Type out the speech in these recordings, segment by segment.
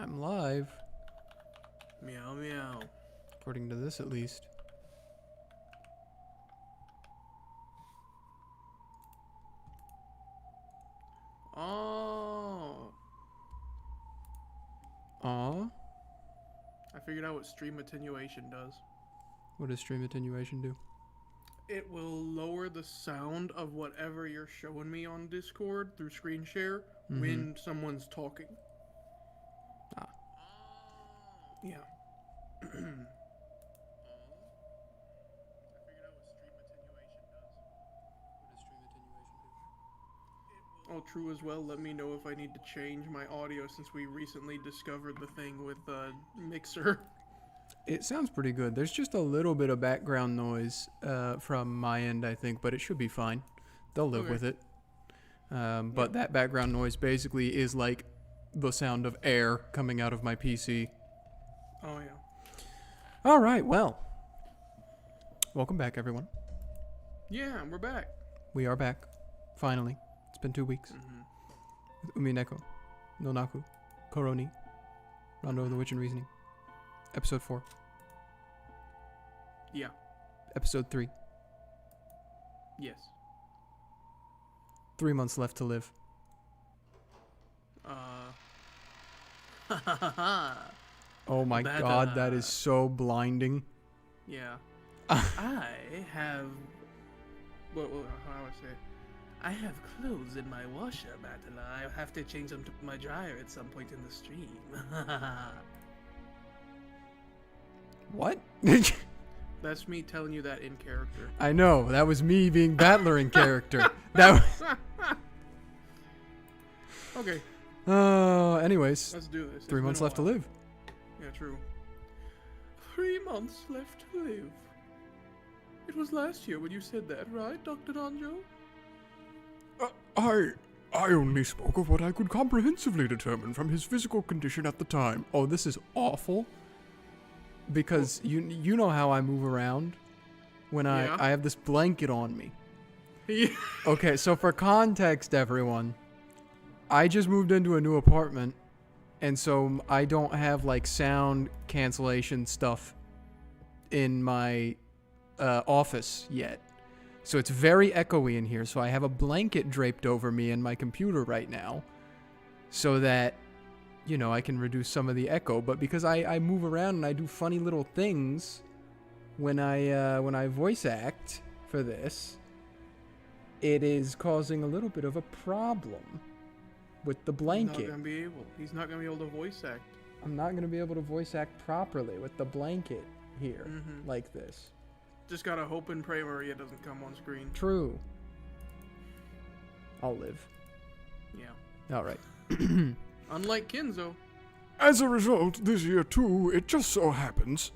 I'm live. Meow meow. According to this, at least. Oh. Aw? I figured out what stream attenuation does. What does stream attenuation do? It will lower the sound of whatever you're showing me on Discord through screen share when someone's talking. Ah. Yeah. All true as well. Let me know if I need to change my audio since we recently discovered the thing with Mixer. It sounds pretty good. There's just a little bit of background noise from my end, I think, but it should be fine. They'll live with it. But that background noise basically is like the sound of air coming out of my PC. Oh, yeah. All right, well. Welcome back, everyone. Yeah, we're back. We are back. Finally. It's been 2 weeks. With Umineko, no Naku, Koro ni, Rondo of the Witch and Reasoning. Episode 4. Yeah. Episode 3. Yes. 3 months left to live. Oh my god, that is so blinding. Yeah. I have... how do I say it? I have clothes in my washer, Battle. I have to change them to my dryer at some point in the stream. What? That's me telling you that in character. I know, that was me being Battler in character. That was... Okay. Anyways. Let's do this. 3 months left to live. Yeah, true. 3 months left to live. It was last year when you said that, right, Dr. Anjo? I only spoke of what I could comprehensively determine from his physical condition at the time. Oh, this is awful. Because you know how I move around when I have this blanket on me. Yeah. Okay, so for context, everyone, I just moved into a new apartment, and so I don't have like sound cancellation stuff in my office yet. So it's very echoey in here, so I have a blanket draped over me and my computer right now so that, you know, I can reduce some of the echo. But because I move around and I do funny little things when I voice act for this, it is causing a little bit of a problem with the blanket. He's not gonna be able to voice act. I'm not gonna be able to voice act properly with the blanket here like this. Just gotta hope and pray Maria doesn't come on screen. True. I'll live. Yeah. All right. Unlike Kenzo. As a result, this year too, it just so happens.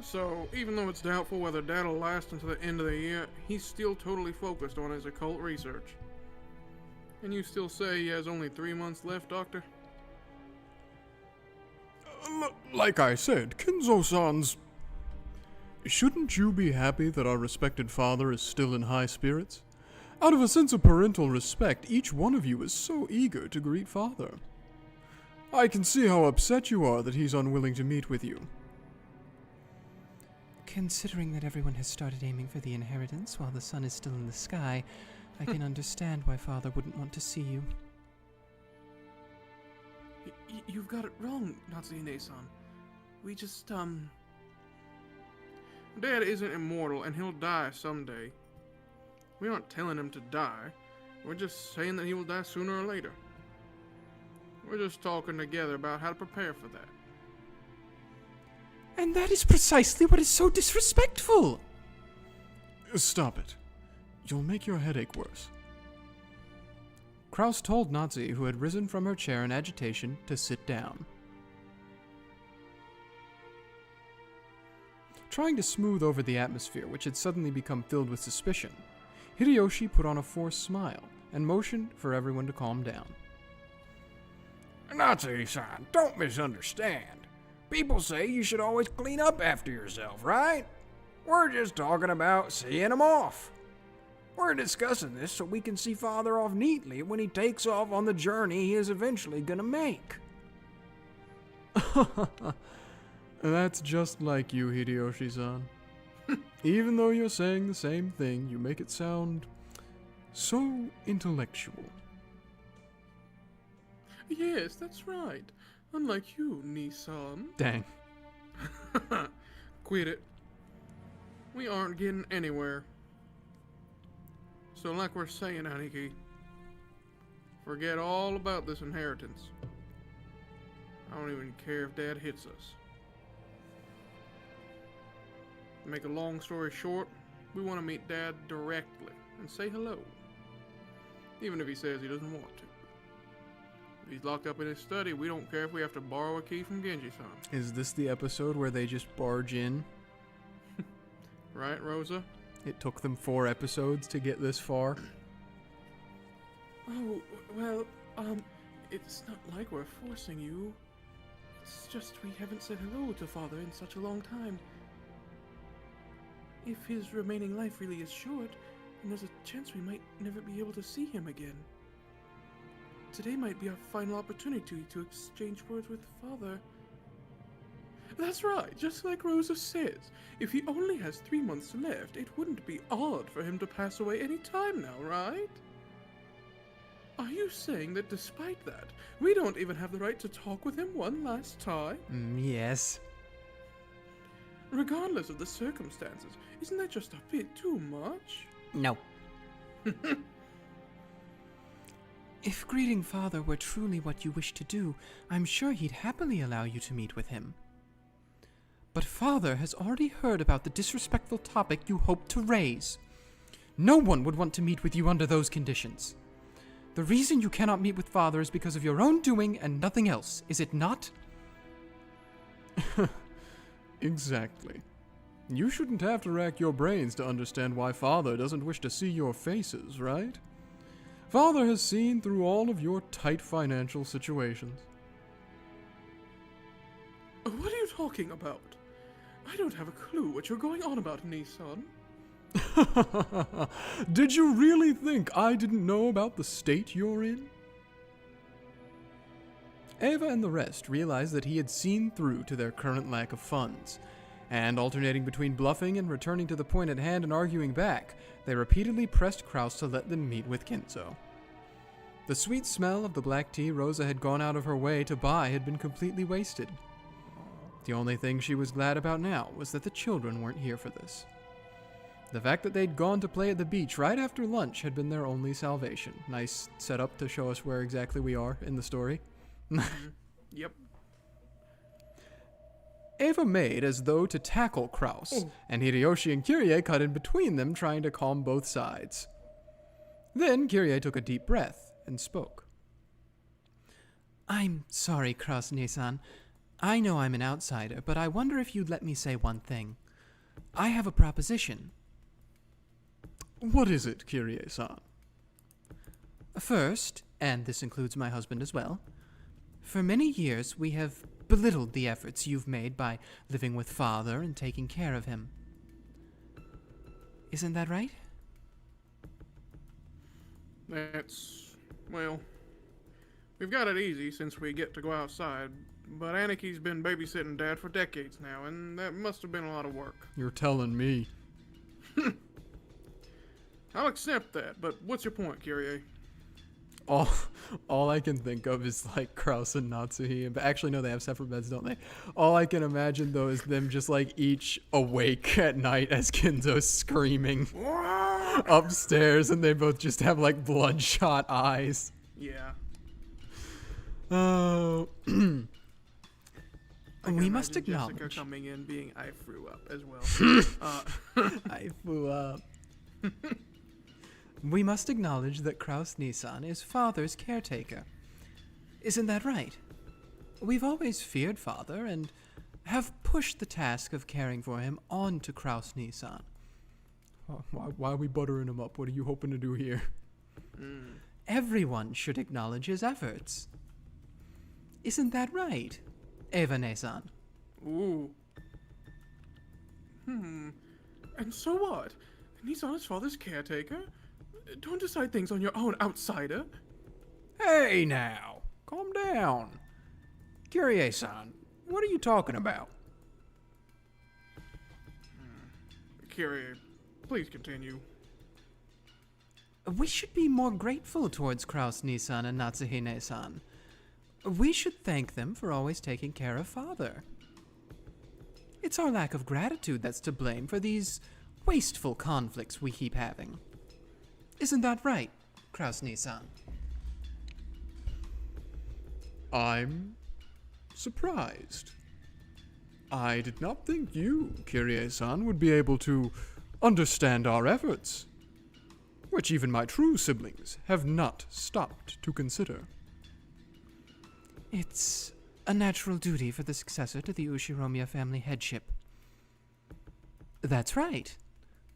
So, even though it's doubtful whether Dad'll last until the end of the year, he's still totally focused on his occult research. And you still say he has only 3 months left, Doctor? Like I said, Kenzo-san's... Shouldn't you be happy that our respected father is still in high spirits? Out of a sense of parental respect, each one of you is so eager to greet father. I can see how upset you are that he's unwilling to meet with you. Considering that everyone has started aiming for the inheritance while the sun is still in the sky, I can understand why father wouldn't want to see you. You've got it wrong, Natsuhine-san. We just, Dad isn't immortal, and he'll die someday. We aren't telling him to die. We're just saying that he will die sooner or later. We're just talking together about how to prepare for that. And that is precisely what is so disrespectful! Stop it. You'll make your headache worse. Kraus told Nazi, who had risen from her chair in agitation, to sit down. Trying to smooth over the atmosphere, which had suddenly become filled with suspicion, Hideyoshi put on a forced smile and motioned for everyone to calm down. Natsuhine-san, don't misunderstand. People say you should always clean up after yourself, right? We're just talking about seeing him off. We're discussing this so we can see Father off neatly when he takes off on the journey he is eventually gonna make. That's just like you, Hideyoshi-san. Even though you're saying the same thing, you make it sound so intellectual. Yes, that's right. Unlike you, Nissan. Dang. Quit it. We aren't getting anywhere. So like we're saying, Aniki, forget all about this inheritance. I don't even care if Dad hits us. To make a long story short, we want to meet Dad directly and say hello. Even if he says he doesn't want to. If he's locked up in his study, we don't care if we have to borrow a key from Genji-san. Is this the episode where they just barge in? Right, Rosa? It took them 4 episodes to get this far. Oh, well, it's not like we're forcing you. It's just we haven't said hello to Father in such a long time. If his remaining life really is short, then there's a chance we might never be able to see him again. Today might be our final opportunity to exchange words with Father. That's right, just like Rosa says. If he only has 3 months left, it wouldn't be odd for him to pass away any time now, right? Are you saying that despite that, we don't even have the right to talk with him one last time? Yes. Regardless of the circumstances, isn't that just a bit too much? No. If greeting Father were truly what you wish to do, I'm sure he'd happily allow you to meet with him. But Father has already heard about the disrespectful topic you hope to raise. No one would want to meet with you under those conditions. The reason you cannot meet with Father is because of your own doing and nothing else, is it not? Exactly. You shouldn't have to rack your brains to understand why Father doesn't wish to see your faces, right? Father has seen through all of your tight financial situations. What are you talking about? I don't have a clue what you're going on about, Nissan. Did you really think I didn't know about the state you're in? Eva and the rest realized that he had seen through to their current lack of funds, and alternating between bluffing and returning to the point at hand and arguing back, they repeatedly pressed Kraus to let them meet with Kinzo. The sweet smell of the black tea Rosa had gone out of her way to buy had been completely wasted. The only thing she was glad about now was that the children weren't here for this. The fact that they'd gone to play at the beach right after lunch had been their only salvation. Nice setup to show us where exactly we are in the story. Yep. Eva made as though to tackle Kraus, and Hideyoshi and Kyrie cut in between them, trying to calm both sides. Then Kyrie took a deep breath and spoke. I'm sorry, Kraus-Nisan. I know I'm an outsider, but I wonder if you'd let me say one thing. I have a proposition. What is it, Kyrie-san? First, and this includes my husband as well, for many years we have belittled the efforts you've made by living with Father and taking care of him. Isn't that right? Well, we've got it easy since we get to go outside, but Aniki's been babysitting Dad for decades now, and that must have been a lot of work. You're telling me. I'll accept that, but what's your point, Kyrie? All I can think of is like Kraus and Natsuhi, but actually no, they have separate beds, don't they? All I can imagine though is them just like each awake at night as Kinzo's screaming upstairs, and they both just have like bloodshot eyes. Yeah. Oh. I can We must imagine acknowledge. Jessica coming in being I threw up as well. I flew up. We must acknowledge that Kraus-Nisan is Father's caretaker. Isn't that right? We've always feared Father and have pushed the task of caring for him on to Kraus-Nisan. Why are we buttering him up? What are you hoping to do here? Everyone should acknowledge his efforts. Isn't that right, Eva-Nisan? Ooh. And so what? Nissan is Father's caretaker? Don't decide things on your own, outsider. Hey now, calm down. Kyrie-san, what are you talking about? Kyrie, please continue. We should be more grateful towards Kraus-Nisan and Natsuhine-san. We should thank them for always taking care of Father. It's our lack of gratitude that's to blame for these wasteful conflicts we keep having. Isn't that right, Kraus-Nisan? I'm surprised. I did not think you, Kyrie-san, would be able to understand our efforts, which even my true siblings have not stopped to consider. It's a natural duty for the successor to the Ushiromiya family headship. That's right.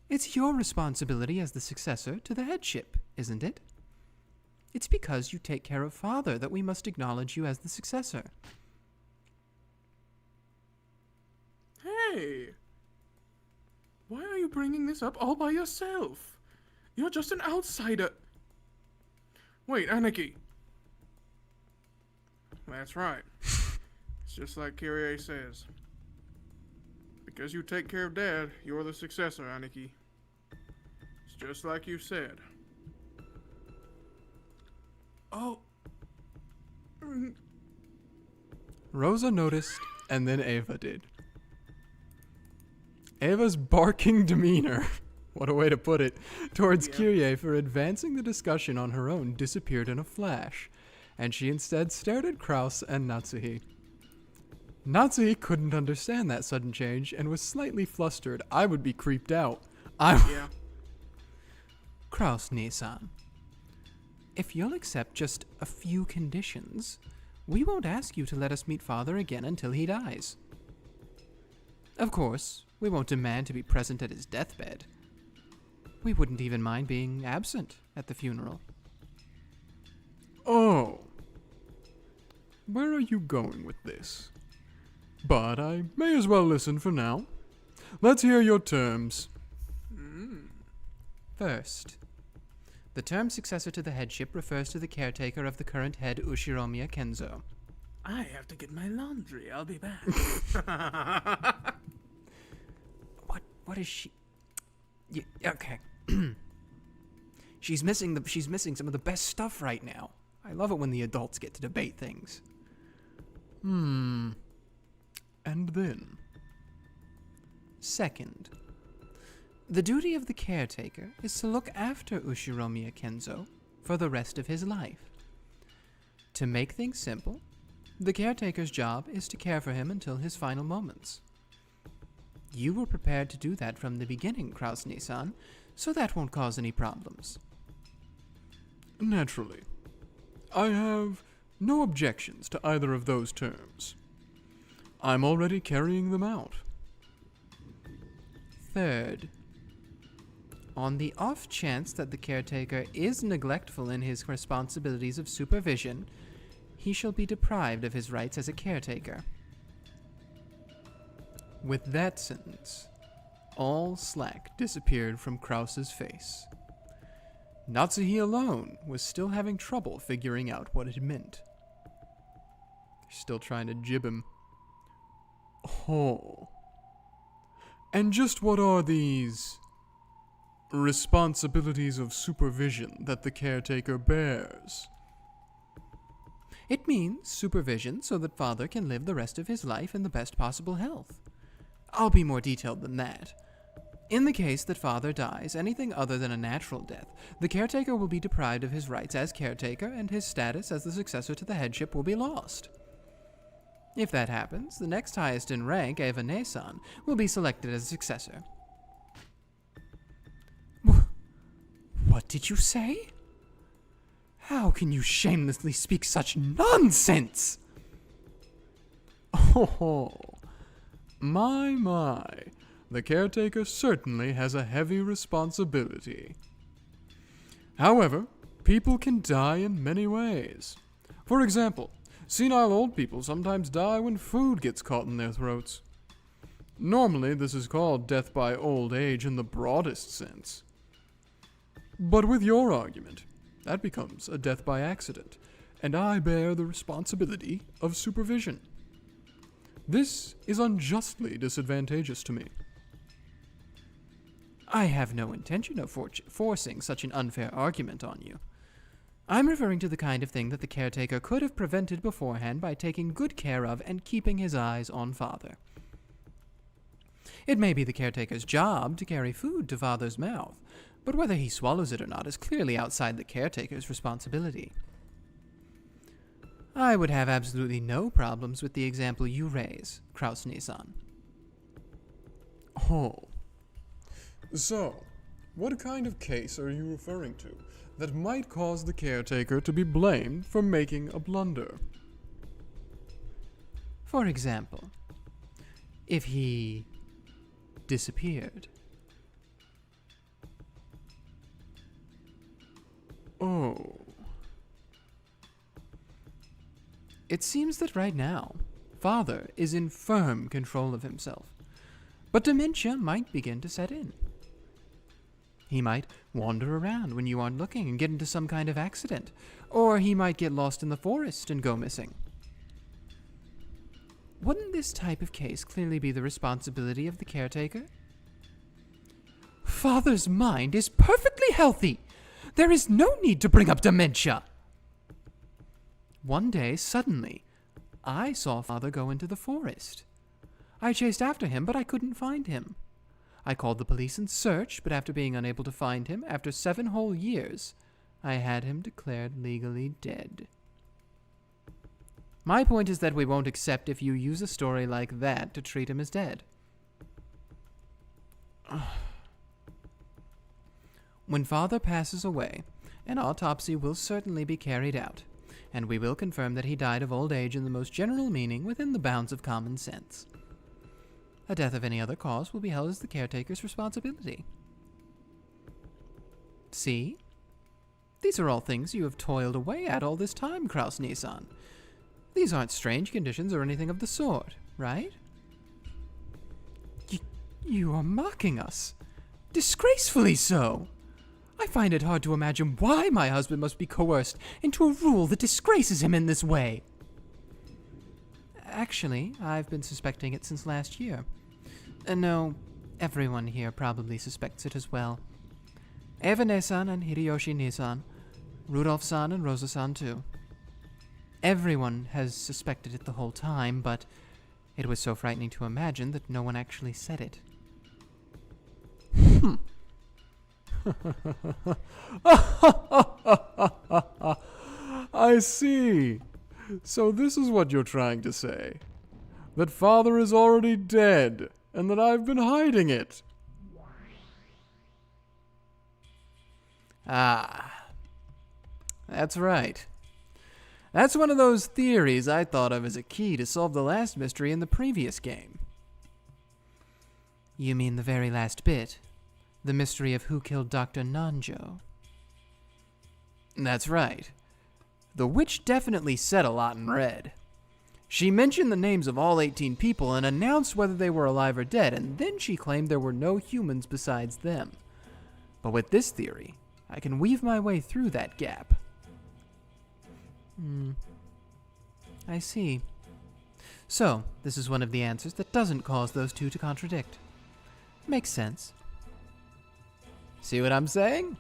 It's your responsibility as the successor to the headship, isn't it? It's because you take care of Father that we must acknowledge you as the successor. Hey! Why are you bringing this up all by yourself? You're just an outsider. Wait, Aniki. That's right. It's just like Kyrie says. Because you take care of Dad, you're the successor, Aniki. It's just like you said. Oh. Rosa noticed, and then Ava did. Ava's barking demeanor, what a way to put it, towards Yeah. Kyrie for advancing the discussion on her own disappeared in a flash, and she instead stared at Kraus and Natsuhi. Natsuhi couldn't understand that sudden change and was slightly flustered. I would be creeped out. Yeah. Kraus-Nisan, if you'll accept just a few conditions, we won't ask you to let us meet Father again until he dies. Of course, we won't demand to be present at his deathbed. We wouldn't even mind being absent at the funeral. Oh. Where are you going with this? But I may as well listen for now. Let's hear your terms. First, the term successor to the headship refers to the caretaker of the current head Ushiromiya Kenzo. I have to get my laundry. I'll be back. What is she? Okay. She's missing some of the best stuff right now. I love it when the adults get to debate things. And then? Second, the duty of the caretaker is to look after Ushiromiya Kenzo for the rest of his life. To make things simple, the caretaker's job is to care for him until his final moments. You were prepared to do that from the beginning, Kraus-Nisan, so that won't cause any problems. Naturally. I have no objections to either of those terms. I'm already carrying them out. Third, on the off chance that the caretaker is neglectful in his responsibilities of supervision, he shall be deprived of his rights as a caretaker. With that sentence, all slack disappeared from Kraus's face. Natsuhi alone was still having trouble figuring out what it meant. Still trying to jib him. Oh. And just what are these responsibilities of supervision that the caretaker bears? It means supervision so that Father can live the rest of his life in the best possible health. I'll be more detailed than that. In the case that Father dies anything other than a natural death, the caretaker will be deprived of his rights as caretaker, and his status as the successor to the headship will be lost. If that happens, the next highest in rank, Eva Nesan, will be selected as a successor. What did you say? How can you shamelessly speak such nonsense? Oh, my. The caretaker certainly has a heavy responsibility. However, people can die in many ways. For example, senile old people sometimes die when food gets caught in their throats. Normally, this is called death by old age in the broadest sense. But with your argument, that becomes a death by accident, and I bear the responsibility of supervision. This is unjustly disadvantageous to me. I have no intention of forcing such an unfair argument on you. I'm referring to the kind of thing that the caretaker could have prevented beforehand by taking good care of and keeping his eyes on Father. It may be the caretaker's job to carry food to Father's mouth, but whether he swallows it or not is clearly outside the caretaker's responsibility. I would have absolutely no problems with the example you raise, Kraus-Nissan. Oh. So, what kind of case are you referring to that might cause the caretaker to be blamed for making a blunder? For example, if he disappeared. Oh. It seems that right now, Father is in firm control of himself, but dementia might begin to set in. He might wander around when you aren't looking and get into some kind of accident, or he might get lost in the forest and go missing. Wouldn't this type of case clearly be the responsibility of the caretaker? Father's mind is perfectly healthy. There is no need to bring up dementia. One day, suddenly, I saw Father go into the forest. I chased after him, but I couldn't find him. I called the police and searched, but after being unable to find him, after 7 whole years, I had him declared legally dead. My point is that we won't accept if you use a story like that to treat him as dead. When Father passes away, an autopsy will certainly be carried out, and we will confirm that he died of old age in the most general meaning within the bounds of common sense. A death of any other cause will be held as the caretaker's responsibility. See? These are all things you have toiled away at all this time, Kraus-Nissan. These aren't strange conditions or anything of the sort, right? You are mocking us. Disgracefully so. I find it hard to imagine why my husband must be coerced into a rule that disgraces him in this way. Actually, I've been suspecting it since last year. No, everyone here probably suspects it as well. Eva-Nissan and Hideyoshi-Nissan, Rudolph-san and Rosa-san too. Everyone has suspected it the whole time, but it was so frightening to imagine that no one actually said it. I see. So this is what you're trying to say. That Father is already dead, and that I've been hiding it. Ah, that's right. That's one of those theories I thought of as a key to solve the last mystery in the previous game. You mean the very last bit? The mystery of who killed Dr. Nanjo? That's right. The witch definitely said a lot in red. She mentioned the names of all 18 people and announced whether they were alive or dead, and then she claimed there were no humans besides them. But with this theory, I can weave my way through that gap. I see. So, this is one of the answers that doesn't cause those two to contradict. Makes sense. See what I'm saying?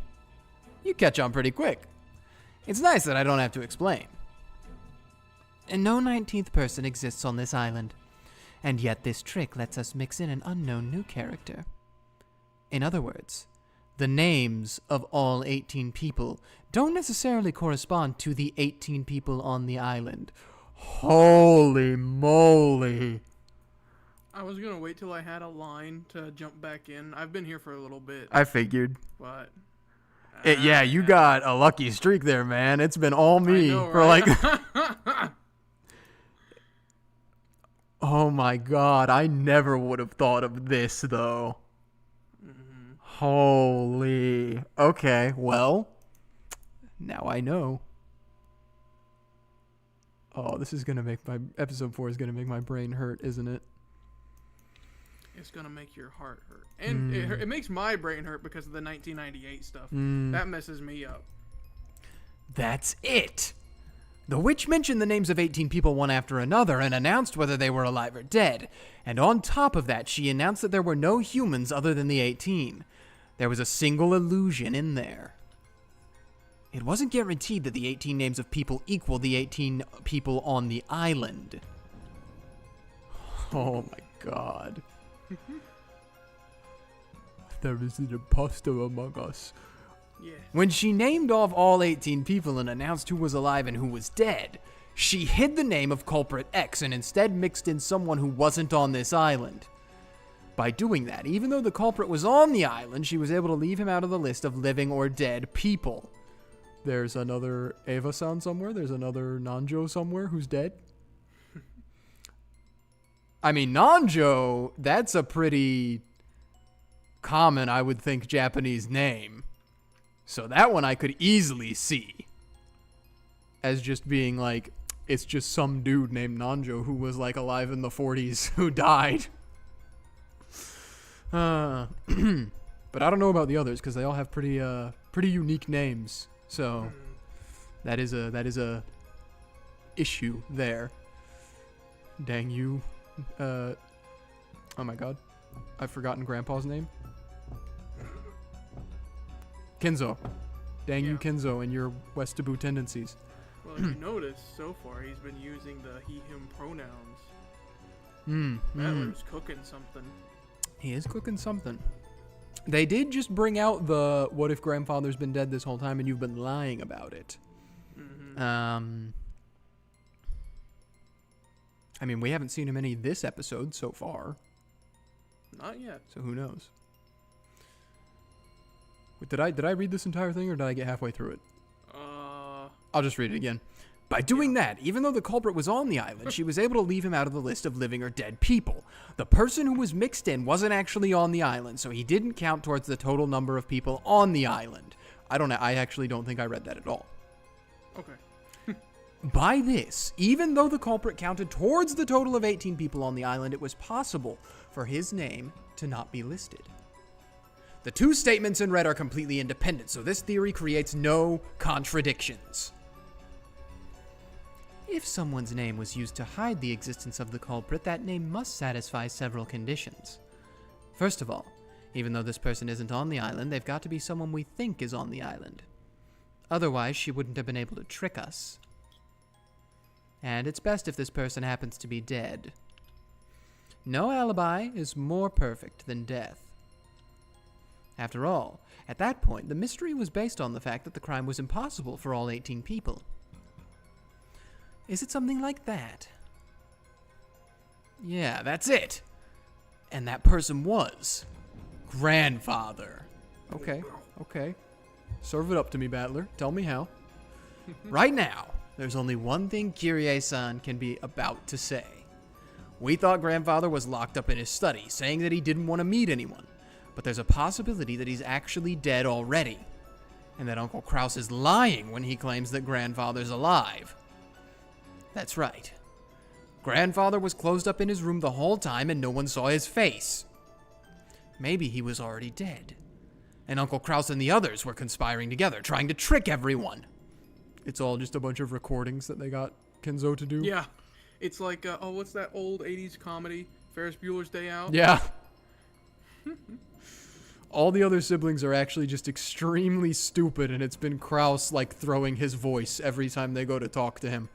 You catch on pretty quick. It's nice that I don't have to explain. And no 19th person exists on this island, and yet this trick lets us mix in an unknown new character. In other words, the names of all 18 people don't necessarily correspond to the 18 people on the island. Holy moly! I was gonna wait till I had a line to jump back in. I've been here for a little bit, I figured. but Yeah, you got a lucky streak there, man. It's been all me I know, for right? like... Oh my god, I never would have thought of this, though. Holy. Okay, well, now I know. Oh, this is gonna make episode 4 is gonna make my brain hurt, isn't it? it's gonna make your heart hurt. And it makes my brain hurt because of the 1998 stuff. That messes me up. That's it. The witch mentioned the names of 18 people one after another and announced whether they were alive or dead. And on top of that, she announced that there were no humans other than the 18. There was a single illusion in there. It wasn't guaranteed that the 18 names of people equal the 18 people on the island. Oh my god. There is an imposter among us. Yeah. When she named off all 18 people and announced who was alive and who was dead, she hid the name of culprit X and instead mixed in someone who wasn't on this island. By doing that, even though the culprit was on the island, she was able to leave him out of the list of living or dead people. There's another Eva-san somewhere. There's another Nanjo somewhere who's dead. I mean, Nanjo, that's a pretty common, I would think, Japanese name. So that one I could easily see as just being like, it's just some dude named Nanjo who was like alive in the 40s who died. But I don't know about the others because they all have pretty unique names. So that is a issue there. Dang you. Oh my god. I've forgotten Grandpa's name. Kenzo. Dang you, Kenzo, and your Westabu tendencies. Well, if you notice, so far he's been using the he/him pronouns. Battler's cooking something. He is cooking something. They did just bring out the what if grandfather's been dead this whole time and you've been lying about it. I mean, we haven't seen him any this episode so far. Not yet. So who knows? Wait, did I read this entire thing or did I get halfway through it? I'll just read it again. By doing that, even though the culprit was on the island, she was able to leave him out of the list of living or dead people. The person who was mixed in wasn't actually on the island, so he didn't count towards the total number of people on the island. I actually don't think I read that at all. Okay. By this, even though the culprit counted towards the total of 18 people on the island, it was possible for his name to not be listed. The two statements in red are completely independent, so this theory creates no contradictions. If someone's name was used to hide the existence of the culprit, that name must satisfy several conditions. First of all, even though this person isn't on the island, they've got to be someone we think is on the island. Otherwise, she wouldn't have been able to trick us. And it's best if this person happens to be dead. No alibi is more perfect than death. After all, at that point, the mystery was based on the fact that the crime was impossible for all 18 people. Is it something like that? Yeah, that's it. And that person was grandfather. Okay. Serve it up to me, Battler. Tell me how. Right now, there's only one thing Kyrie-san can be about to say. We thought grandfather was locked up in his study, saying that he didn't want to meet anyone. But there's a possibility that he's actually dead already. And that Uncle Kraus is lying when he claims that grandfather's alive. That's right. Grandfather was closed up in his room the whole time and no one saw his face. Maybe he was already dead. And Uncle Kraus and the others were conspiring together, trying to trick everyone. It's all just a bunch of recordings that they got Kenzo to do. Yeah. It's like, what's that old 80s comedy? Ferris Bueller's Day Out? Yeah. All the other siblings are actually just extremely stupid, and it's been Kraus, like, throwing his voice every time they go to talk to him.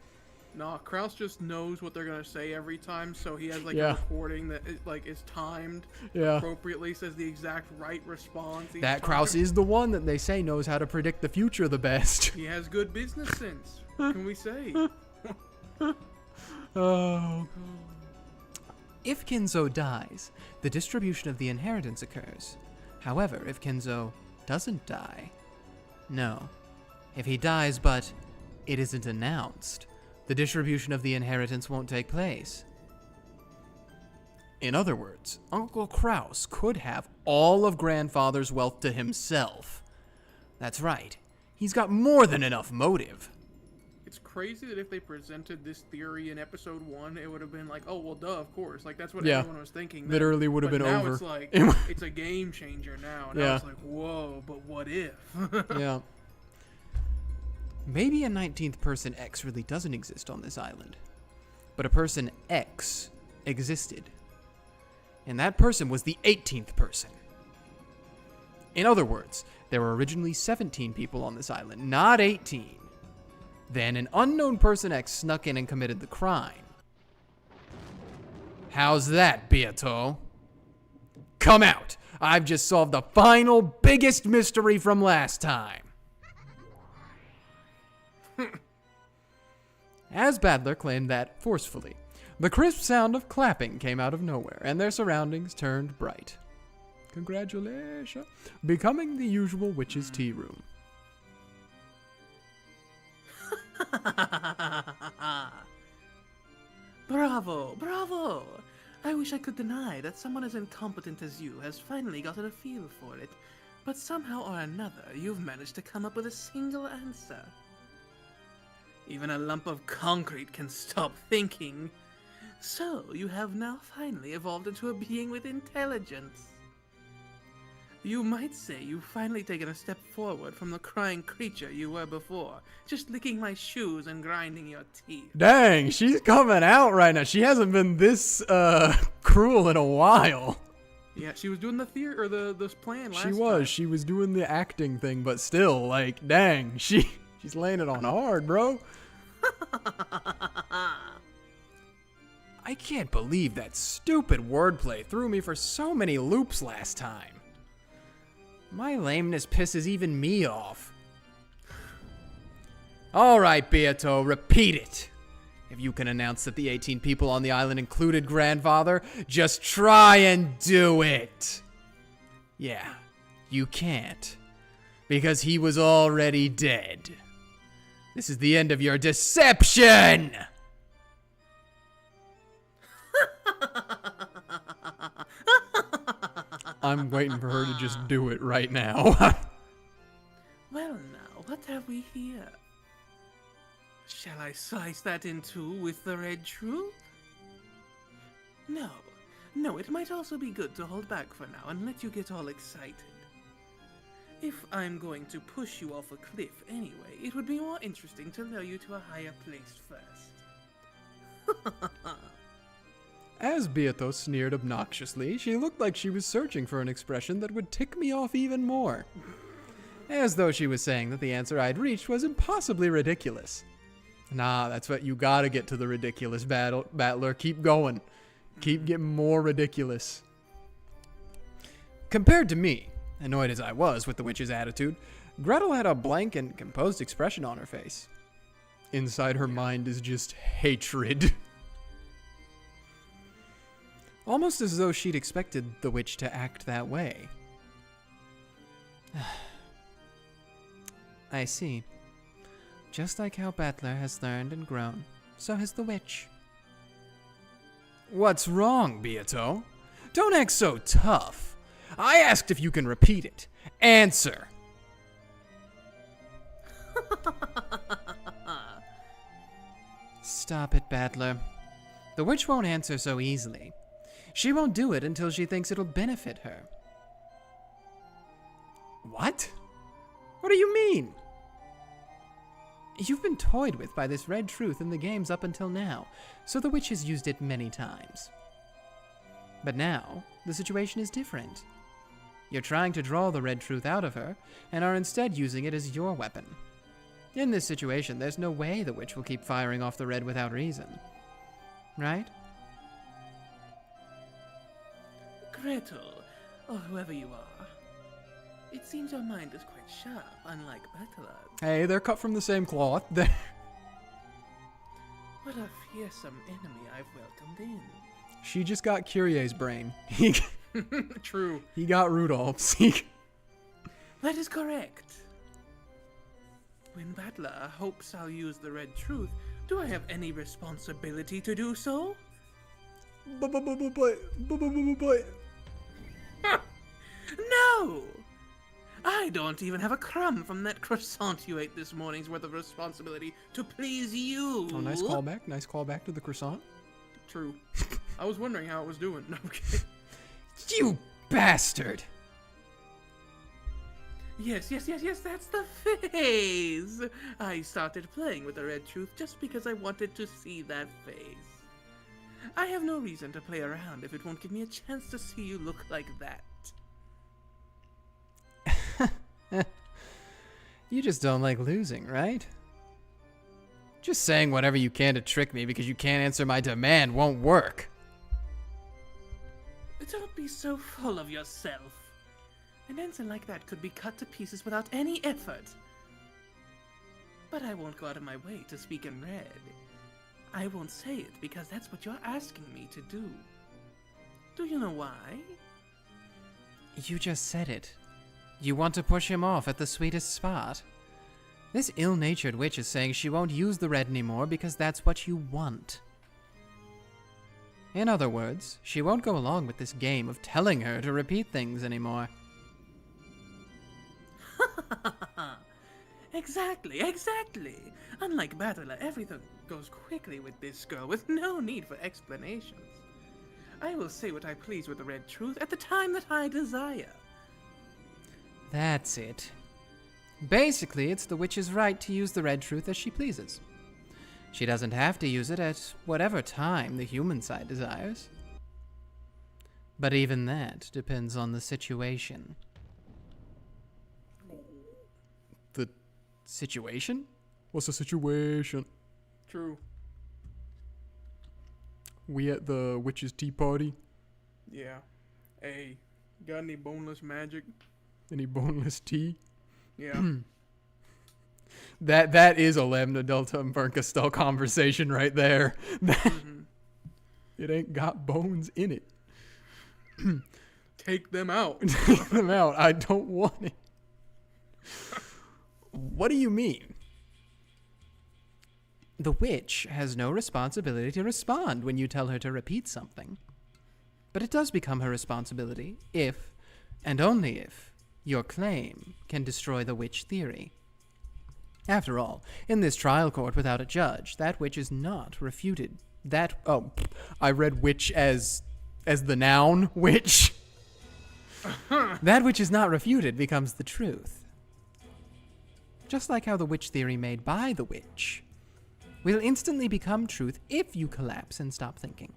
Nah, Kraus just knows what they're gonna say every time, so he has, like, Yeah. a recording that, is timed Yeah. appropriately, says the exact right response each That time. Kraus is the one that they say knows how to predict the future the best. He has good business sense. What can we say? Oh. If Kenzo dies, the distribution of the inheritance occurs. However, if Kenzo doesn't die, no. If he dies, but it isn't announced, the distribution of the inheritance won't take place. In other words, Uncle Kraus could have all of grandfather's wealth to himself. That's right. He's got more than enough motive. It's crazy that if they presented this theory in episode 1, it would have been like, oh, well, duh, of course. Like, that's what Yeah. everyone was thinking. Then. Literally would have But been now over. it's like, it's a game changer now. And Yeah. now it's like, whoa, but what if? Yeah. Maybe a 19th person X really doesn't exist on this island. But a person X existed. And that person was the 18th person. In other words, there were originally 17 people on this island, not 18. Then an unknown person X snuck in and committed the crime. How's that, Beato? Come out! I've just solved the final, biggest mystery from last time. As Badler claimed that forcefully, the crisp sound of clapping came out of nowhere, and their surroundings turned bright. Congratulations. Becoming the usual witch's tea room. Bravo, bravo! I wish I could deny that someone as incompetent as you has finally gotten a feel for it, but somehow or another you've managed to come up with a single answer. Even a lump of concrete can stop thinking. So, you have now finally evolved into a being with intelligence. You might say you've finally taken a step forward from the crying creature you were before, just licking my shoes and grinding your teeth. Dang, she's coming out right now. She hasn't been this cruel in a while. Yeah, she was doing the theory or this plan last She was. time. She was doing the acting thing, but still, like, dang, she's laying it on hard, bro. I can't believe that stupid wordplay threw me for so many loops last time. My lameness pisses even me off. All right, Beato, repeat it. If you can announce that the 18 people on the island included Grandfather, just try and do it. Yeah, you can't. Because he was already dead. This is the end of your deception! I'm waiting for her to just do it right now. Well now, what have we here? Shall I slice that in two with the red truth? No, it might also be good to hold back for now and let you get all excited. If I'm going to push you off a cliff anyway, it would be more interesting to lure you to a higher place first. As Beato sneered obnoxiously, she looked like she was searching for an expression that would tick me off even more. As though she was saying that the answer I'd reached was impossibly ridiculous. Nah, that's what you gotta get to the ridiculous battler. Keep going. Keep getting more ridiculous. Compared to me, annoyed as I was with the witch's attitude, Gretel had a blank and composed expression on her face. Inside her mind is just hatred. Almost as though she'd expected the witch to act that way. I see. Just like how Battler has learned and grown, so has the witch. What's wrong, Beato? Don't act so tough. I asked if you can repeat it. Answer. Stop it, Battler. The witch won't answer so easily. She won't do it until she thinks it'll benefit her. What? What do you mean? You've been toyed with by this red truth in the games up until now, so the witch has used it many times. But now, the situation is different. You're trying to draw the red truth out of her, and are instead using it as your weapon. In this situation, there's no way the witch will keep firing off the red without reason. Right? Gretel, or whoever you are, it seems your mind is quite sharp, unlike Battler's. Hey, they're cut from the same cloth. What a fearsome enemy I've welcomed in. She just got Kyrie's brain. True. He got Rudolph's. That is correct. When Battler hopes I'll use the red truth, do I have any responsibility to do so? But. No! I don't even have a crumb from that croissant you ate this morning's worth of responsibility to please you. Oh, nice callback. Nice callback to the croissant. True. I was wondering how it was doing. No, I'm kidding. You bastard! Yes, that's the face! I started playing with the red truth just because I wanted to see that face. I have no reason to play around if it won't give me a chance to see you look like that. You just don't like losing, right? Just saying whatever you can to trick me because you can't answer my demand won't work. Don't be so full of yourself. An answer like that could be cut to pieces without any effort. But I won't go out of my way to speak in red. I won't say it because that's what you're asking me to do. Do you know why? You just said it. You want to push him off at the sweetest spot. This ill-natured witch is saying she won't use the red anymore because that's what you want. In other words, she won't go along with this game of telling her to repeat things anymore. Exactly. Unlike Battler, everything goes quickly with this girl with no need for explanations. I will say what I please with the red truth at the time that I desire. That's it. Basically, it's the witch's right to use the red truth as she pleases. She doesn't have to use it at whatever time the human side desires. But even that depends on the situation. The Situation? What's the situation? True. We at the witch's tea party? Yeah. Hey, got any boneless magic? Any boneless tea? Yeah. That is a Lambda Delta and Bernkastel conversation right there. It ain't got bones in it. Take them out. Take them out. I don't want it. What do you mean? The witch has no responsibility to respond when you tell her to repeat something. But it does become her responsibility if, and only if, your claim can destroy the witch theory. After all, in this trial court without a judge, that which is not refuted. I read witch as the noun, witch. That which is not refuted becomes the truth. Just like how the witch theory made by the witch will instantly become truth if you collapse and stop thinking.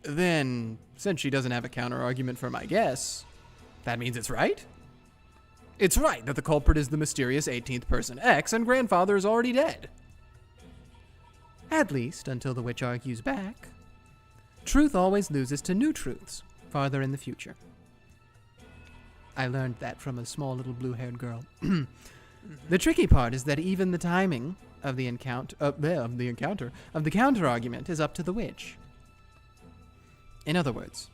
Then, since she doesn't have a counter-argument for my guess, that means it's right? It's right that the culprit is the mysterious 18th person X and grandfather is already dead. At least until the witch argues back. Truth always loses to new truths farther in the future. I learned that from a small little blue-haired girl. The tricky part is that even the timing of the counter-argument is up to the witch. In other words,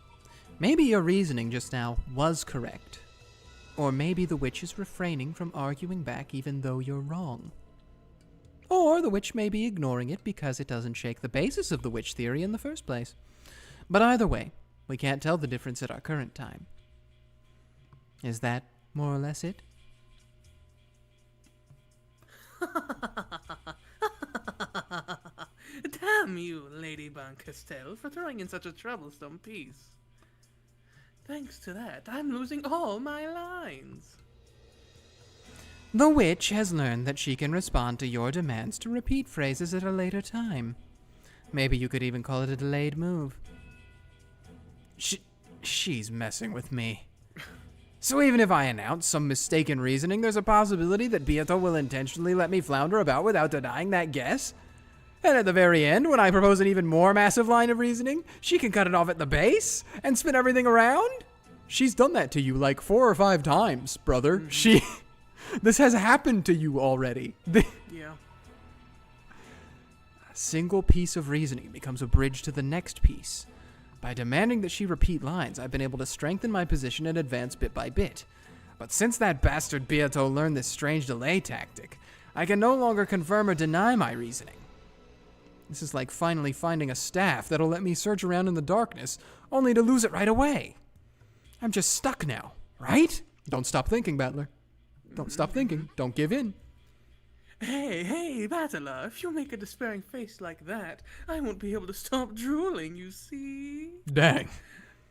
maybe your reasoning just now was correct. Or maybe the witch is refraining from arguing back even though you're wrong. Or the witch may be ignoring it because it doesn't shake the basis of the witch theory in the first place. But either way, we can't tell the difference at our current time. Is that more or less it? Damn you, Lady Bernkastel, for throwing in such a troublesome piece. Thanks to that, I'm losing all my lines. The witch has learned that she can respond to your demands to repeat phrases at a later time. Maybe you could even call it a delayed move. She's messing with me. So even if I announce some mistaken reasoning, there's a possibility that Beato will intentionally let me flounder about without denying that guess? And at the very end, when I propose an even more massive line of reasoning, she can cut it off at the base and spin everything around? She's done that to you like 4 or 5 times, brother. This has happened to you already. Yeah. A single piece of reasoning becomes a bridge to the next piece. By demanding that she repeat lines, I've been able to strengthen my position and advance bit by bit. But since that bastard Beato learned this strange delay tactic, I can no longer confirm or deny my reasoning. This is like finally finding a staff that'll let me search around in the darkness, only to lose it right away. I'm just stuck now, right? Don't stop thinking, Battler. Don't stop thinking. Don't give in. Hey, Battler, if you make a despairing face like that, I won't be able to stop drooling, you see? Dang.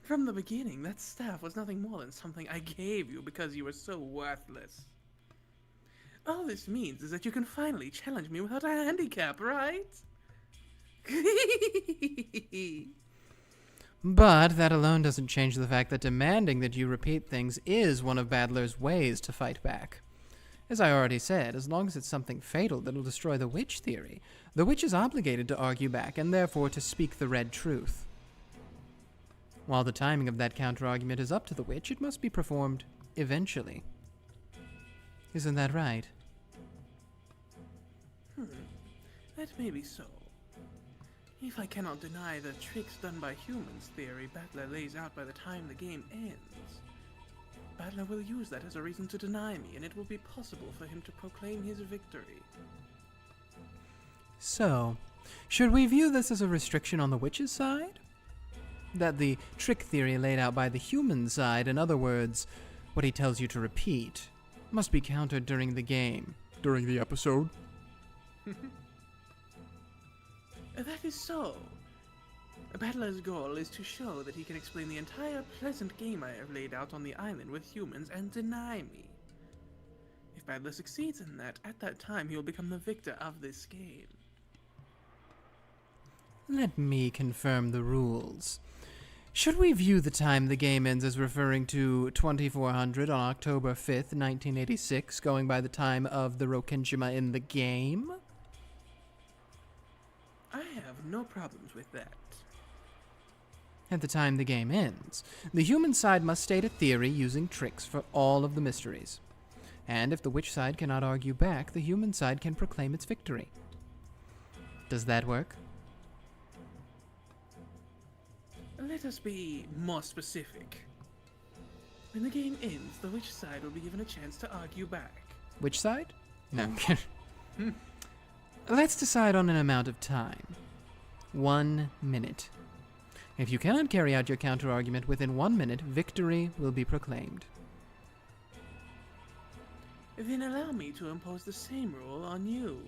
From the beginning, that staff was nothing more than something I gave you because you were so worthless. All this means is that you can finally challenge me without a handicap, right? But that alone doesn't change the fact that demanding that you repeat things is one of Battler's ways to fight back. As I already said, as long as it's something fatal that'll destroy the witch theory, the witch is obligated to argue back and therefore to speak the red truth. While the timing of that counter-argument is up to the witch, it must be performed eventually. Isn't that right? That may be so. If I cannot deny the tricks done by humans theory Battler lays out by the time the game ends, Battler will use that as a reason to deny me, and it will be possible for him to proclaim his victory. So, should we view this as a restriction on the witch's side? That the trick theory laid out by the human side, in other words, what he tells you to repeat, must be countered during the game. During the episode? That is so. Battler's goal is to show that he can explain the entire pleasant game I have laid out on the island with humans and deny me. If Battler succeeds in that, at that time he will become the victor of this game. Let me confirm the rules. Should we view the time the game ends as referring to 2400 on October 5th, 1986, going by the time of the Rokenshima in the game? I have no problems with that. At the time the game ends, the human side must state a theory using tricks for all of the mysteries. And if the witch side cannot argue back, the human side can proclaim its victory. Does that work? Let us be more specific. When the game ends, the witch side will be given a chance to argue back. Which side? No. Let's decide on an amount of time. 1 minute. If you cannot carry out your counter-argument within 1 minute, victory will be proclaimed. Then allow me to impose the same rule on you.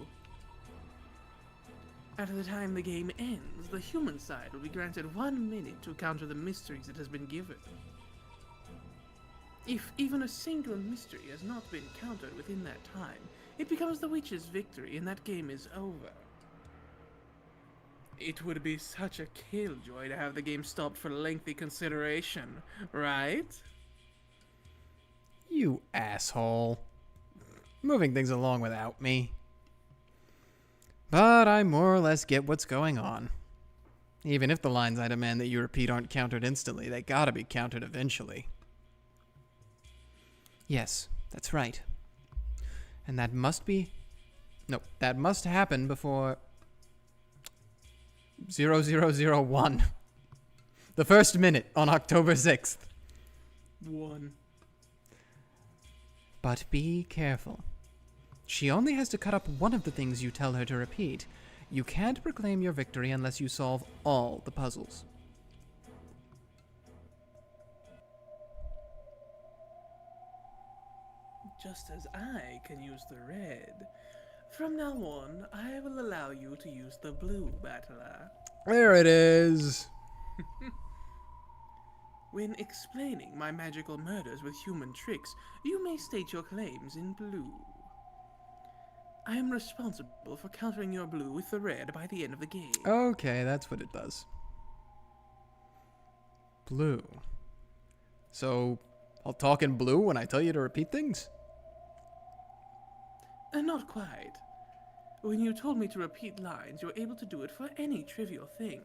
At the time the game ends, the human side will be granted 1 minute to counter the mysteries it has been given. If even a single mystery has not been countered within that time, it becomes the witch's victory and that game is over. It would be such a killjoy to have the game stopped for lengthy consideration, right? You asshole. Moving things along without me. But I more or less get what's going on. Even if the lines I demand that you repeat aren't countered instantly, they gotta be countered eventually. Yes, that's right. And that must happen before 0001. The first minute on October 6th. 1. But be careful. She only has to cut up one of the things you tell her to repeat. You can't proclaim your victory unless you solve all the puzzles. Just as I can use the red, from now on, I will allow you to use the blue, Battler. There it is. When explaining my magical murders with human tricks, you may state your claims in blue. I am responsible for countering your blue with the red by the end of the game. Okay, that's what it does. Blue. So, I'll talk in blue when I tell you to repeat things? Not quite. When you told me to repeat lines, you were able to do it for any trivial thing.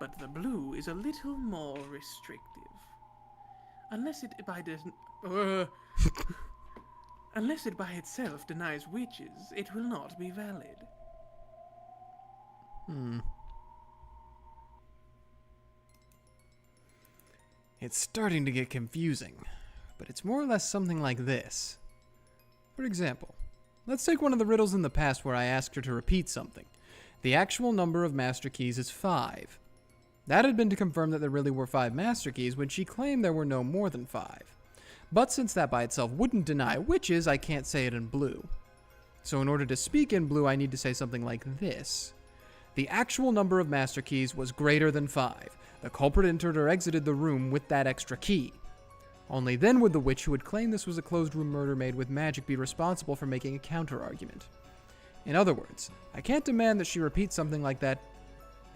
But the blue is a little more restrictive. Unless it by itself denies witches, it will not be valid. It's starting to get confusing, but it's more or less something like this. For example, let's take one of the riddles in the past where I asked her to repeat something. The actual number of master keys is 5. That had been to confirm that there really were 5 master keys when she claimed there were no more than 5. But since that by itself wouldn't deny witches, I can't say it in blue. So in order to speak in blue, I need to say something like this. The actual number of master keys was greater than 5. The culprit entered or exited the room with that extra key. Only then would the witch who had claimed this was a closed room murder made with magic be responsible for making a counter-argument. In other words, I can't demand that she repeat something like that.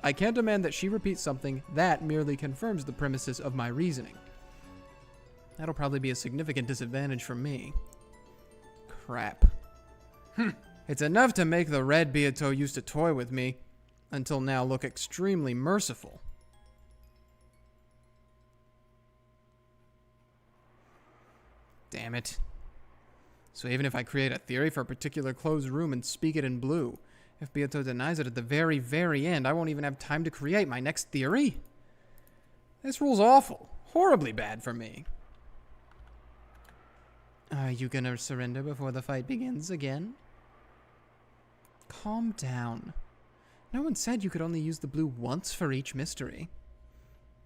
I can't demand that she repeats something that merely confirms the premises of my reasoning. That'll probably be a significant disadvantage for me. Crap. It's enough to make the red Beato used to toy with me, until now look extremely merciful. Damn it. So even if I create a theory for a particular closed room and speak it in blue, if Beato denies it at the very, very end, I won't even have time to create my next theory? This rule's awful. Horribly bad for me. Are you gonna surrender before the fight begins again? Calm down. No one said you could only use the blue once for each mystery.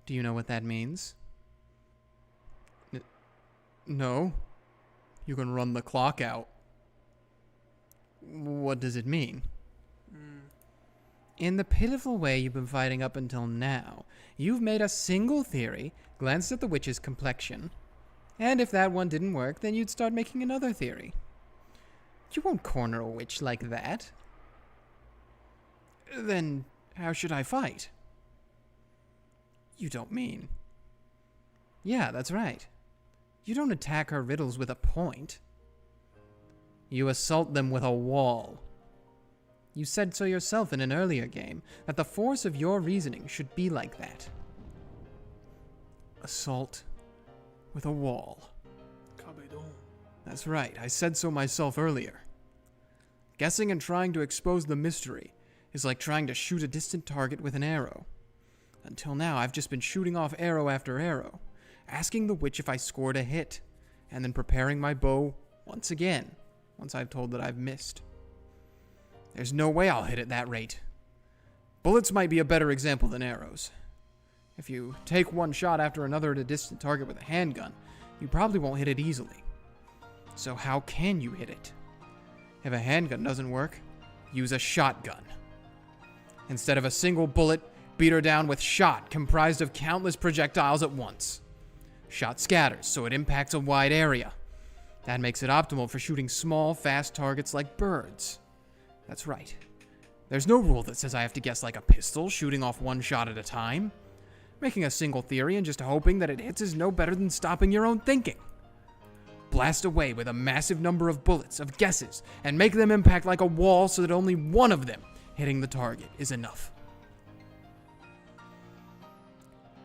Do you know what that means? No. You can run the clock out. What does it mean? In the pitiful way you've been fighting up until now, you've made a single theory, glanced at the witch's complexion, and if that one didn't work, then you'd start making another theory. You won't corner a witch like that. Then how should I fight? You don't mean... Yeah, that's right. You don't attack her riddles with a point. You assault them with a wall. You said so yourself in an earlier game, that the force of your reasoning should be like that. Assault with a wall. That's right, I said so myself earlier. Guessing and trying to expose the mystery is like trying to shoot a distant target with an arrow. Until now, I've just been shooting off arrow after arrow, asking the witch if I scored a hit, and then preparing my bow once again, once I've told that I've missed. There's no way I'll hit at that rate. Bullets might be a better example than arrows. If you take one shot after another at a distant target with a handgun, you probably won't hit it easily. So how can you hit it? If a handgun doesn't work, use a shotgun. Instead of a single bullet, beat her down with shot comprised of countless projectiles at once. Shot scatters, so it impacts a wide area. That makes it optimal for shooting small, fast targets like birds. That's right. There's no rule that says I have to guess like a pistol, shooting off one shot at a time. Making a single theory and just hoping that it hits is no better than stopping your own thinking. Blast away with a massive number of bullets, of guesses, and make them impact like a wall so that only one of them hitting the target is enough.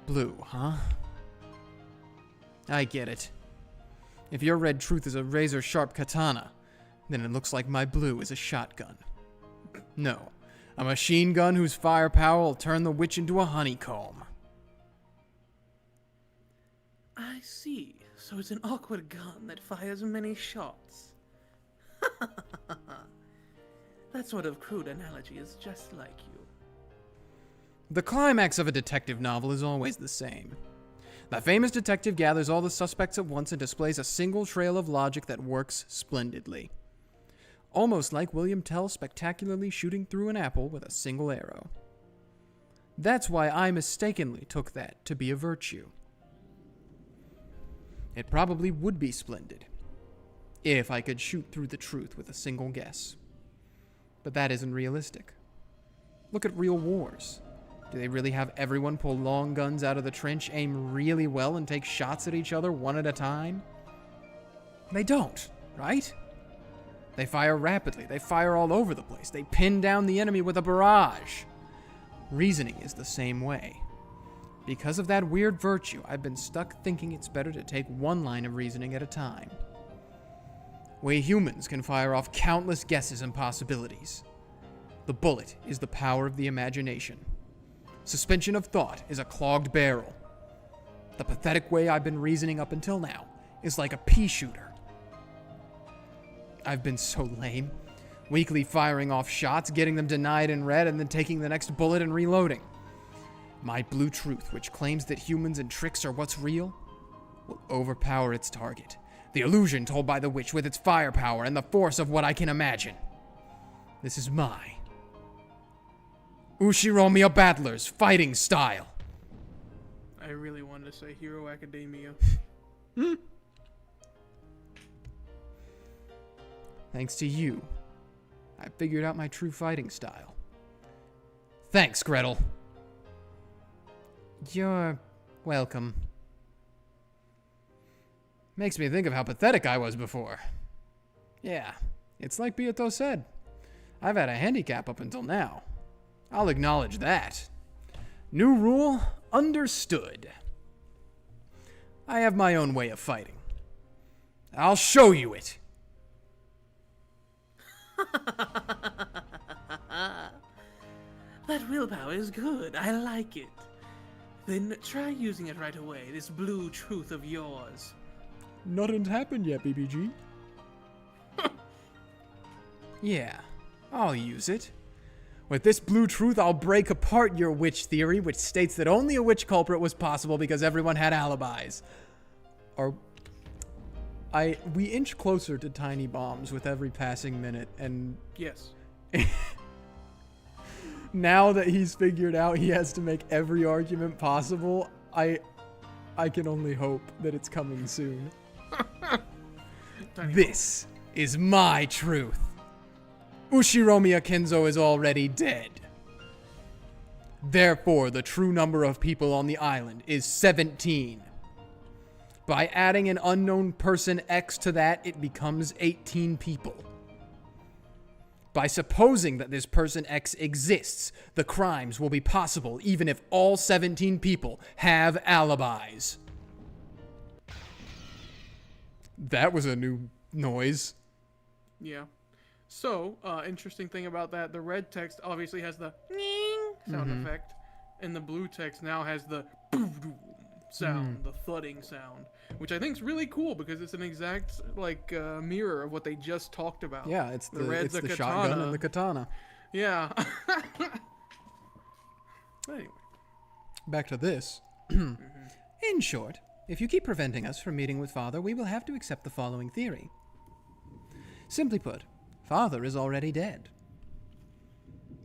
Blue, huh? I get it. If your red truth is a razor-sharp katana, then it looks like my blue is a shotgun. No, a machine gun whose firepower will turn the witch into a honeycomb. I see. So it's an awkward gun that fires many shots. That sort of crude analogy is just like you. The climax of a detective novel is always the same. The famous detective gathers all the suspects at once and displays a single trail of logic that works splendidly. Almost like William Tell spectacularly shooting through an apple with a single arrow. That's why I mistakenly took that to be a virtue. It probably would be splendid, if I could shoot through the truth with a single guess. But that isn't realistic. Look at real wars. Do they really have everyone pull long guns out of the trench, aim really well, and take shots at each other one at a time? They don't, right? They fire rapidly, they fire all over the place, they pin down the enemy with a barrage. Reasoning is the same way. Because of that weird virtue, I've been stuck thinking it's better to take one line of reasoning at a time. We humans can fire off countless guesses and possibilities. The bullet is the power of the imagination. Suspension of thought is a clogged barrel. The pathetic way I've been reasoning up until now is like a pea shooter. I've been so lame. Weakly firing off shots, getting them denied in red, and then taking the next bullet and reloading. My blue truth, which claims that humans and tricks are what's real, will overpower its target. The illusion told by the witch with its firepower and the force of what I can imagine. This is my Ushiromiya Battler's fighting style. I really wanted to say Hero Academia. Thanks to you, I figured out my true fighting style. Thanks, Gretel. You're welcome. Makes me think of how pathetic I was before. Yeah, it's like Beatrice said. I've had a handicap up until now. I'll acknowledge that. New rule, understood. I have my own way of fighting. I'll show you it. That willpower is good. I like it. Then try using it right away, this blue truth of yours. Nothing's happened yet, BBG. Yeah, I'll use it. With this blue truth, I'll break apart your witch theory, which states that only a witch culprit was possible because everyone had alibis. We inch closer to tiny bombs with every passing minute, and Yes. now that he's figured out he has to make every argument possible, I can only hope that it's coming soon. This is my truth. Ushiromiya Kenzo is already dead. Therefore, the true number of people on the island is 17. By adding an unknown person X to that, it becomes 18 people. By supposing that this person X exists, the crimes will be possible even if all 17 people have alibis. That was a new noise. Yeah. So, interesting thing about that, the red text obviously has the sound effect, and the blue text now has the sound, the thudding sound, which I think is really cool because it's an exact mirror of what they just talked about. Yeah, it's the red's a shotgun katana. and the katana. Yeah. Anyway. Back to this. In short, if you keep preventing us from meeting with Father, we will have to accept the following theory. Simply put, Father is already dead.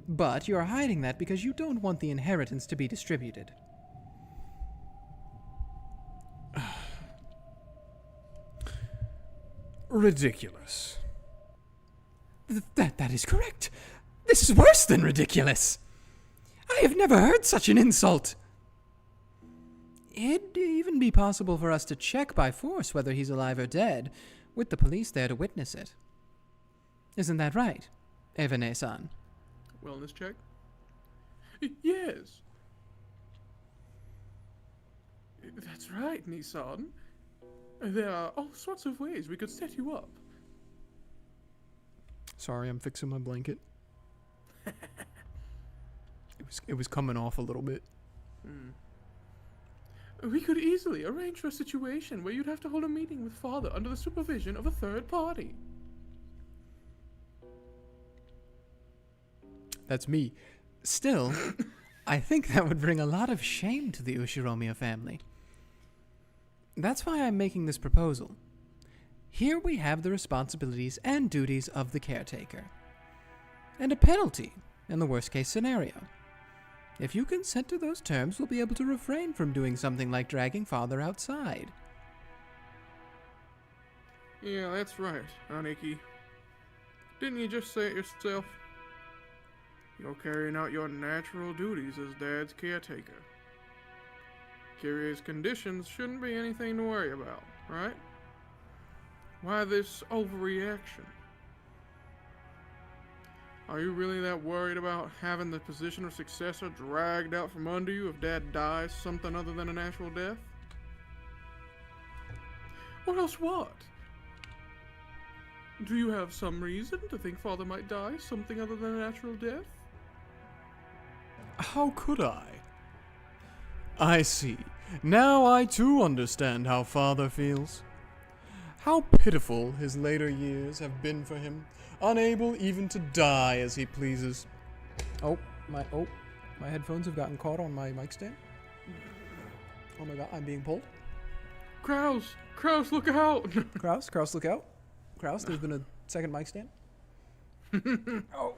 But you're hiding that because you don't want the inheritance to be distributed. Ridiculous. That is correct. This is worse than ridiculous. I have never heard such an insult. It'd even be possible for us to check by force whether he's alive or dead, with the police there to witness it. Isn't that right, Evane-san? Wellness check? Yes. That's right, Nissan. There are all sorts of ways we could set you up. Sorry, I'm fixing my blanket. It was coming off a little bit. We could easily arrange for a situation where you'd have to hold a meeting with Father under the supervision of a third party. That's me. Still, I think that would bring a lot of shame to the Ushiromiya family. That's why I'm making this proposal. Here we have the responsibilities and duties of the caretaker. And a penalty in the worst-case scenario. If you consent to those terms, we'll be able to refrain from doing something like dragging Father outside. Yeah, that's right, Aniki. Didn't you just say it yourself? You're carrying out your natural duties as Dad's caretaker. Kirie's conditions shouldn't be anything to worry about, right? Why this overreaction? Are you really that worried about having the position of successor dragged out from under you if Dad dies something other than a natural death? Or else what? Do you have some reason to think Father might die something other than a natural death? How could I? I see. Now I too understand how Father feels. How pitiful his later years have been for him, unable even to die as he pleases. Oh, My headphones have gotten caught on my mic stand. Oh my god, I'm being pulled. Kraus! Kraus, look out! Kraus, look out. Kraus, there's been a second mic stand. Oh.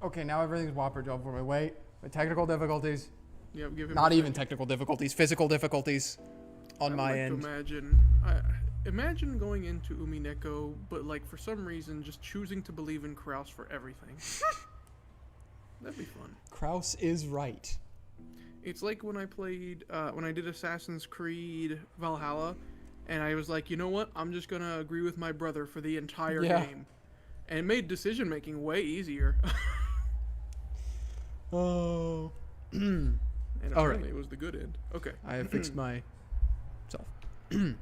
Okay, now everything's whopper job for me. Wait. Technical difficulties. Yep, give him Not a even second. technical difficulties, physical difficulties on I'd my like end. To imagine going into Umineko, but like for some reason just choosing to believe in Kraus for everything. That'd be fun. Kraus is right. It's like when I played, when I did Assassin's Creed Valhalla, and I was like, you know what? I'm just gonna agree with my brother for the entire game, and it made decision making way easier. Oh. And All apparently it was the good end. Okay. I have fixed myself. All right.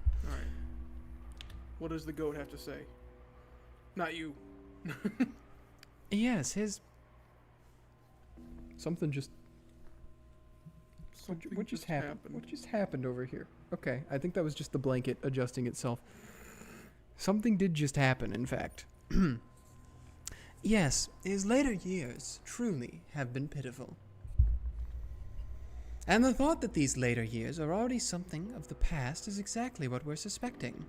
What does the goat have to say? Not you. Yes, his. Something just. Something What just happened? What just happened over here? Okay, I think that was just the blanket adjusting itself. Something did just happen, in fact. Yes, his later years truly have been pitiful. And the thought that these later years are already something of the past is exactly what we're suspecting.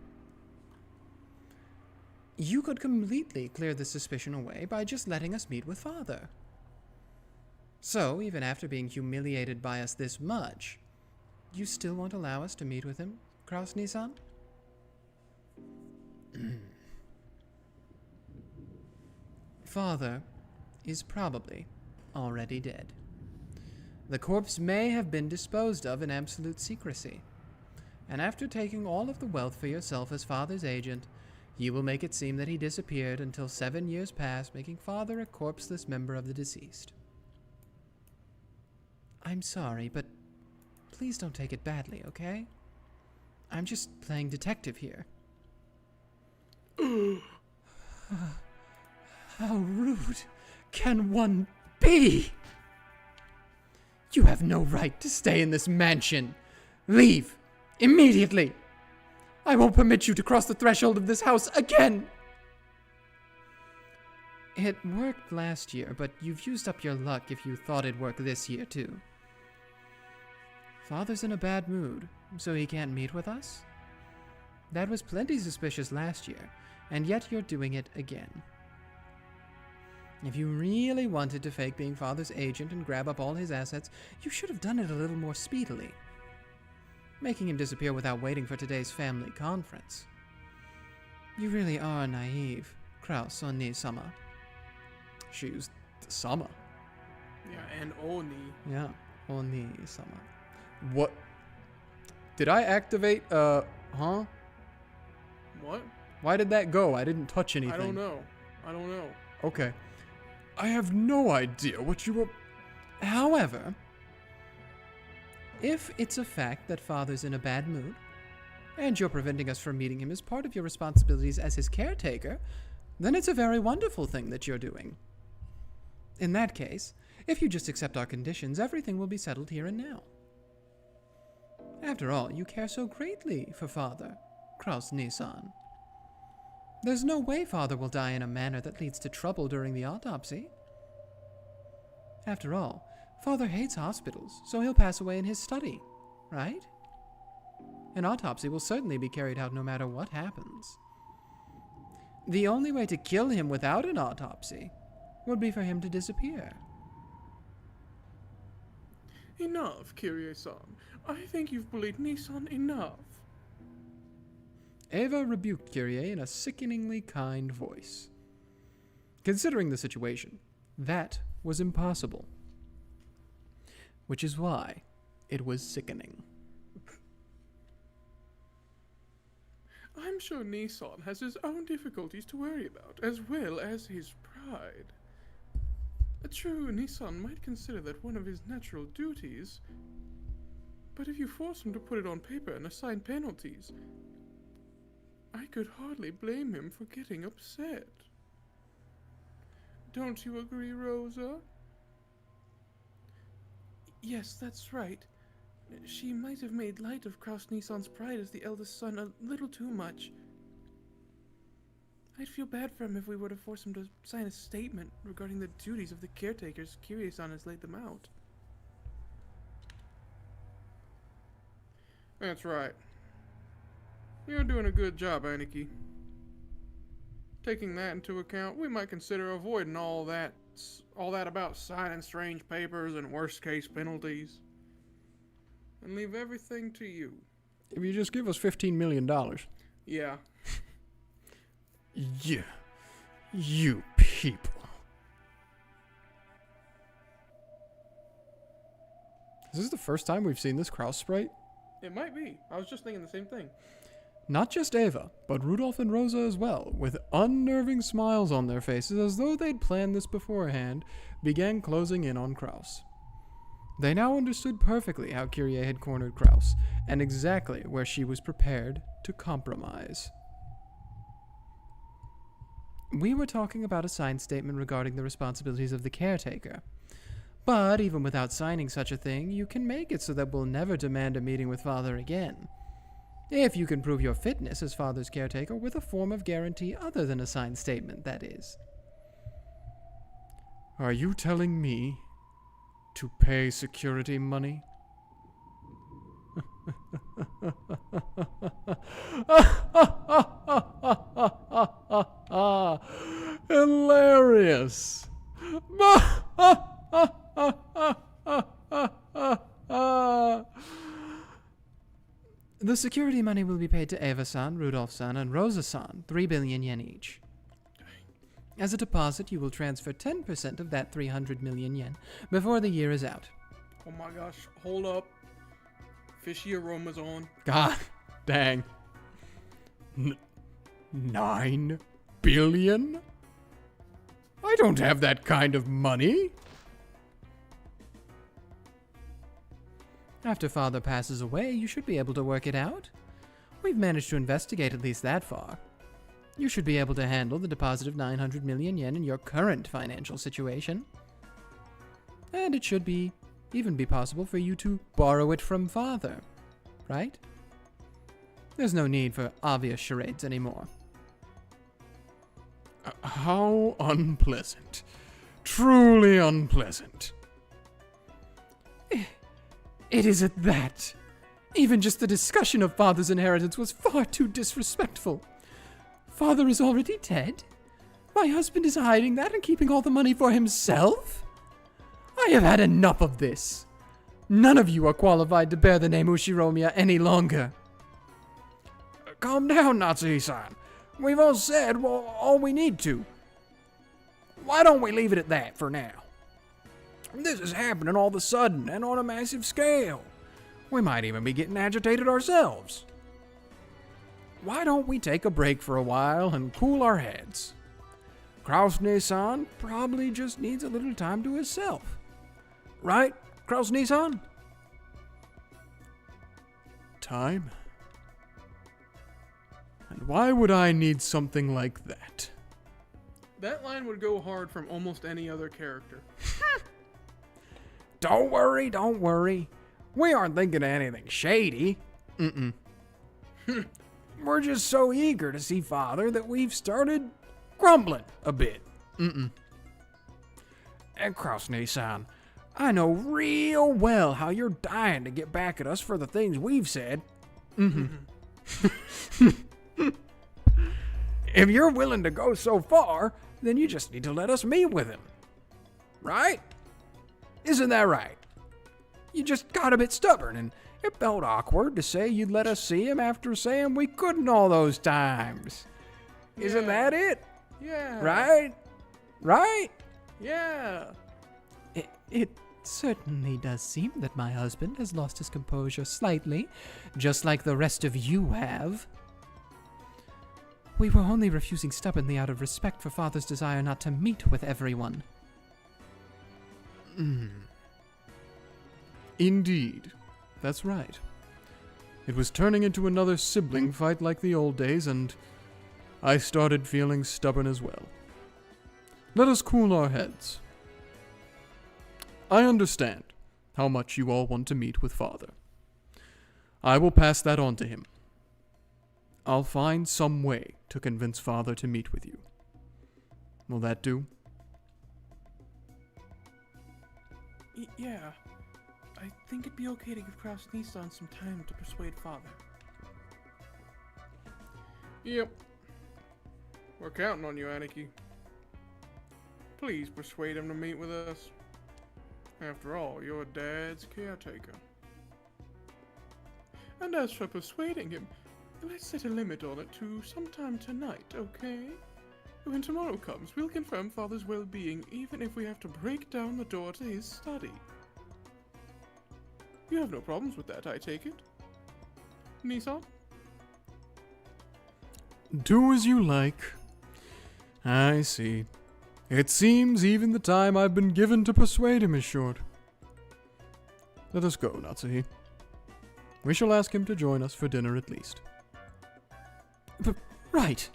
You could completely clear the suspicion away by just letting us meet with Father. So, even after being humiliated by us this much, you still won't allow us to meet with him, Kraus-Nissan? Father is probably already dead. The corpse may have been disposed of in absolute secrecy, and after taking all of the wealth for yourself as Father's agent, you will make it seem that he disappeared until 7 years pass, making Father a corpseless member of the deceased. I'm sorry, but please don't take it badly, okay? I'm just playing detective here. How rude can one be? You have no right to stay in this mansion. Leave immediately. I won't permit you to cross the threshold of this house again. It worked last year, but you've used up your luck if you thought it'd work this year, too. Father's in a bad mood, so he can't meet with us? That was plenty suspicious last year, and yet you're doing it again. If you really wanted to fake being Father's agent and grab up all his assets, you should have done it a little more speedily. Making him disappear without waiting for today's family conference. You really are naive, Kraus Oni-sama. She used the sama. Yeah, and Oni. Yeah, Oni-sama. What? Did I activate, huh? What? Why did that go? I didn't touch anything. I don't know. Okay. I have no idea what you were. However, if it's a fact that Father's in a bad mood, and you're preventing us from meeting him as part of your responsibilities as his caretaker, then it's a very wonderful thing that you're doing. In that case, if you just accept our conditions, everything will be settled here and now. After all, you care so greatly for Father, Kraus-Nissan. There's no way Father will die in a manner that leads to trouble during the autopsy. After all, Father hates hospitals, so he'll pass away in his study, right? An autopsy will certainly be carried out no matter what happens. The only way to kill him without an autopsy would be for him to disappear. Enough, Kyrie-san. I think you've bullied Nissan enough. Eva rebuked Kyrie in a sickeningly kind voice. Considering the situation, that was impossible. Which is why it was sickening. I'm sure Nissan has his own difficulties to worry about, as well as his pride. True, Nissan might consider that one of his natural duties, but if you force him to put it on paper and assign penalties, I could hardly blame him for getting upset. Don't you agree, Rosa? Yes, that's right. She might have made light of Kraus-Nissan's pride as the eldest son a little too much. I'd feel bad for him if we were to force him to sign a statement regarding the duties of the caretakers Kyrie-san has laid them out. That's right. You're doing a good job, Aniki. Taking that into account, we might consider avoiding all that about signing strange papers and worst-case penalties. And leave everything to you. If you just give us $15 million. Yeah. Yeah. You people. Is this the first time we've seen this Kraus sprite? It might be. I was just thinking the same thing. Not just Ava, but Rudolph and Rosa as well, with unnerving smiles on their faces as though they'd planned this beforehand, began closing in on Kraus. They now understood perfectly how Kyrie had cornered Kraus, and exactly where she was prepared to compromise. We were talking about a signed statement regarding the responsibilities of the caretaker. But even without signing such a thing, you can make it so that we'll never demand a meeting with Father again. If you can prove your fitness as Father's caretaker with a form of guarantee other than a signed statement, that is. Are you telling me to pay security money? Hilarious! The security money will be paid to Ava-san, Rudolph-san, and Rosa-san, 3 billion yen each. As a deposit, you will transfer 10% of that 300 million yen before the year is out. Oh my gosh, hold up. Fishy aromas on. God dang. 9 billion? I don't have that kind of money. After Father passes away, you should be able to work it out. We've managed to investigate at least that far. You should be able to handle the deposit of 900 million yen in your current financial situation. And it should even be possible for you to borrow it from Father, right? There's no need for obvious charades anymore. How unpleasant. Truly unpleasant. It isn't that. Even just the discussion of Father's inheritance was far too disrespectful. Father is already dead. My husband is hiding that and keeping all the money for himself? I have had enough of this. None of you are qualified to bear the name Ushiromiya any longer. Calm down, Natsuhi-san. We've all said all we need to. Why don't we leave it at that for now? This is happening all of a sudden and on a massive scale. We might even be getting agitated ourselves. Why don't we take a break for a while and cool our heads? Kraus-san probably just needs a little time to himself. Right, Kraus-san? Time? And why would I need something like that? That line would go hard from almost any other character. Don't worry. We aren't thinking of anything shady. We're just so eager to see Father that we've started grumbling a bit. And Kraus-san, I know real well how you're dying to get back at us for the things we've said. If you're willing to go so far, then you just need to let us meet with him. Right? Isn't that right? You just got a bit stubborn, and it felt awkward to say you'd let us see him after saying we couldn't all those times. Isn't that it? Yeah. Right? Yeah. It certainly does seem that my husband has lost his composure slightly, just like the rest of you have. We were only refusing stubbornly out of respect for Father's desire not to meet with everyone. Indeed. That's right. It was turning into another sibling fight like the old days, and I started feeling stubborn as well. Let us cool our heads. I understand how much you all want to meet with Father. I will pass that on to him. I'll find some way to convince Father to meet with you. Will that do? Yeah. I think it'd be okay to give Kraus Nissan some time to persuade Father. Yep. We're counting on you, Aniki. Please persuade him to meet with us. After all, you're Dad's caretaker. And as for persuading him, let's set a limit on it to sometime tonight, okay? When tomorrow comes, we'll confirm Father's well-being, even if we have to break down the door to his study. You have no problems with that, I take it? Nissan? Do as you like. I see. It seems even the time I've been given to persuade him is short. Let us go, Natsuhi. We shall ask him to join us for dinner at least. Right.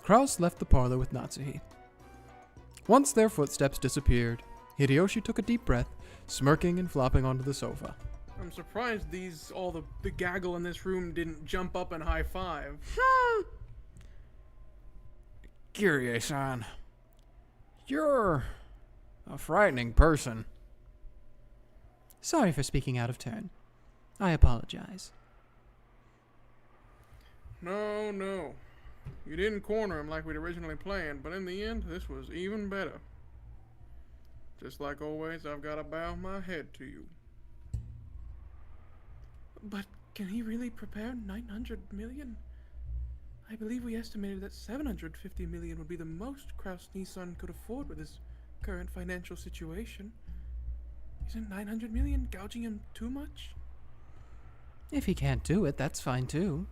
Kraus left the parlor with Natsuhi. Once their footsteps disappeared, Hideyoshi took a deep breath, smirking and flopping onto the sofa. I'm surprised all the gaggle in this room didn't jump up and high-five. Kiryu-san, you're a frightening person. Sorry for speaking out of turn. I apologize. No. You didn't corner him like we'd originally planned, but in the end, this was even better. Just like always, I've got to bow my head to you. But can he really prepare 900 million? I believe we estimated that 750 million would be the most Kraus Nissan could afford with his current financial situation. Isn't 900 million gouging him too much? If he can't do it, that's fine too.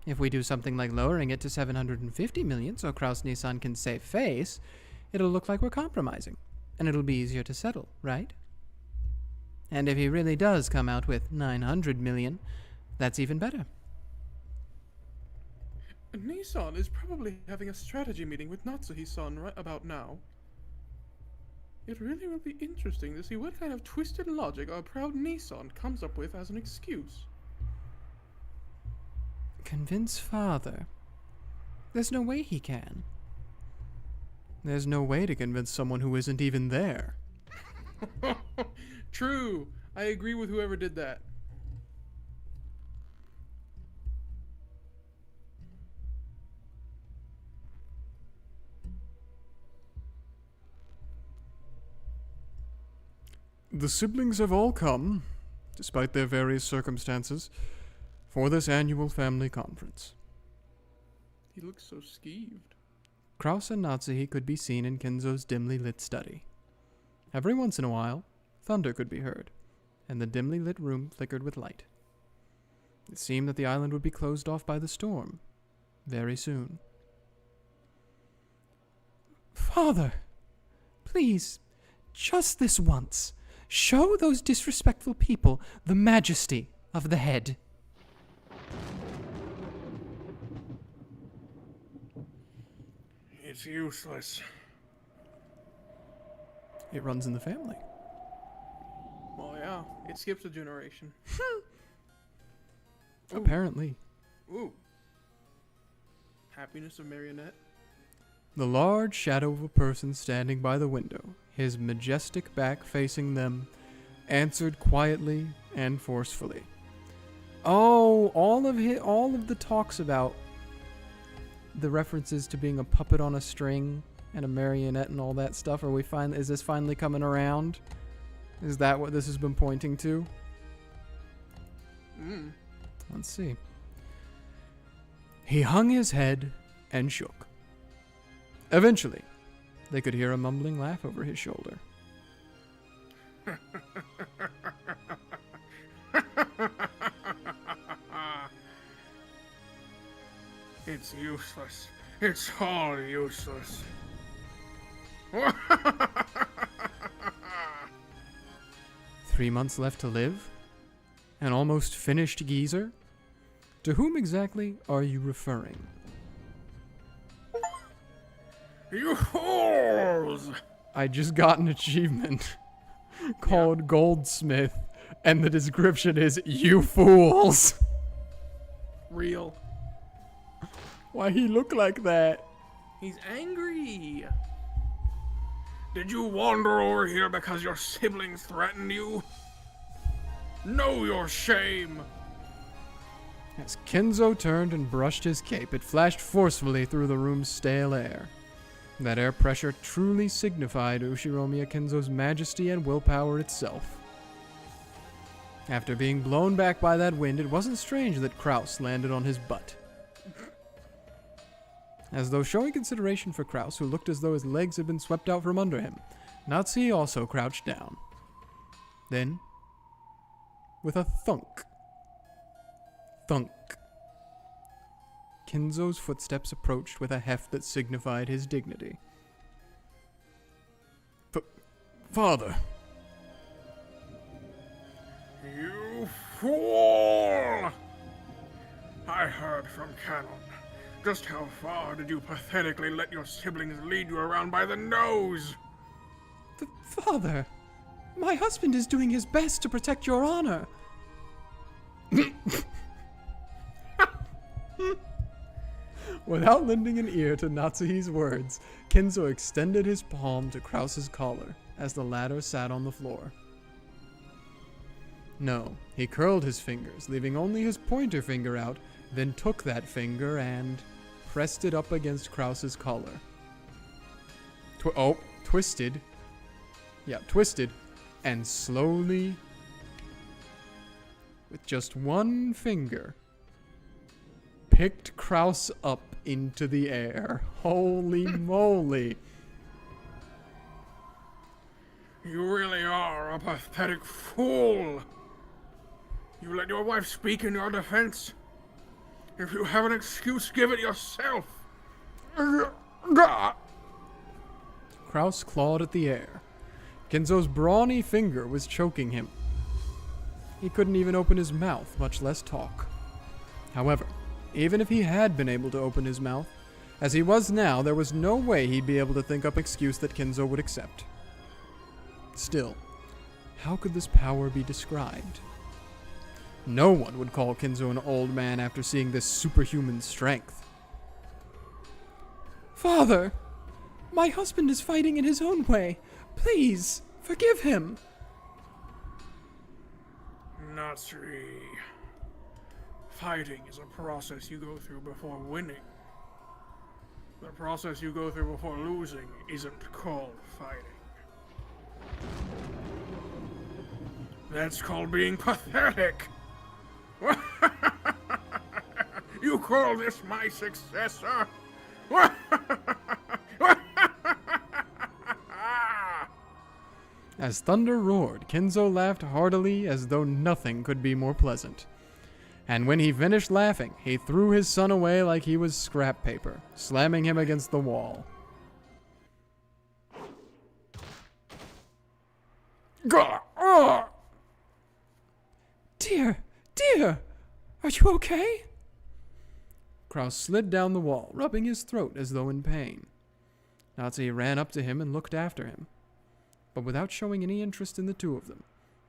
If we do something like lowering it to 750 million so Kraus Nissan can save face, it'll look like we're compromising, and it'll be easier to settle, right? And if he really does come out with 900 million, that's even better. Nissan is probably having a strategy meeting with Natsuhi-san right about now. It really will be interesting to see what kind of twisted logic our proud Nissan comes up with as an excuse. Convince Father? There's no way he can. There's no way to convince someone who isn't even there. True. I agree with whoever did that. The siblings have all come, despite their various circumstances, for this annual family conference. He looks so skeeved. Kraus and Natsuhi could be seen in Kenzo's dimly lit study. Every once in a while, thunder could be heard, and the dimly lit room flickered with light. It seemed that the island would be closed off by the storm very soon. Father, please, just this once, show those disrespectful people the majesty of the head. It's useless. It runs in the family. Oh yeah, it skips a generation. Apparently. Ooh. Happiness of Marionette. The large shadow of a person standing by the window, his majestic back facing them, answered quietly and forcefully. Oh, all of the talks about the references to being a puppet on a string and a marionette and all that stuff, is this finally coming around? Is that what this has been pointing to? Let's see. He hung his head and shook. Eventually, they could hear a mumbling laugh over his shoulder. It's useless. It's all useless. 3 months left to live? An almost finished geezer? To whom exactly are you referring? You fools! I just got an achievement called Goldsmith, and the description is, "You fools." Real. Why he look like that? He's angry. Did you wander over here because your siblings threatened you? Know your shame! As Kenzo turned and brushed his cape, it flashed forcefully through the room's stale air. That air pressure truly signified Ushiromiya Kenzo's majesty and willpower itself. After being blown back by that wind, it wasn't strange that Kraus landed on his butt. As though showing consideration for Kraus, who looked as though his legs had been swept out from under him, Natsuki also crouched down. Then, with a thunk, Kenzo's footsteps approached with a heft that signified his dignity. Father. You fool! I heard from Canon. Just how far did you pathetically let your siblings lead you around by the nose? Father, my husband is doing his best to protect your honor. Without lending an ear to Natsuhi's words, Kenzo extended his palm to Kraus's collar as the latter sat on the floor. No, he curled his fingers, leaving only his pointer finger out, then took that finger and pressed it up against Kraus's collar. Twisted. Yeah, twisted, and slowly, with just one finger, picked Kraus up into the air. Holy moly. You really are a pathetic fool. You let your wife speak in your defense. If you have an excuse, give it yourself. Kraus clawed at the air. Kenzo's brawny finger was choking him. He couldn't even open his mouth, much less talk. However, even if he had been able to open his mouth, as he was now, there was no way he'd be able to think up excuse that Kenzo would accept. Still, how could this power be described? No one would call Kenzo an old man after seeing this superhuman strength. Father, my husband is fighting in his own way. Please, forgive him. Natsuri. Fighting is a process you go through before winning. The process you go through before losing isn't called fighting. That's called being pathetic. You call this my successor? As thunder roared, Kenzo laughed heartily as though nothing could be more pleasant. And when he finished laughing, he threw his son away like he was scrap paper, slamming him against the wall. Dear, are you okay? Kraus slid down the wall, rubbing his throat as though in pain. Natsuki ran up to him and looked after him. But without showing any interest in the two of them,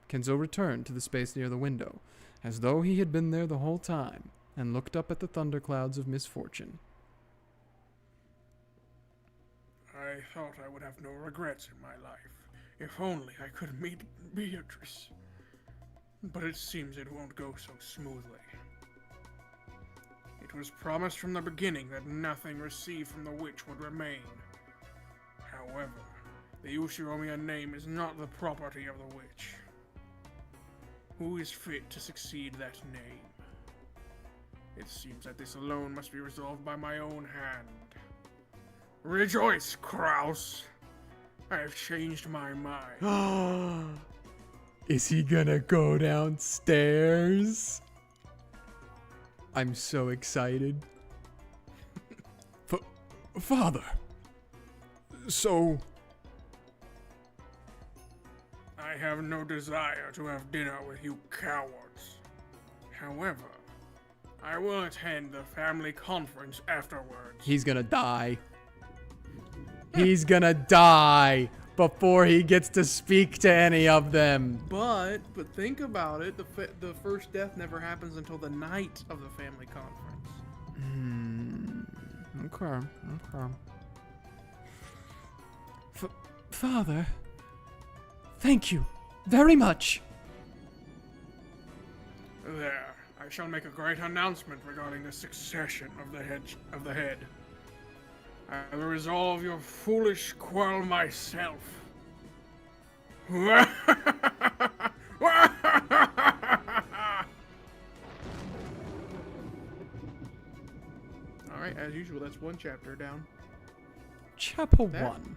Kenzo returned to the space near the window, as though he had been there the whole time, and looked up at the thunderclouds of misfortune. I thought I would have no regrets in my life. If only I could meet Beatrice. But it seems it won't go so smoothly. It was promised from the beginning that nothing received from the witch would remain. However, the Ushiromiya name is not the property of the witch. Who is fit to succeed that name? It seems that this alone must be resolved by my own hand. Rejoice, Kraus! I have changed my mind. Is he gonna go downstairs? I'm so excited. Father. So... I have no desire to have dinner with you cowards. However, I will attend the family conference afterwards. He's gonna die. He's gonna die before he gets to speak to any of them. But think about it. The first death never happens until the night of the family conference. Okay. Father, thank you very much. There, I shall make a great announcement regarding the succession of the head. I will resolve your foolish quarrel myself. Alright, as usual, that's one chapter down. Chapter That- 1.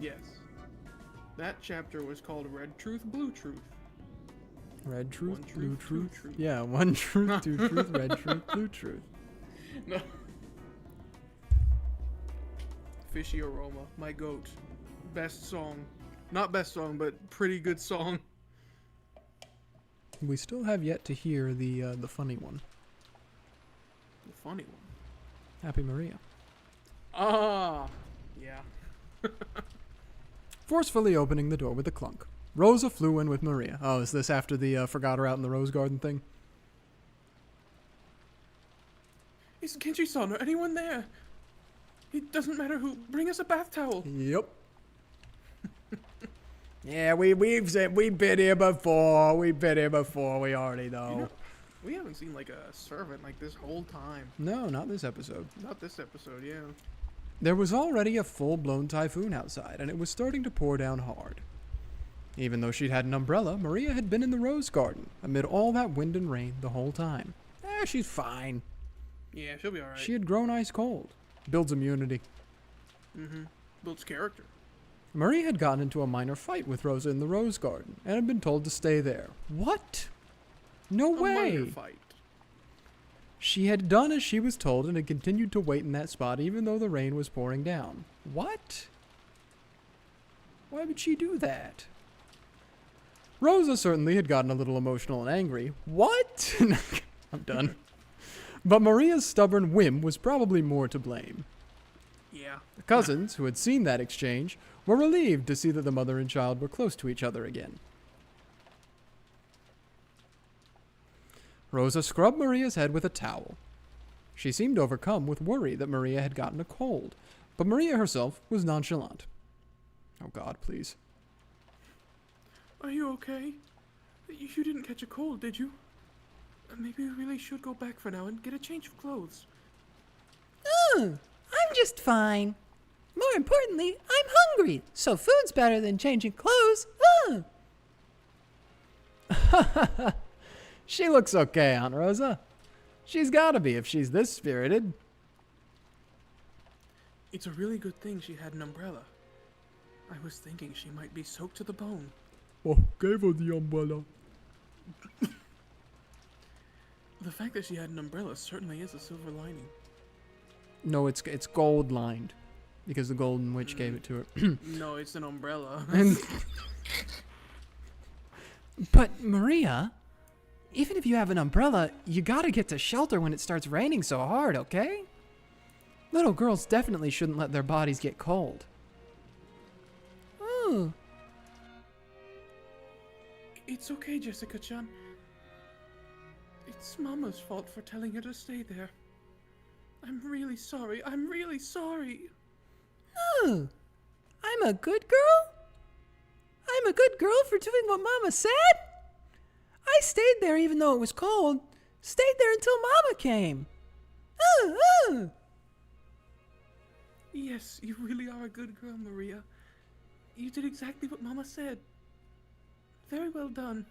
Yes. That chapter was called Red Truth, Blue Truth. Red truth, One blue truth, two truth. truth. Yeah, one truth, two truth, red truth, blue truth. No. Fishy Aroma, my goat. Best song. Not best song, but pretty good song. We still have yet to hear the funny one. The funny one. Happy Maria. Ah, yeah. Forcefully opening the door with a clunk, Rosa flew in with Maria. Oh, is this after the forgot her out in the rose garden thing? Is Genji-san or anyone there? It doesn't matter who. Bring us a bath towel. Yep. Yeah, we've been here before. We've been here before. We already know. You know, we haven't seen like a servant like this whole time. No, not this episode. Not this episode, yeah. There was already a full-blown typhoon outside, and it was starting to pour down hard. Even though she'd had an umbrella, Maria had been in the rose garden amid all that wind and rain the whole time. She's fine. Yeah, she'll be alright. She had grown ice cold. Builds immunity. Mm-hmm. Builds character. Maria had gotten into a minor fight with Rosa in the rose garden and had been told to stay there. What? No A way. minor fight. She had done as she was told and had continued to wait in that spot even though the rain was pouring down. What? Why would she do that? Rosa certainly had gotten a little emotional and angry. What? I'm done. But Maria's stubborn whim was probably more to blame. Yeah. The cousins, who had seen that exchange, were relieved to see that the mother and child were close to each other again. Rosa scrubbed Maria's head with a towel. She seemed overcome with worry that Maria had gotten a cold, but Maria herself was nonchalant. Oh God, please. Are you okay? You didn't catch a cold, did you? Maybe we really should go back for now and get a change of clothes. I'm just fine. More importantly, I'm hungry, so food's better than changing clothes. She looks okay, Aunt Rosa. She's gotta be if she's this spirited. It's a really good thing she had an umbrella. I was thinking she might be soaked to the bone. Oh, gave her the umbrella. The fact that she had an umbrella certainly is a silver lining. No, it's gold lined because the Golden Witch gave it to her. No, it's an umbrella. But Maria, even if you have an umbrella, you gotta get to shelter when it starts raining so hard, okay? Little girls definitely shouldn't let their bodies get cold. Ooh, It's okay, Jessica-chan. It's Mama's fault for telling her to stay there. I'm really sorry. I'm really sorry. ooh. I'm a good girl? I'm a good girl for doing what Mama said? I stayed there even though it was cold. Stayed there until Mama came. Ooh. Yes, you really are a good girl, Maria. You did exactly what Mama said. Very well done.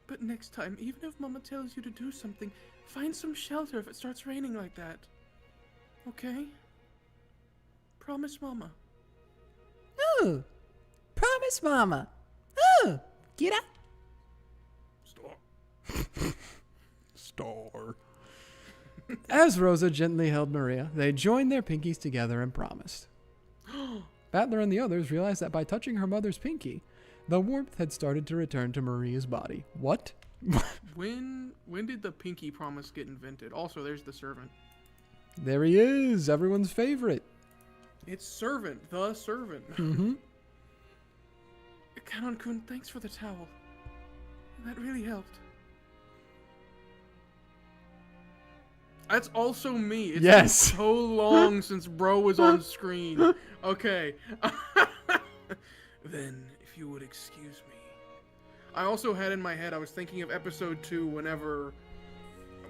But next time, even if Mama tells you to do something, find some shelter if it starts raining like that. Okay? Promise Mama. Ooh. Promise Mama. Ooh. Get up. Stop. Star. As Rosa gently held Maria, they joined their pinkies together and promised. Battler and the others realized that by touching her mother's pinky, the warmth had started to return to Maria's body. What? When did the pinky promise get invented? Also, there's the servant. There he is, everyone's favorite. It's servant, the servant. Mm-hmm. Kanon-kun, thanks for the towel. That really helped. That's also me. It's Yes. been so long since bro was on screen. Okay. Then, if you would excuse me. I also had in my head, I was thinking of episode 2 whenever...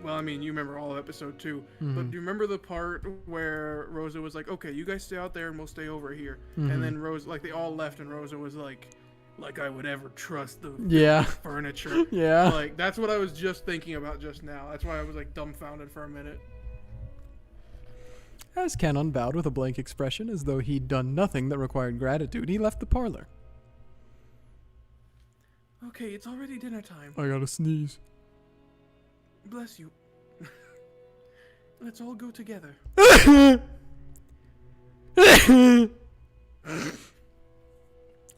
Well, I mean, you remember all of episode 2. But do you remember the part where Rosa was like, okay, you guys stay out there and we'll stay over here. And then Rosa, like, they all left and Rosa was like I would ever trust the Yeah. furniture. Yeah. Like, that's what I was just thinking about just now. That's why I was like dumbfounded for a minute. As Ken unbowed with a blank expression as though he'd done nothing that required gratitude, he left the parlor. Okay, it's already dinner time. I gotta sneeze. Bless you. Let's all go together.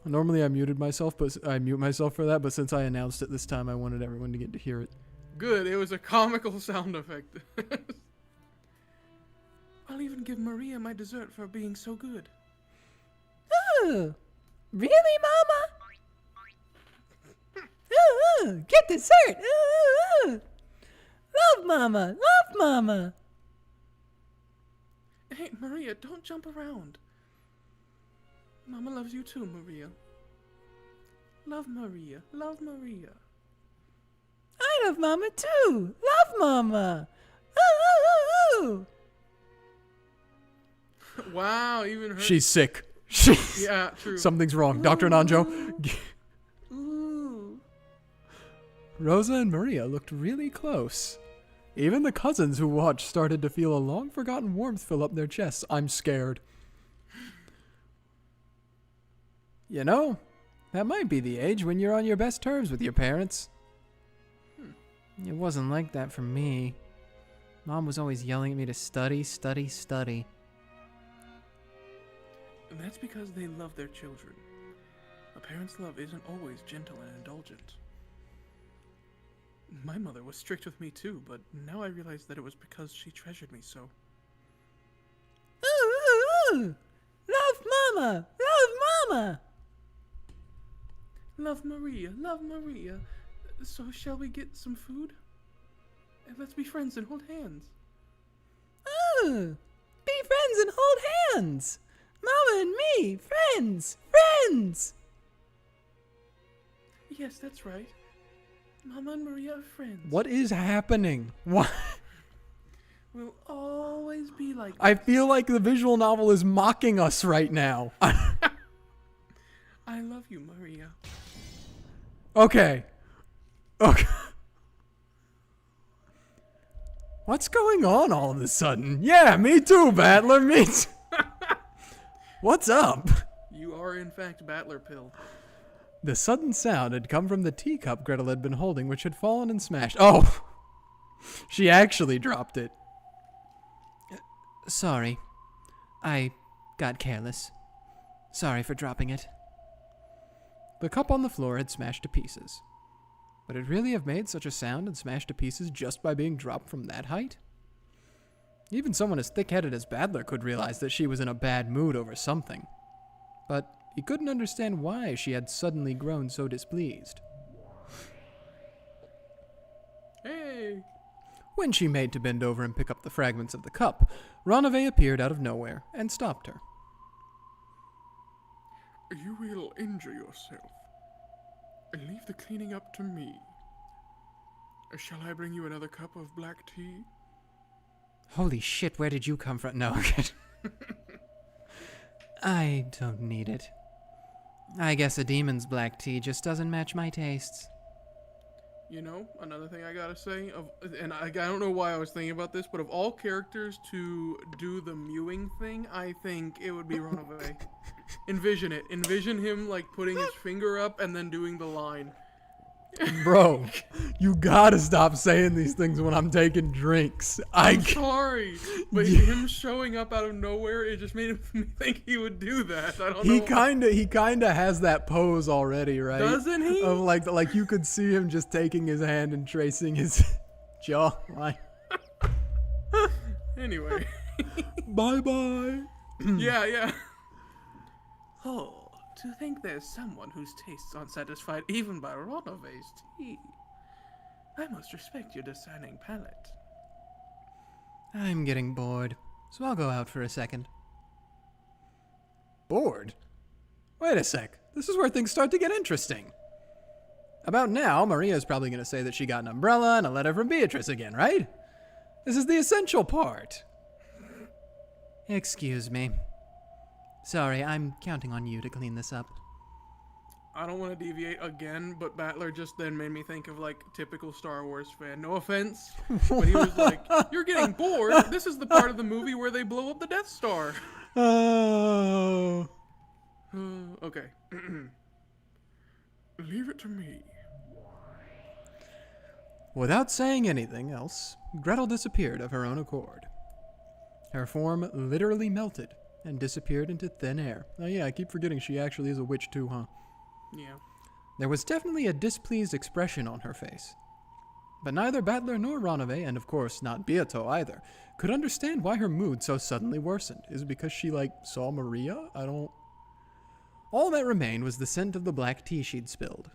Normally I muted myself, but I mute myself for that, but since I announced it this time, I wanted everyone to get to hear it. Good, it was a comical sound effect. I'll even give Maria my dessert for being so good. Oh, really, Mama? Get dessert. Love Mama. Love Mama. Hey, Maria, don't jump around. Mama loves you too, Maria. Love Maria. Love Maria. I love Mama too. Love Mama. Ooh. Wow, even her. She's sick. She's Yeah, true. Something's wrong. Dr. Nanjo. Ooh. Rosa and Maria looked really close. Even the cousins who watched started to feel a long-forgotten warmth fill up their chests. I'm scared. You know, that might be the age when you're on your best terms with your parents. It wasn't like that for me. Mom was always yelling at me to study, study, study. And that's because they love their children. A parent's love isn't always gentle and indulgent. My mother was strict with me too, but now I realize that it was because she treasured me so. Ooh. Love Mama. Love Mama. Love Maria, love Maria. So shall we get some food? And let's be friends and hold hands. Ooh. Be friends and hold hands. Mama and me. Friends. Friends. Yes, that's right. Mama and Maria are friends. What is happening? What? We'll always be like I feel like the visual novel is mocking us right now. I love you, Maria. Okay. Okay. What's going on all of a sudden? Yeah, me too, Battler. Me too. What's up? You are in fact Battler Pill. The sudden sound had come from the teacup Gretel had been holding, which had fallen and smashed. Oh! She actually dropped it. Sorry. I got careless. Sorry for dropping it. The cup on the floor had smashed to pieces. Would it really have made such a sound and smashed to pieces just by being dropped from that height? Even someone as thick-headed as Badler could realize that she was in a bad mood over something. But he couldn't understand why she had suddenly grown so displeased. Hey! When she made to bend over and pick up the fragments of the cup, Ronave appeared out of nowhere and stopped her. You will injure yourself. Leave the cleaning up to me. Shall I bring you another cup of black tea? Holy shit, where did you come from? No. I don't need it. I guess a demon's black tea just doesn't match my tastes. You know, another thing I gotta say, and I don't know why I was thinking about this, but of all characters to do the mewing thing, I think it would be Ronave. Envision it. Envision him, like, putting his finger up and then doing the line. Bro, you gotta stop saying these things when I'm taking drinks. I'm sorry, but him showing up out of nowhere, it just made me think he would do that. I don't know. He kinda has that pose already, right? Doesn't he? Of like you could see him just taking his hand and tracing his jawline. Anyway. Bye-bye. Yeah. Oh, to think there's someone whose tastes aren't satisfied even by Ronave's tea. I must respect your discerning palate. I'm getting bored, so I'll go out for a second. Bored? Wait a sec. This is where things start to get interesting. About now, Maria's probably going to say that she got an umbrella and a letter from Beatrice again, right? This is the essential part. Excuse me. Sorry, I'm counting on you to clean this up. I don't want to deviate again, but Battler just then made me think of like typical Star Wars fan. No offense, but he was like, "You're getting bored. This is the part of the movie where they blow up the Death Star." Oh. Okay. Leave it to me. Without saying anything else, Gretel disappeared of her own accord. Her form literally melted and disappeared into thin air. Oh yeah, I keep forgetting she actually is a witch too, huh? Yeah. There was definitely a displeased expression on her face. But neither Battler nor Ronave, and of course not Beato either, could understand why her mood so suddenly worsened. Is it because she, saw Maria? All that remained was the scent of the black tea she'd spilled.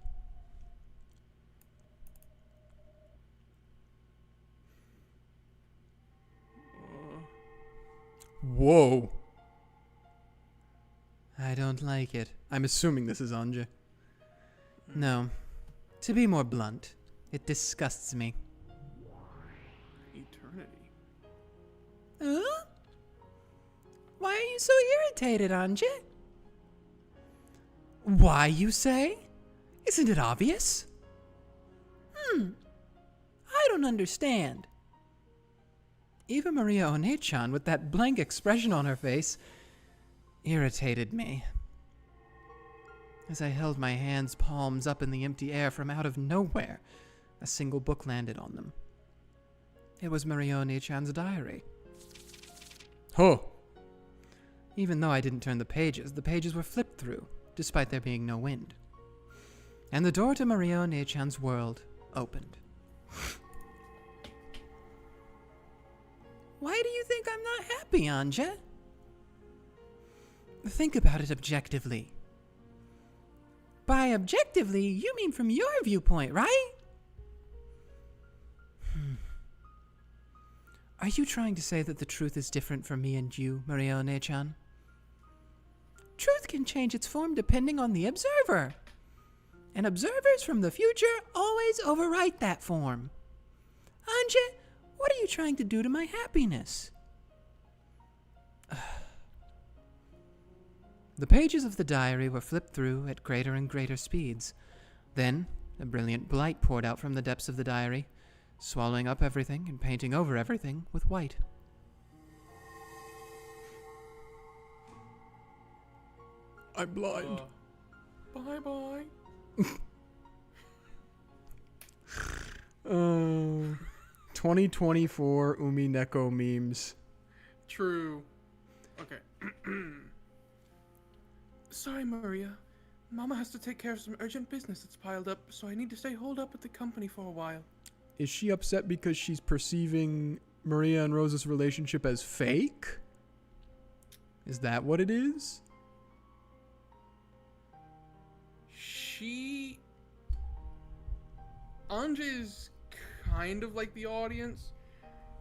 Whoa. I don't like it. I'm assuming this is Ange. No. To be more blunt, it disgusts me. Eternity. Huh? Why are you so irritated, Ange? Why, you say? Isn't it obvious? I don't understand. Even Maria One-chan, with that blank expression on her face, irritated me. As I held my hands palms up in the empty air from out of nowhere, a single book landed on them. It was Maria One-chan's diary. Huh. Even though I didn't turn the pages were flipped through, despite there being no wind. And the door to Maria One-chan's world opened. Why do you think I'm not happy, Ange? Think about it objectively. By objectively, you mean from your viewpoint, right? Are you trying to say that the truth is different for me and you, Maria One-chan? Truth can change its form depending on the observer. And observers from the future always overwrite that form. Ange, what are you trying to do to my happiness? The pages of the diary were flipped through at greater and greater speeds. Then, a brilliant light poured out from the depths of the diary, swallowing up everything and painting over everything with white. I'm blind. Bye-bye. 2024 Umineko memes. True. Okay. Sorry, Maria. Mama has to take care of some urgent business that's piled up, so I need to stay holed up at the company for a while. Is she upset because she's perceiving Maria and Rosa's relationship as fake? Is that what it is? Ange is kind of like the audience.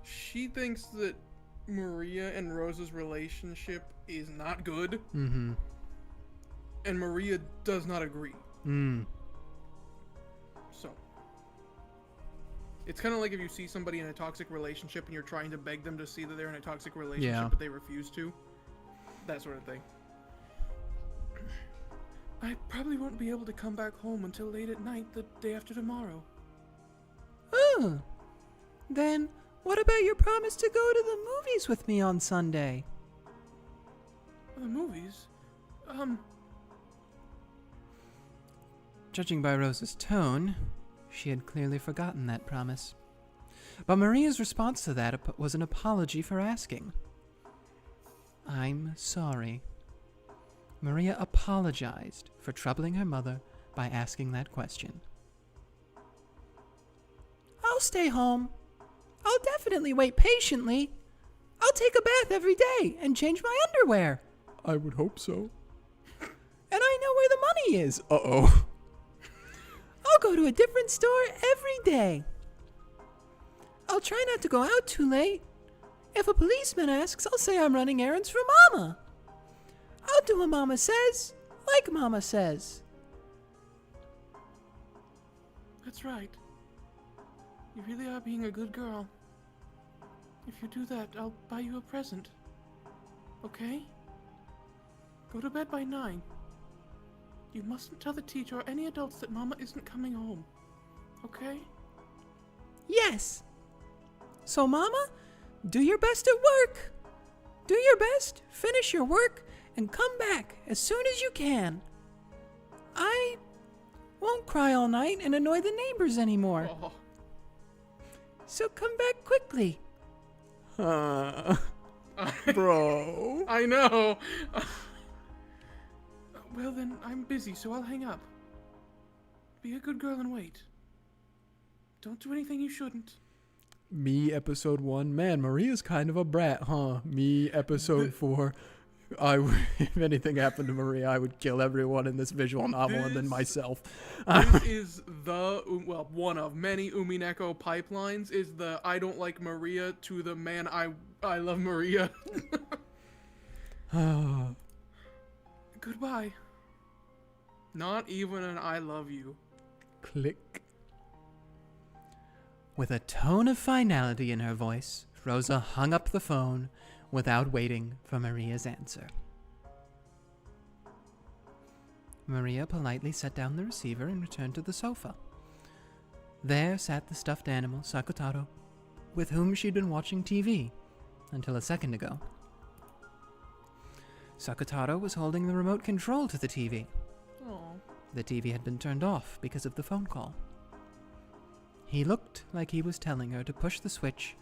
She thinks that Maria and Rosa's relationship is not good. Mm-hmm. And Maria does not agree. So, it's kind of like if you see somebody in a toxic relationship and you're trying to beg them to see that they're in a toxic relationship, Yeah. but they refuse to. That sort of thing. I probably won't be able to come back home until late at night the day after tomorrow. Oh. Then, what about your promise to go to the movies with me on Sunday? The movies? Judging by Rosa's tone, she had clearly forgotten that promise. But Maria's response to that was an apology for asking. I'm sorry. Maria apologized for troubling her mother by asking that question. I'll stay home. I'll definitely wait patiently. I'll take a bath every day and change my underwear. I would hope so. And I know where the money is. Uh-oh. I'll go to a different store every day. I'll try not to go out too late. If a policeman asks, I'll say I'm running errands for Mama. I'll do what Mama says, like Mama says. That's right. You really are being a good girl. If you do that, I'll buy you a present. Okay? Go to bed by 9. You mustn't tell the teacher or any adults that Mama isn't coming home. Okay? Yes. So, Mama, do your best at work. Do your best, finish your work, and come back as soon as you can. I won't cry all night and annoy the neighbors anymore. Oh. So come back quickly. Bro. I know. Well then, I'm busy, so I'll hang up. Be a good girl and wait. Don't do anything you shouldn't. Me, episode 1. Man, Maria's kind of a brat, huh? Me, episode 4. If anything happened to Maria, I would kill everyone in this visual novel and then myself. This is one of many Umineko pipelines, is the I don't like Maria to the man I love Maria. Goodbye. Not even an I love you. Click. With a tone of finality in her voice, Rosa hung up the phone without waiting for Maria's answer. Maria politely set down the receiver and returned to the sofa. There sat the stuffed animal, Sakutaro, with whom she'd been watching TV until a second ago. Sakutaro was holding the remote control to the TV. Aw. The TV had been turned off because of the phone call. He looked like he was telling her to push the switch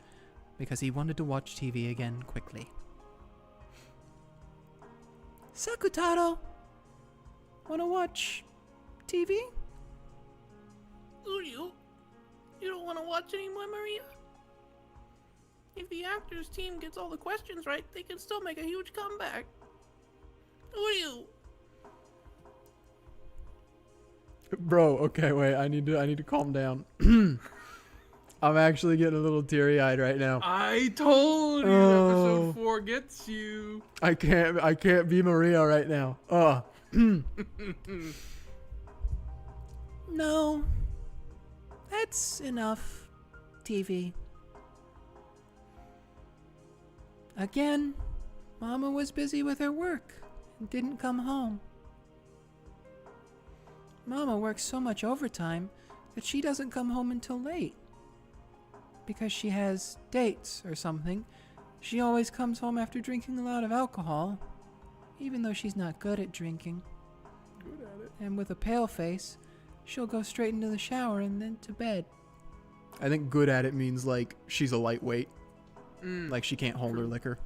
because he wanted to watch TV again quickly. Sakutaro, wanna watch TV? You don't want to watch anymore, Maria? If the actors team gets all the questions right, they can still make a huge comeback. Bro, okay, wait, I need to calm down. I'm actually getting a little teary-eyed right now. I told you episode 4 gets you. I can't be Maria right now. No, that's enough TV. Again, Mama was busy with her work and didn't come home. Mama works so much overtime that she doesn't come home until late. Because she has dates or something, she always comes home after drinking a lot of alcohol, even though she's not good at drinking. Good at it. And with a pale face, she'll go straight into the shower and then to bed. I think good at it means like she's a lightweight. Mm. Like she can't hold her True. liquor.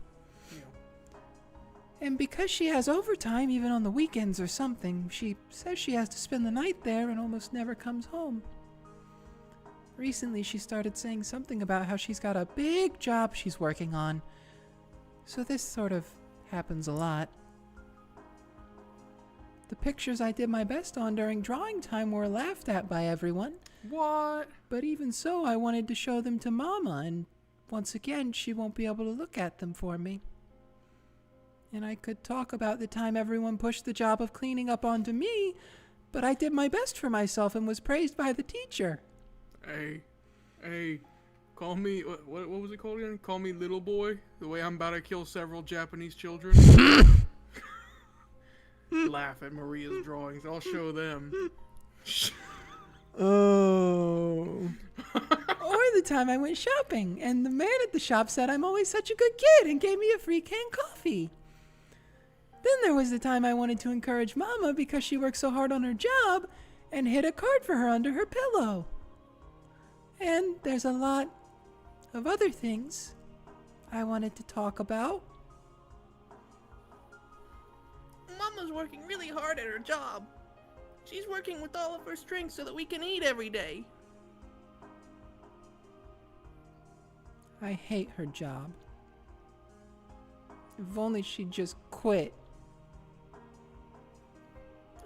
And because she has overtime even on the weekends or something, she says she has to spend the night there and almost never comes home. Recently she started saying something about how she's got a big job she's working on. So this sort of happens a lot. The pictures I did my best on during drawing time were laughed at by everyone. What? But even so, I wanted to show them to Mama, and once again, she won't be able to look at them for me. And I could talk about the time everyone pushed the job of cleaning up onto me, but I did my best for myself and was praised by the teacher. Hey, call me, what was it called again? Call me little boy, the way I'm about to kill several Japanese children. Laugh at Maria's drawings, I'll show them. Oh. Or the time I went shopping, and the man at the shop said I'm always such a good kid and gave me a free canned coffee. Then there was the time I wanted to encourage Mama because she worked so hard on her job and hid a card for her under her pillow. And there's a lot of other things I wanted to talk about. Mama's working really hard at her job. She's working with all of her strength so that we can eat every day. I hate her job. If only she'd just quit.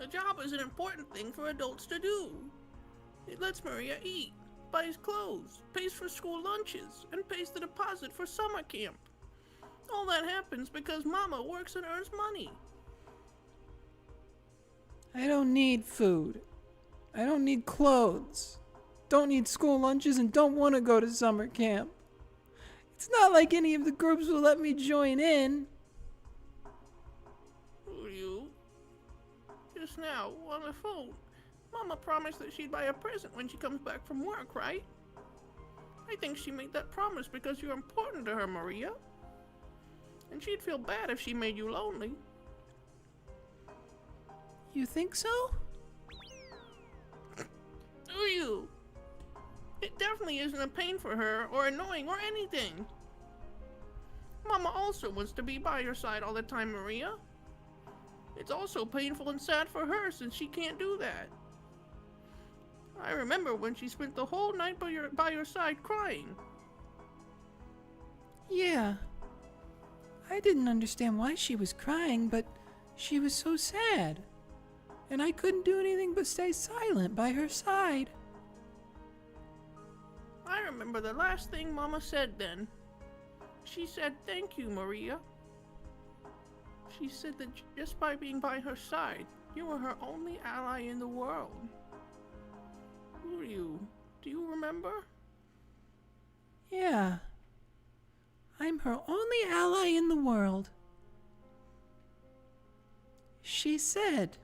A job is an important thing for adults to do. It lets Maria eat, buys clothes, pays for school lunches, and pays the deposit for summer camp. All that happens because Mama works and earns money. I don't need food. I don't need clothes. Don't need school lunches and don't want to go to summer camp. It's not like any of the groups will let me join in. Who you? Just now, on the phone, Mama promised that she'd buy a present when she comes back from work, right? I think she made that promise because you're important to her, Maria. And she'd feel bad if she made you lonely. You think so? Do you? It definitely isn't a pain for her, or annoying, or anything. Mama also wants to be by your side all the time, Maria. It's also painful and sad for her since she can't do that. I remember when she spent the whole night by your side crying. Yeah. I didn't understand why she was crying, but she was so sad. And I couldn't do anything but stay silent by her side. I remember the last thing Mama said then. She said, "Thank you, Maria." She said that just by being by her side, you were her only ally in the world. Who are you? Do you remember? Yeah. I'm her only ally in the world. She said.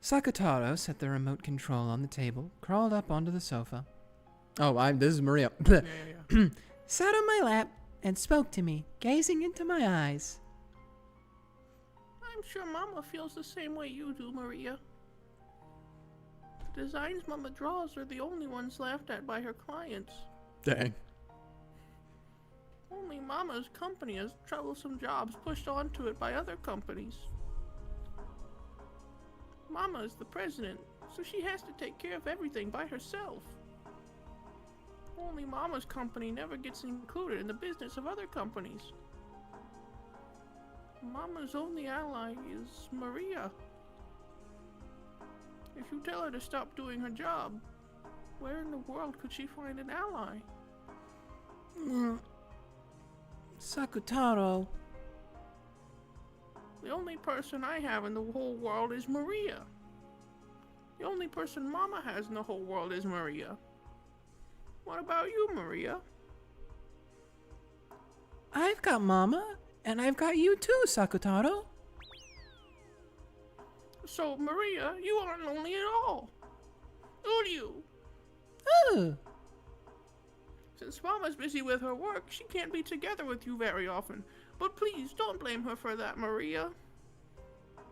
Sakutaro set the remote control on the table, crawled up onto the sofa. Oh, this is Maria. Yeah. Sat on my lap and spoke to me, gazing into my eyes. I'm sure Mama feels the same way you do, Maria. The designs Mama draws are the only ones laughed at by her clients. Dang. Only Mama's company has troublesome jobs pushed onto it by other companies. Mama is the president, so she has to take care of everything by herself. Only Mama's company never gets included in the business of other companies. Mama's only ally is Maria. If you tell her to stop doing her job, where in the world could she find an ally? Sakutaro. The only person I have in the whole world is Maria. The only person Mama has in the whole world is Maria. What about you, Maria? I've got Mama, and I've got you too, Sakutaro. So, Maria, you aren't lonely at all. Are you? Oh. Since Mama's busy with her work, she can't be together with you very often. But please, don't blame her for that, Maria.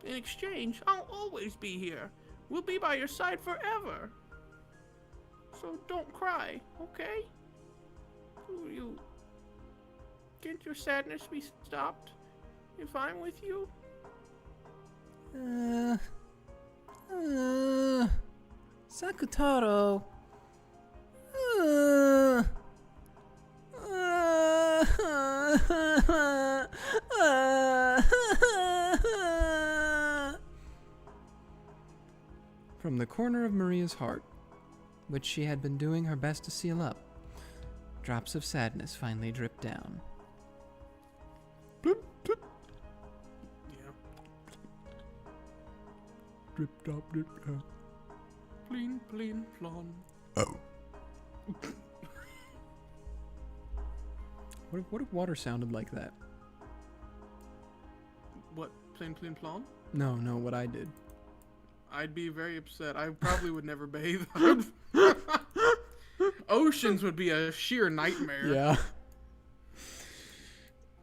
In exchange, I'll always be here. We'll be by your side forever. So don't cry, okay? You... Can't your sadness be stopped if I'm with you? Sakutaro. From the corner of Maria's heart, which she had been doing her best to seal up, drops of sadness finally dripped down. Yeah. Drip, drop, drip, drop. Pleen, pleen, plon. What if water sounded like that? What? Pleen, pleen, plon? No, what I did. I'd be very upset. I probably would never bathe. Oceans would be a sheer nightmare. Yeah.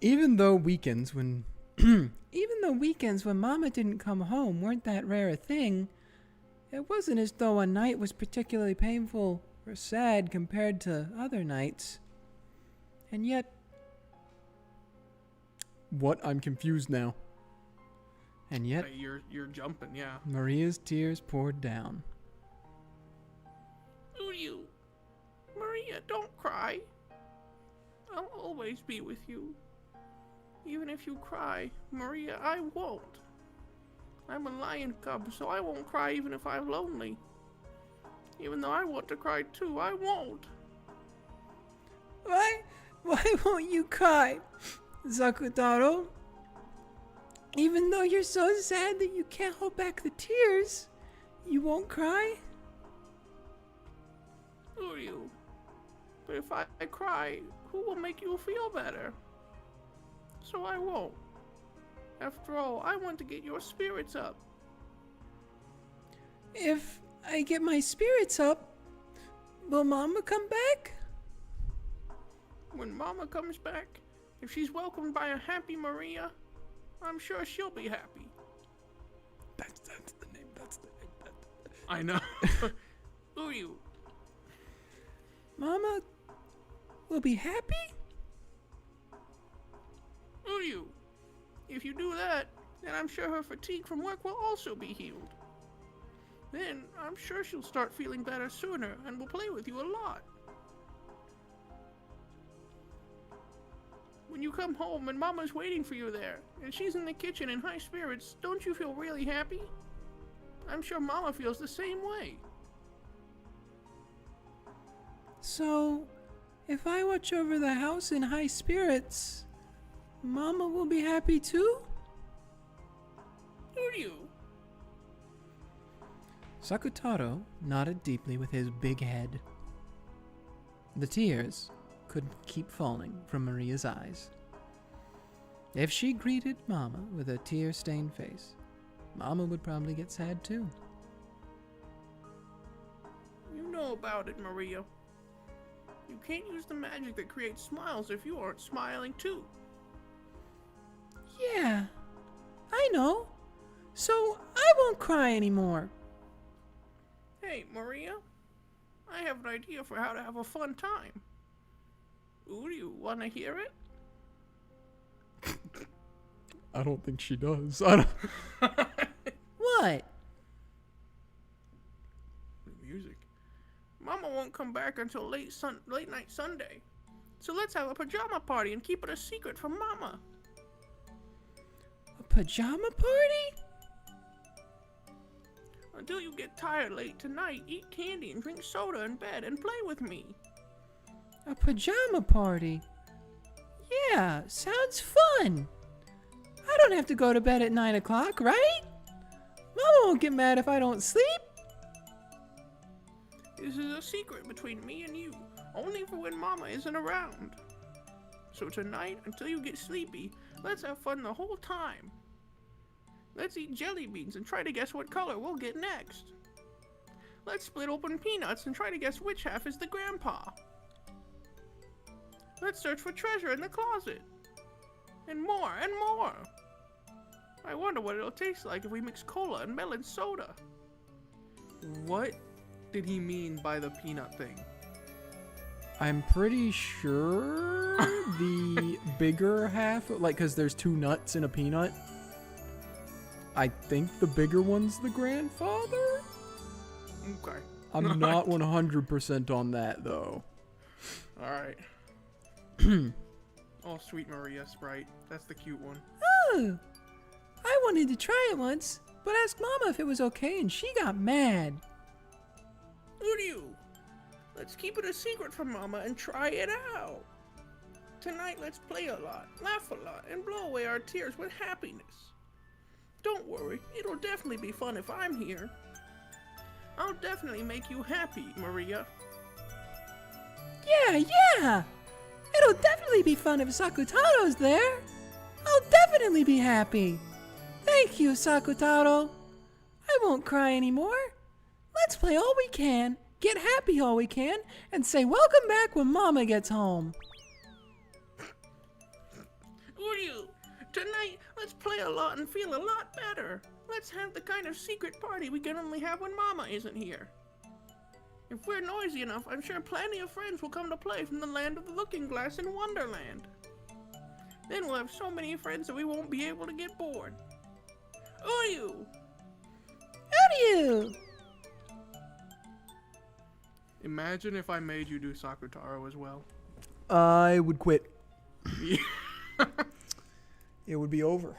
Even though weekends when Mama didn't come home weren't that rare a thing, it wasn't as though a night was particularly painful or sad compared to other nights. And yet... What? I'm confused now. And yet, You're jumping, yeah. Maria's tears poured down. You. Maria, don't cry. I'll always be with you. Even if you cry, Maria, I won't. I'm a lion cub, so I won't cry even if I'm lonely. Even though I want to cry too, I won't. Why won't you cry, Sakutaro? Even though you're so sad that you can't hold back the tears, you won't cry? Uryu. But if I cry, who will make you feel better? So I won't. After all, I want to get your spirits up. If I get my spirits up, will Mama come back? When Mama comes back, if she's welcomed by a happy Maria, I'm sure she'll be happy. That's the name. That's the name. I know. Uryu. Mama will be happy? Uryu. If you do that, then I'm sure her fatigue from work will also be healed. Then I'm sure she'll start feeling better sooner and will play with you a lot. When you come home and Mama's waiting for you there, and she's in the kitchen in high spirits, don't you feel really happy? I'm sure Mama feels the same way. So, if I watch over the house in high spirits, Mama will be happy too? Uryu. Sakutaro nodded deeply with his big head. The tears couldn't keep falling from Maria's eyes. If she greeted Mama with a tear-stained face, Mama would probably get sad too. You know about it, Maria. You can't use the magic that creates smiles if you aren't smiling too. Yeah, I know. So I won't cry anymore. Hey, Maria. I have an idea for how to have a fun time. Ooh, do you want to hear it? I don't think she does. I don't. What? Music. Mama won't come back until late night Sunday. So let's have a pajama party and keep it a secret from Mama. A pajama party? Until you get tired late tonight, eat candy and drink soda in bed and play with me. A pajama party? Yeah, sounds fun. I don't have to go to bed at 9 o'clock, right? Mama won't get mad if I don't sleep. This is a secret between me and you, only for when Mama isn't around. So tonight, until you get sleepy, let's have fun the whole time. Let's eat jelly beans and try to guess what color we'll get next. Let's split open peanuts and try to guess which half is the grandpa. Let's search for treasure in the closet. And more and more. I wonder what it'll taste like if we mix cola and melon soda. What did he mean by the peanut thing? I'm pretty sure the bigger half, like, because there's 2 nuts in a peanut. I think the bigger one's the grandfather? Okay. I'm not 100% on that, though. Alright. Oh, sweet Maria Sprite. That's the cute one. Oh, I wanted to try it once, but asked Mama if it was okay and she got mad. Uryu! Let's keep it a secret from Mama and try it out. Tonight, let's play a lot, laugh a lot, and blow away our tears with happiness. Don't worry, it'll definitely be fun if I'm here. I'll definitely make you happy, Maria. Yeah! It'll definitely be fun if Sakutaro's there. I'll definitely be happy. Thank you, Sakutaro. I won't cry anymore. Let's play all we can, get happy all we can, and say welcome back when Mama gets home. Uryu, tonight, let's play a lot and feel a lot better. Let's have the kind of secret party we can only have when Mama isn't here. If we're noisy enough, I'm sure plenty of friends will come to play from the land of the looking glass in Wonderland. Then we'll have so many friends that we won't be able to get bored. Uryu! How do you? Imagine if I made you do Sakutaro as well. I would quit. It would be over.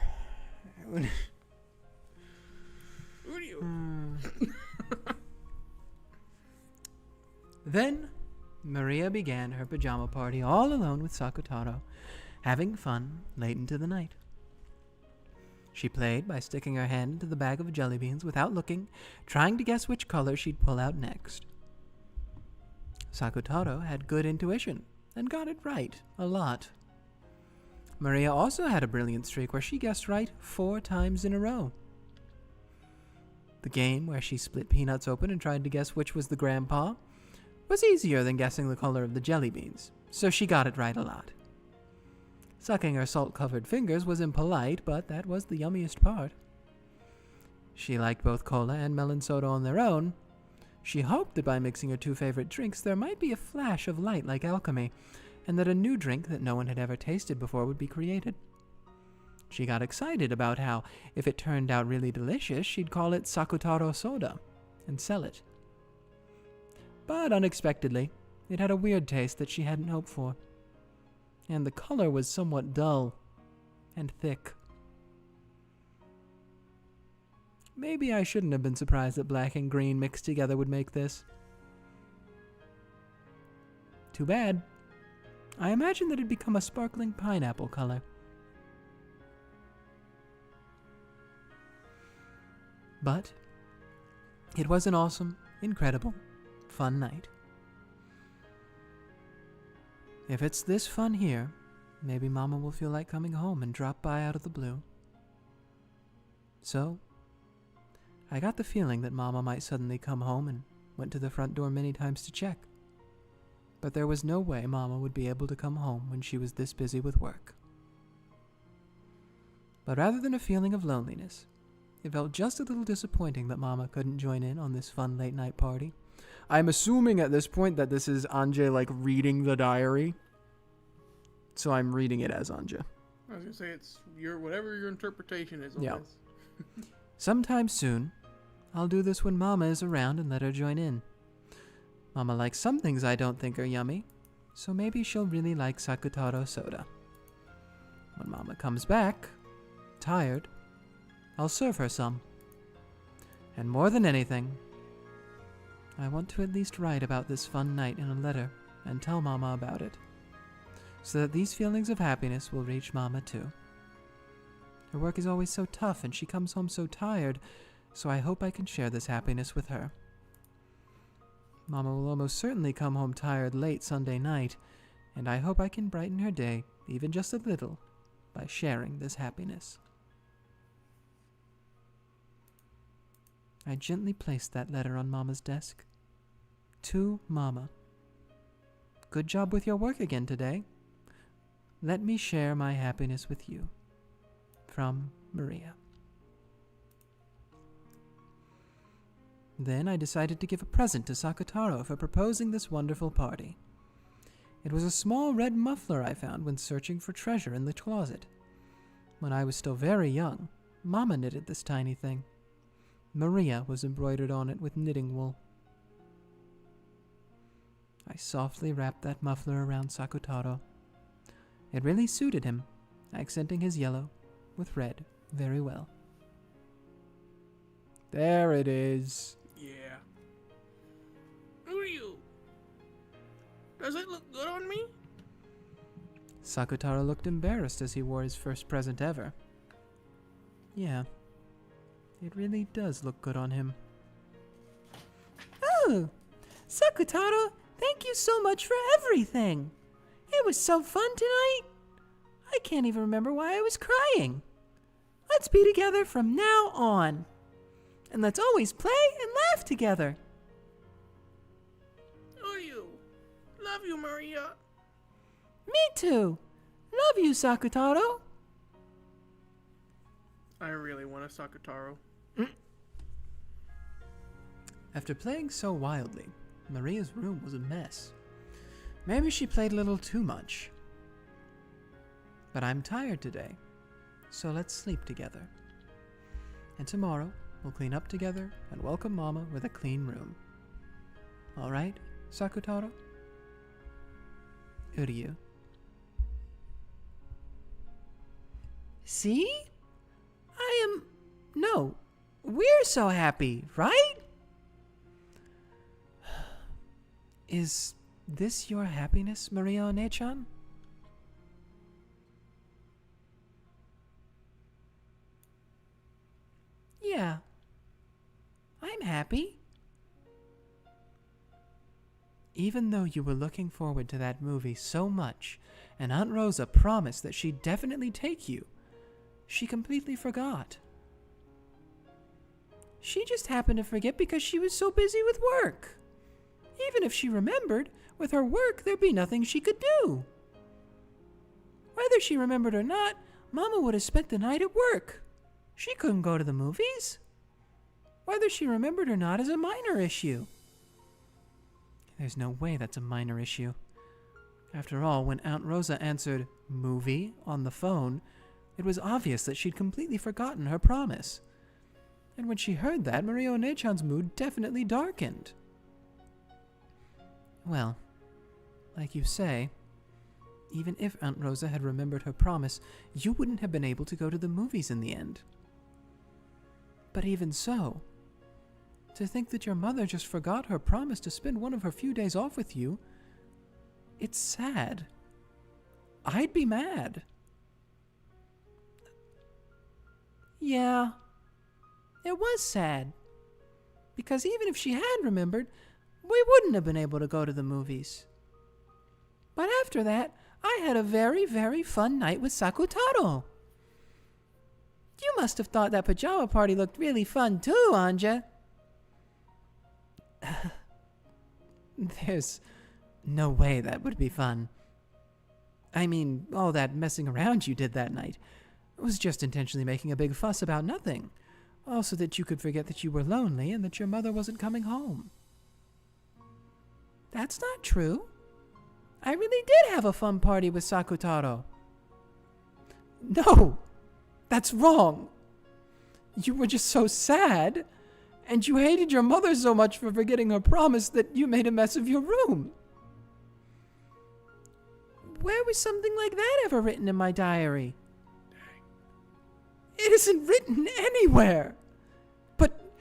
Uryu! Then, Maria began her pajama party all alone with Sakutaro, having fun late into the night. She played by sticking her hand into the bag of jelly beans without looking, trying to guess which color she'd pull out next. Sakutaro had good intuition and got it right a lot. Maria also had a brilliant streak where she guessed right 4 times in a row. The game where she split peanuts open and tried to guess which was the grandpa was easier than guessing the color of the jelly beans, so she got it right a lot. Sucking her salt-covered fingers was impolite, but that was the yummiest part. She liked both cola and melon soda on their own. She hoped that by mixing her 2 favorite drinks there might be a flash of light like alchemy, and that a new drink that no one had ever tasted before would be created. She got excited about how, if it turned out really delicious, she'd call it Sakutaro soda and sell it. But unexpectedly, it had a weird taste that she hadn't hoped for. And the color was somewhat dull and thick. Maybe I shouldn't have been surprised that black and green mixed together would make this. Too bad. I imagined that it'd become a sparkling pineapple color. But it was an awesome, incredible, fun night. If it's this fun here, maybe Mama will feel like coming home and drop by out of the blue. So, I got the feeling that Mama might suddenly come home and went to the front door many times to check. But there was no way Mama would be able to come home when she was this busy with work. But rather than a feeling of loneliness, it felt just a little disappointing that Mama couldn't join in on this fun late night party. I'm assuming at this point that this is Ange, like, reading the diary. So I'm reading it as Ange. I was gonna say it's whatever your interpretation is on Yeah. this. Sometime soon, I'll do this when Mama is around and let her join in. Mama likes some things I don't think are yummy, so maybe she'll really like Sakutaro soda. When Mama comes back, tired, I'll serve her some. And more than anything, I want to at least write about this fun night in a letter and tell Mama about it, so that these feelings of happiness will reach Mama too. Her work is always so tough and she comes home so tired, so I hope I can share this happiness with her. Mama will almost certainly come home tired late Sunday night, and I hope I can brighten her day, even just a little, by sharing this happiness. I gently placed that letter on Mama's desk. To Mama. Good job with your work again today. Let me share my happiness with you. From Maria. Then I decided to give a present to Sakutaro for proposing this wonderful party. It was a small red muffler I found when searching for treasure in the closet. When I was still very young, Mama knitted this tiny thing. Maria was embroidered on it with knitting wool. I softly wrapped that muffler around Sakutaro. It really suited him, accenting his yellow with red very well. There it is. Yeah. Who are you? Does it look good on me? Sakutaro looked embarrassed as he wore his first present ever. Yeah, it really does look good on him. Oh, Sakutaro, thank you so much for everything. It was so fun tonight. I can't even remember why I was crying. Let's be together from now on. And let's always play and laugh together. Who are you? Love you, Maria. Me too. Love you, Sakutaro. I really want a Sakutaro. After playing so wildly, Maria's room was a mess. Maybe she played a little too much. But I'm tired today, so let's sleep together. And tomorrow, we'll clean up together and welcome Mama with a clean room. All right, Sakutaro? Uryu. See? No, we're so happy, right? Is this your happiness, Maria One-chan? Yeah. I'm happy. Even though you were looking forward to that movie so much, and Aunt Rosa promised that she'd definitely take you, she completely forgot. She just happened to forget because she was so busy with work. Even if she remembered, with her work, there'd be nothing she could do. Whether she remembered or not, Mama would have spent the night at work. She couldn't go to the movies. Whether she remembered or not is a minor issue. There's no way that's a minor issue. After all, when Aunt Rosa answered movie on the phone, it was obvious that she'd completely forgotten her promise. And when she heard that, Maria One-chan's mood definitely darkened. Well, like you say, even if Aunt Rosa had remembered her promise, you wouldn't have been able to go to the movies in the end. But even so, to think that your mother just forgot her promise to spend one of her few days off with you, it's sad. I'd be mad. Yeah, it was sad. Because even if she had remembered, we wouldn't have been able to go to the movies. But after that, I had a very, very fun night with Sakutaro. You must have thought that pajama party looked really fun too, Ange. There's no way that would be fun. I mean, all that messing around you did that night was just intentionally making a big fuss about nothing. Also that you could forget that you were lonely and that your mother wasn't coming home. That's not true. I really did have a fun party with Sakutaro. No, that's wrong. You were just so sad, and you hated your mother so much for forgetting her promise that you made a mess of your room. Where was something like that ever written in my diary? It isn't written anywhere. But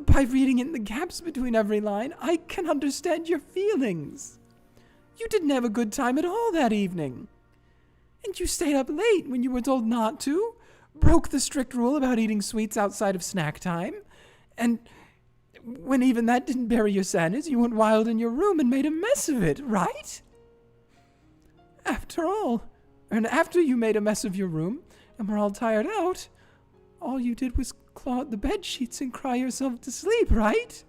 by reading in the gaps between every line, I can understand your feelings. You didn't have a good time at all that evening. And you stayed up late when you were told not to, broke the strict rule about eating sweets outside of snack time, and when even that didn't bury your sadness, you went wild in your room and made a mess of it, right? After all, and after you made a mess of your room and were all tired out, all you did was claw at the bed sheets and cry yourself to sleep, right?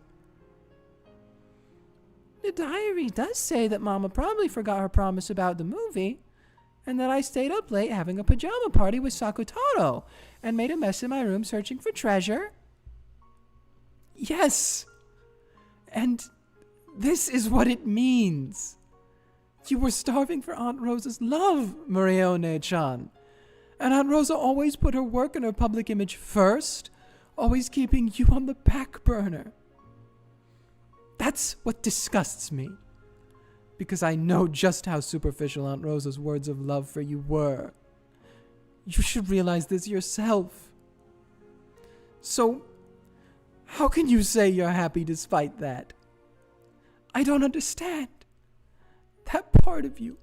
The diary does say that Mama probably forgot her promise about the movie, and that I stayed up late having a pajama party with Sakutaro and made a mess in my room searching for treasure. Yes, and this is what it means. You were starving for Aunt Rosa's love, Maria One-chan. And Aunt Rosa always put her work and her public image first, always keeping you on the back burner. That's what disgusts me. Because I know just how superficial Aunt Rosa's words of love for you were. You should realize this yourself. So, how can you say you're happy despite that? I don't understand. That part of you.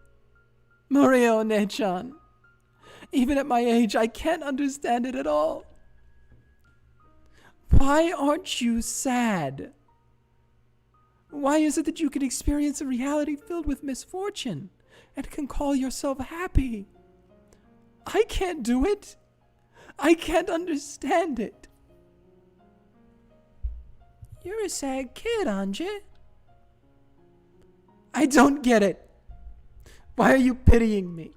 Maria One-chan. Even at my age, I can't understand it at all. Why aren't you sad? Why is it that you can experience a reality filled with misfortune and can call yourself happy? I can't do it. I can't understand it. You're a sad kid, Ange. I don't get it. Why are you pitying me?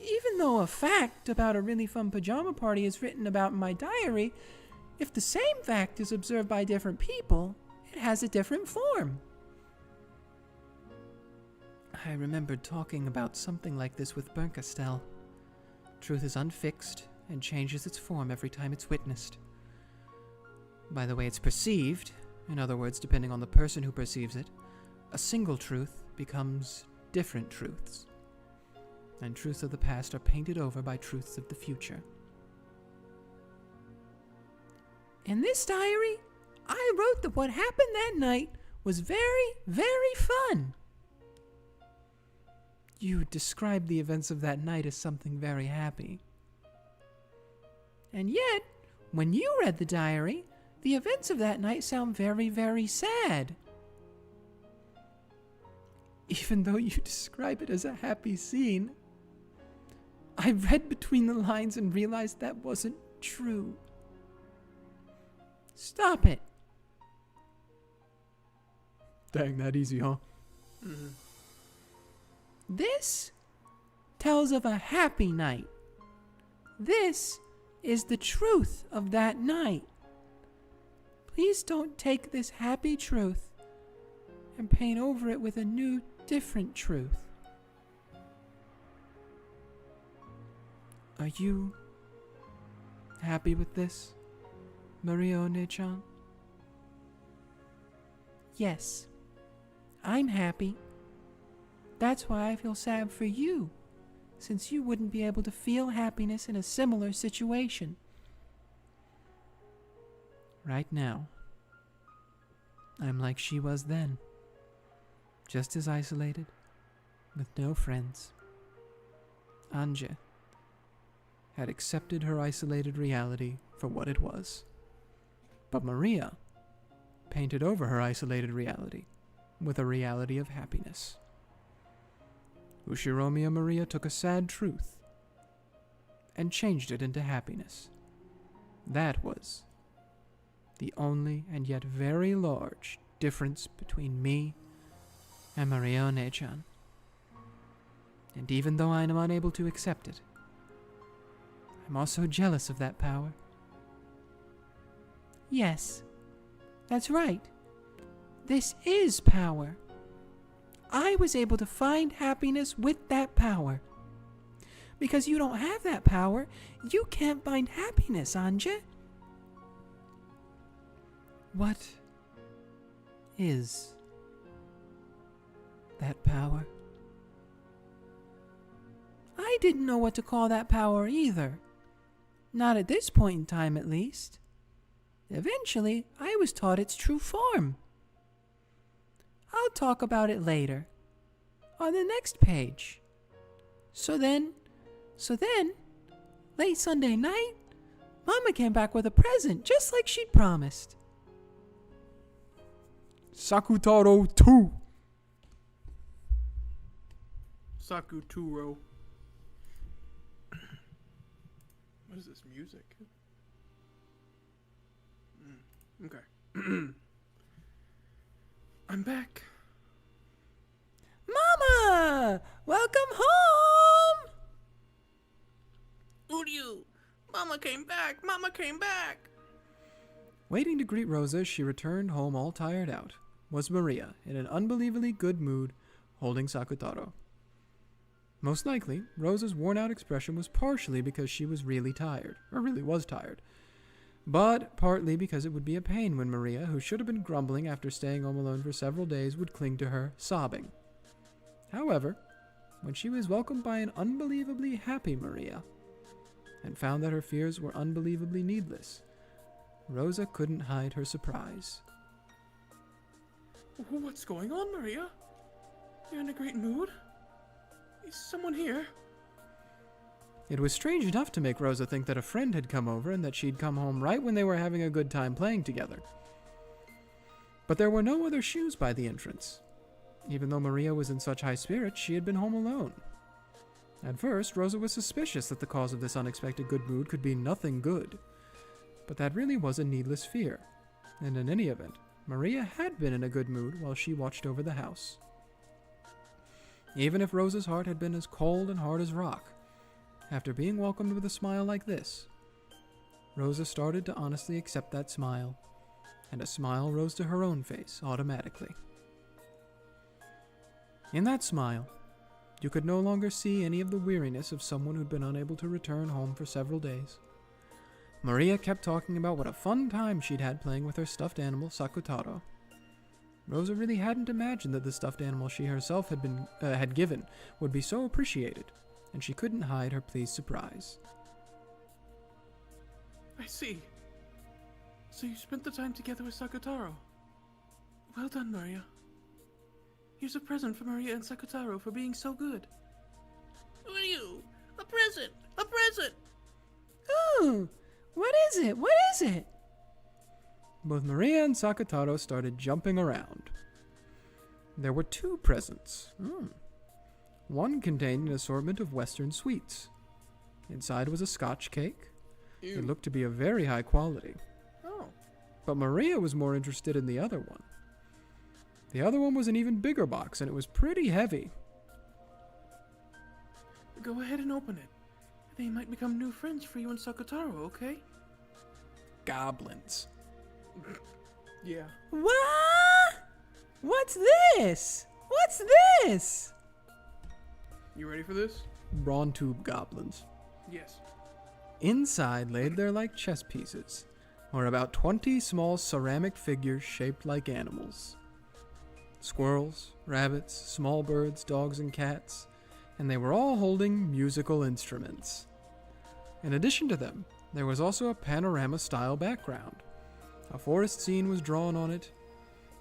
Even though a fact about a really fun pajama party is written about in my diary, if the same fact is observed by different people, it has a different form. I remembered talking about something like this with Bernkastel. Truth is unfixed and changes its form every time it's witnessed. By the way it's perceived, in other words, depending on the person who perceives it, a single truth becomes different truths. And truths of the past are painted over by truths of the future. In this diary, I wrote that what happened that night was very, very fun. You described the events of that night as something very happy. And yet, when you read the diary, the events of that night sound very, very sad. Even though you describe it as a happy scene, I read between the lines and realized that wasn't true. Stop it. Dang, that easy, huh? This tells of a happy night. This is the truth of that night. Please don't take this happy truth and paint over it with a new, different truth. Are you happy with this, Maria One-chan? Yes, I'm happy. That's why I feel sad for you, since you wouldn't be able to feel happiness in a similar situation. Right now, I'm like she was then, just as isolated, with no friends. Ange had accepted her isolated reality for what it was. But Maria painted over her isolated reality with a reality of happiness. Ushiromiya Maria took a sad truth and changed it into happiness. That was the only and yet very large difference between me and Maria One-chan. And even though I am unable to accept it, I'm also jealous of that power. Yes, that's right. This is power. I was able to find happiness with that power. Because you don't have that power, you can't find happiness, Ange. What is that power? I didn't know what to call that power either. Not at this point in time, at least. Eventually, I was taught its true form. I'll talk about it later, on the next page. So then, late Sunday night, Mama came back with a present, just like she'd promised. Sakutaro 2. Sakutaro. What is this music? Okay. I'm back. Mama! Welcome home! Uryu! Mama came back! Mama came back! Waiting to greet Rosa as she returned home all tired out was Maria, in an unbelievably good mood, holding Sakutaro. Most likely, Rosa's worn-out expression was partially because she was really tired, or really was tired, but partly because it would be a pain when Maria, who should have been grumbling after staying home alone for several days, would cling to her, sobbing. However, when she was welcomed by an unbelievably happy Maria, and found that her fears were unbelievably needless, Rosa couldn't hide her surprise. What's going on, Maria? You're in a great mood? Is someone here? It was strange enough to make Rosa think that a friend had come over and that she'd come home right when they were having a good time playing together. But there were no other shoes by the entrance. Even though Maria was in such high spirits, she had been home alone. At first, Rosa was suspicious that the cause of this unexpected good mood could be nothing good. But that really was a needless fear. And in any event, Maria had been in a good mood while she watched over the house. Even if Rosa's heart had been as cold and hard as rock, after being welcomed with a smile like this, Rosa started to honestly accept that smile, and a smile rose to her own face automatically. In that smile, you could no longer see any of the weariness of someone who'd been unable to return home for several days. Maria kept talking about what a fun time she'd had playing with her stuffed animal, Sakutaro. Rosa really hadn't imagined that the stuffed animal she herself had given would be so appreciated, and she couldn't hide her pleased surprise. I see. So you spent the time together with Sakutaro. Well done, Maria. Here's a present for Maria and Sakutaro for being so good. Who are you? A present! A present! Ooh, what is it? What is it? Both Maria and Sakutaro started jumping around. There were 2 presents. One contained an assortment of Western sweets. Inside was a Scotch cake. It looked to be of very high quality. Oh. But Maria was more interested in the other one. The other one was an even bigger box, and it was pretty heavy. Go ahead and open it. They might become new friends for you and Sakutaro, okay? Goblins. Yeah. What? What's this? What's this? You ready for this? Brawn tube goblins. Yes. Inside, laid there like chess pieces, were about 20 small ceramic figures shaped like animals. Squirrels, rabbits, small birds, dogs, and cats, and they were all holding musical instruments. In addition to them, there was also a panorama-style background. A forest scene was drawn on it.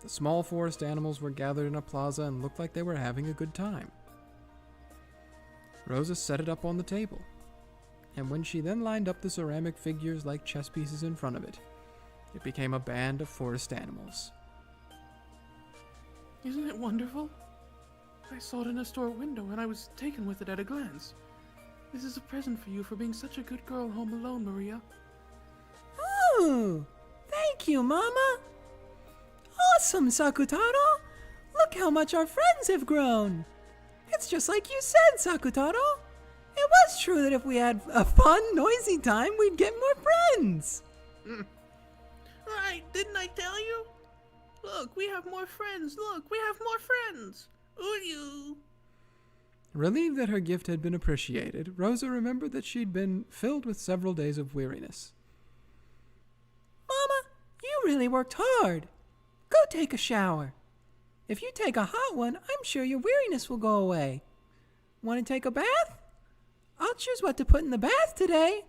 The small forest animals were gathered in a plaza and looked like they were having a good time. Rosa set it up on the table, and when she then lined up the ceramic figures like chess pieces in front of it, it became a band of forest animals. Isn't it wonderful? I saw it in a store window and I was taken with it at a glance. This is a present for you for being such a good girl home alone, Maria. Ooh, thank you, Mama. Awesome, Sakutaro. Look how much our friends have grown. It's just like you said, Sakutaro. It was true that if we had a fun, noisy time, we'd get more friends. Right, didn't I tell you? Look, we have more friends. Look, we have more friends. Who are you? Relieved that her gift had been appreciated, Rosa remembered that she'd been filled with several days of weariness. Mama, you really worked hard. Go take a shower. If you take a hot one, I'm sure your weariness will go away. Want to take a bath? I'll choose what to put in the bath today.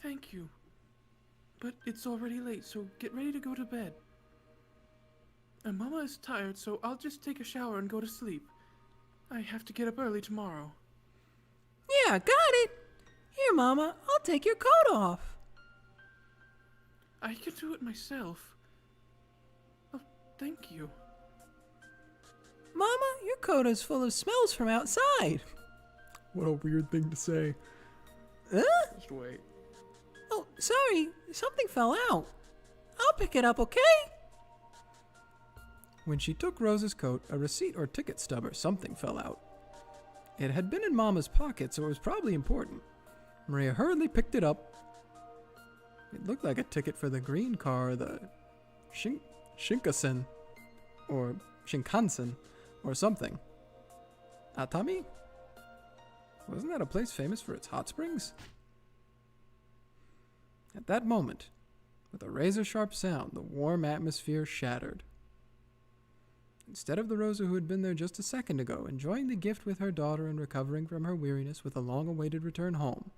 Thank you. But it's already late, so get ready to go to bed. And Mama is tired, so I'll just take a shower and go to sleep. I have to get up early tomorrow. Yeah, got it. Here, Mama, I'll take your coat off. I can do it myself. Oh, thank you. Mama, your coat is full of smells from outside. What a weird thing to say. Huh? Just wait. Oh, sorry, something fell out. I'll pick it up, okay? When she took Rosa's coat, a receipt or ticket stub or something fell out. It had been in Mama's pocket, so it was probably important. Maria hurriedly picked it up. It looked like a ticket for the green car, the Shinkansen, or Shinkansen, or something. Atami? Wasn't that a place famous for its hot springs? At that moment, with a razor-sharp sound, the warm atmosphere shattered. Instead of the Rosa who had been there just a second ago, enjoying the gift with her daughter and recovering from her weariness with a long-awaited return home,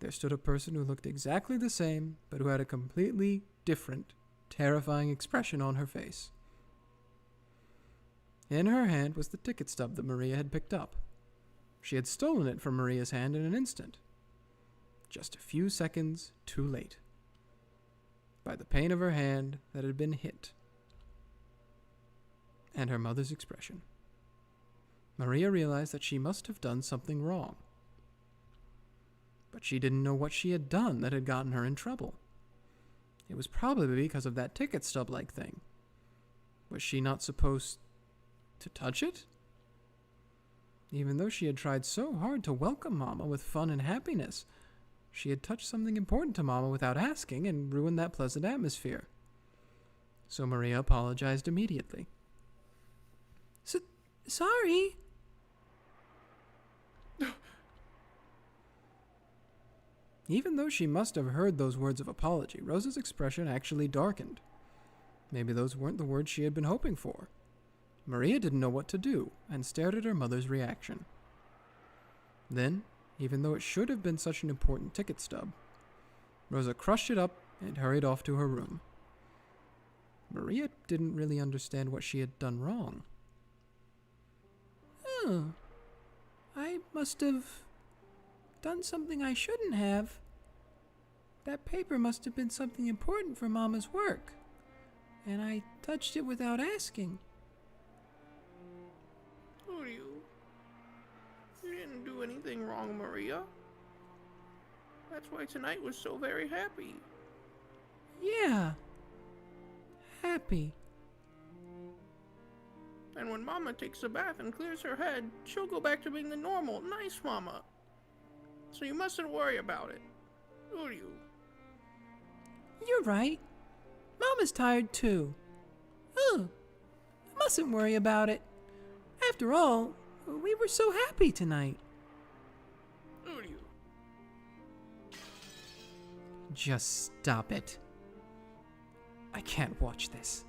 there stood a person who looked exactly the same, but who had a completely different, terrifying expression on her face. In her hand was the ticket stub that Maria had picked up. She had stolen it from Maria's hand in an instant. Just a few seconds too late. By the pain of her hand that had been hit. And her mother's expression. Maria realized that she must have done something wrong. But she didn't know what she had done that had gotten her in trouble. It was probably because of that ticket stub-like thing. Was she not supposed to touch it? Even though she had tried so hard to welcome Mama with fun and happiness, she had touched something important to Mama without asking and ruined that pleasant atmosphere. So Maria apologized immediately. Sorry. Even though she must have heard those words of apology, Rosa's expression actually darkened. Maybe those weren't the words she had been hoping for. Maria didn't know what to do and stared at her mother's reaction. Then, even though it should have been such an important ticket stub, Rosa crushed it up and hurried off to her room. Maria didn't really understand what she had done wrong. Oh, I must have done something I shouldn't have. That paper must have been something important for Mama's work, and I touched it without asking. Who are you? You didn't do anything wrong, Maria. That's why tonight was so very happy. Yeah, happy. And when Mama takes a bath and clears her head, she'll go back to being the normal, nice Mama. So you mustn't worry about it. Who are you? You're right. Mama's tired too. Oh, I mustn't worry about it. After all, we were so happy tonight. Who are you? Just stop it. I can't watch this.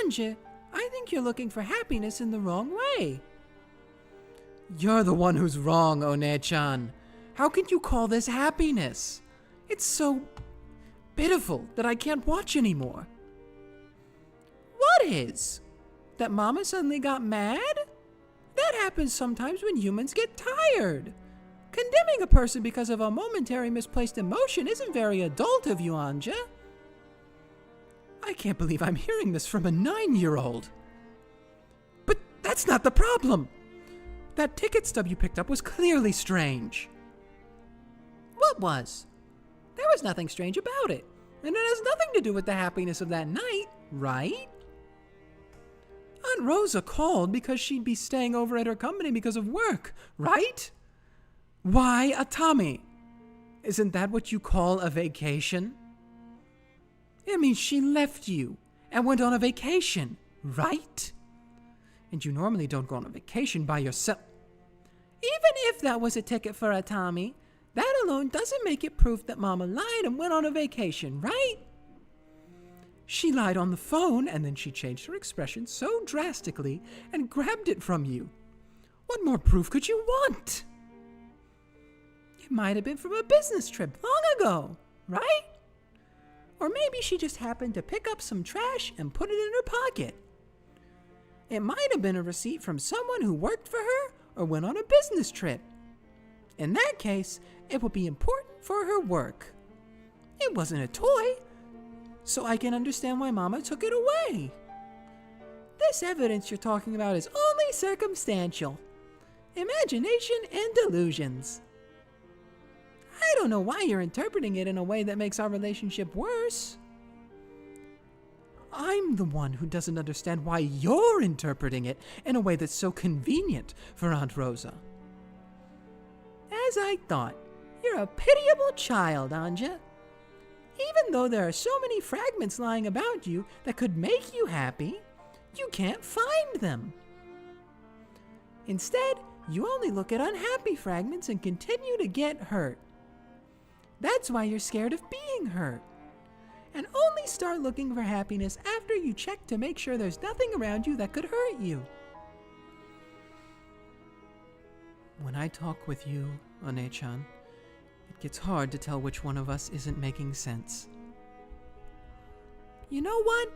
Ange, I think you're looking for happiness in the wrong way. You're the one who's wrong, One-chan. How can you call this happiness? It's so pitiful that I can't watch anymore. What is? That Mama suddenly got mad? That happens sometimes when humans get tired. Condemning a person because of a momentary misplaced emotion isn't very adult of you, Ange. I can't believe I'm hearing this from a 9-year-old. But that's not the problem. That ticket stub you picked up was clearly strange. What was? There was nothing strange about it, and it has nothing to do with the happiness of that night, right? Aunt Rosa called because she'd be staying over at her company because of work, right? Why Atami? Isn't that what you call a vacation? It means she left you and went on a vacation, right? And you normally don't go on a vacation by yourself. Even if that was a ticket for Atami, that alone doesn't make it proof that Mama lied and went on a vacation, right? She lied on the phone and then she changed her expression so drastically and grabbed it from you. What more proof could you want? It might have been from a business trip long ago, right? Or maybe she just happened to pick up some trash and put it in her pocket. It might have been a receipt from someone who worked for her or went on a business trip. In that case, it would be important for her work. It wasn't a toy, so I can understand why Mama took it away. This evidence you're talking about is only circumstantial. Imagination and delusions. I don't know why you're interpreting it in a way that makes our relationship worse. I'm the one who doesn't understand why you're interpreting it in a way that's so convenient for Aunt Rosa. As I thought, you're a pitiable child, Ange. Even though there are so many fragments lying about you that could make you happy, you can't find them. Instead, you only look at unhappy fragments and continue to get hurt. That's why you're scared of being hurt. And only start looking for happiness after you check to make sure there's nothing around you that could hurt you. When I talk with you, One-chan, it gets hard to tell which one of us isn't making sense. You know what?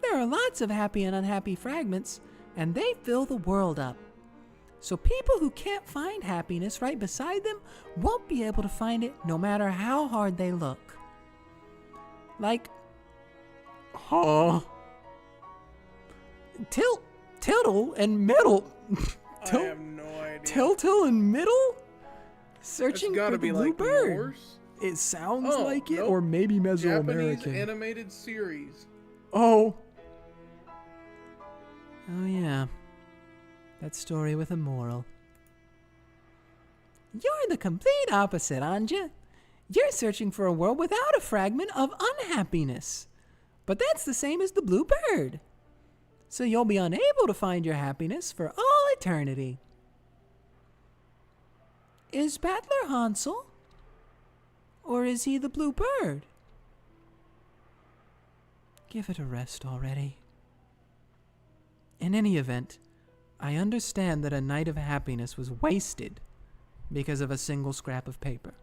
There are lots of happy and unhappy fragments, and they fill the world up. So people who can't find happiness right beside them won't be able to find it no matter how hard they look. Like, Tittle and Middle. I have no idea. Tiltil and Middle? Searching It's gotta for the be blue like bird. Norse? It sounds Oh, like it, nope. or maybe Mesoamerican. Japanese animated series. Oh. oh yeah, that story with a moral. You're the complete opposite, Ange. You're searching for a world without a fragment of unhappiness. But that's the same as the blue bird. So you'll be unable to find your happiness for all eternity. Is Battler Hansel? Or is he the blue bird? Give it a rest already. In any event, I understand that a night of happiness was wasted because of a single scrap of paper.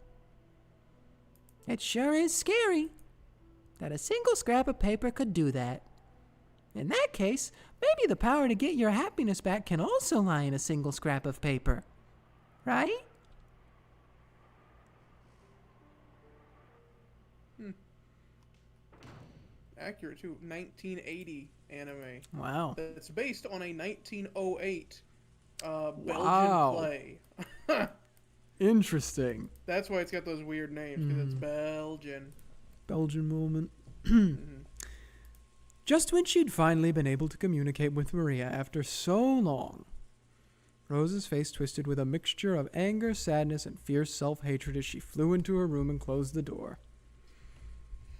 It sure is scary that a single scrap of paper could do that. In that case, maybe the power to get your happiness back can also lie in a single scrap of paper. Right? Accurate too. 1980 anime. Wow. That's based on a 1908 Belgian Wow. play. Interesting. That's why it's got those weird names, because it's Belgian. Belgian moment. Just when she'd finally been able to communicate with Maria after so long, Rosa's face twisted with a mixture of anger, sadness, and fierce self-hatred as she flew into her room and closed the door.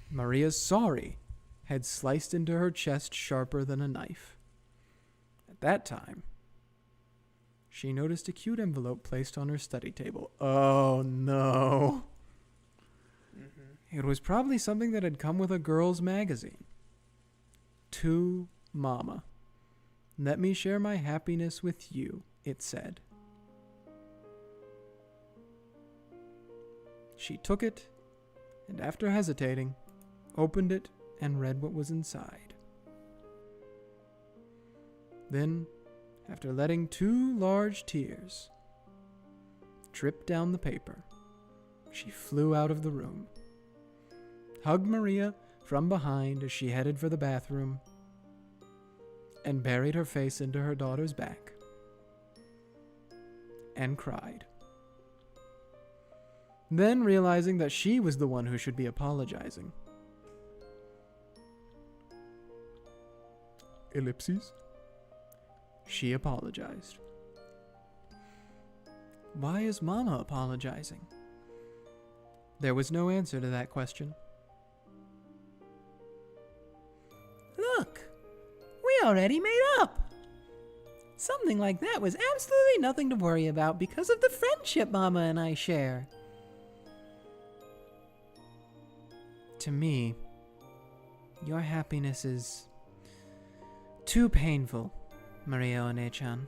Maria's sorry had sliced into her chest sharper than a knife. At that time, she noticed a cute envelope placed on her study table. Oh no. It was probably something that had come with a girl's magazine. To Mama. Let me share my happiness with you, it said. She took it, and after hesitating, opened it and read what was inside. Then, after letting 2 large tears drip down the paper, she flew out of the room, hugged Maria from behind as she headed for the bathroom, and buried her face into her daughter's back, and cried. Then, realizing that she was the one who should be apologizing. Ellipses. She apologized. Why is Mama apologizing? There was no answer to that question. Look, we already made up. Something like that was absolutely nothing to worry about because of the friendship Mama and I share. To me, your happiness is too painful, Maria One-chan.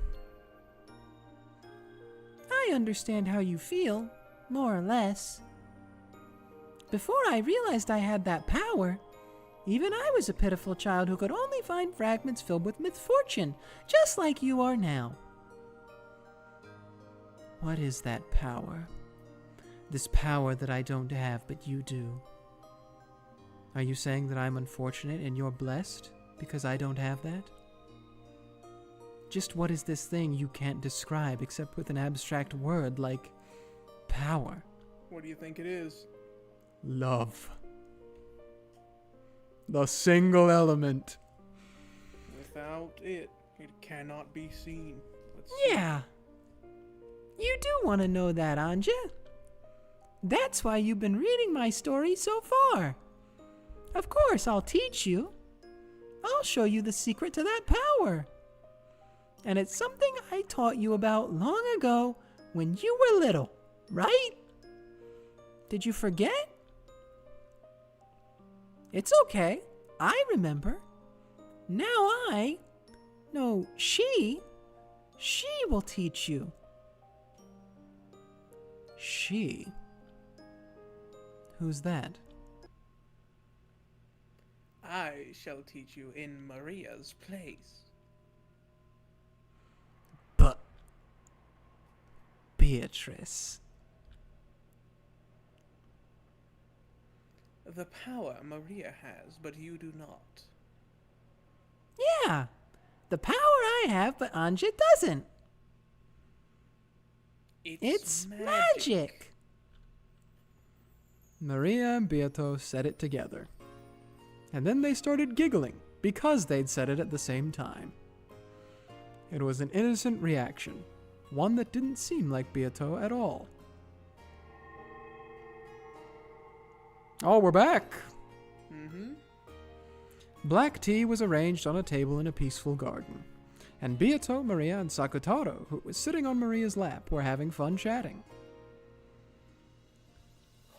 I understand how you feel, more or less. Before I realized I had that power, even I was a pitiful child who could only find fragments filled with misfortune, just like you are now. What is that power? This power that I don't have, but you do. Are you saying that I'm unfortunate and you're blessed because I don't have that? Just what is this thing you can't describe except with an abstract word like power? What do you think it is? Love. The single element. Without it, it cannot be seen. Yeah. You do want to know that, Ange. That's why you've been reading my story so far. Of course, I'll teach you. I'll show you the secret to that power. And it's something I taught you about long ago when you were little, right? Did you forget? It's okay. I remember. Now she will teach you. She? Who's that? I shall teach you in Maria's place. But Beatrice. The power Maria has, but you do not. Yeah, the power I have, but Ange doesn't. It's magic. Maria and Beato said it together. And then they started giggling because they'd said it at the same time. It was an innocent reaction, one that didn't seem like Beato at all. Oh, we're back! Black tea was arranged on a table in a peaceful garden, and Beato, Maria, and Sakutaro, who was sitting on Maria's lap, were having fun chatting.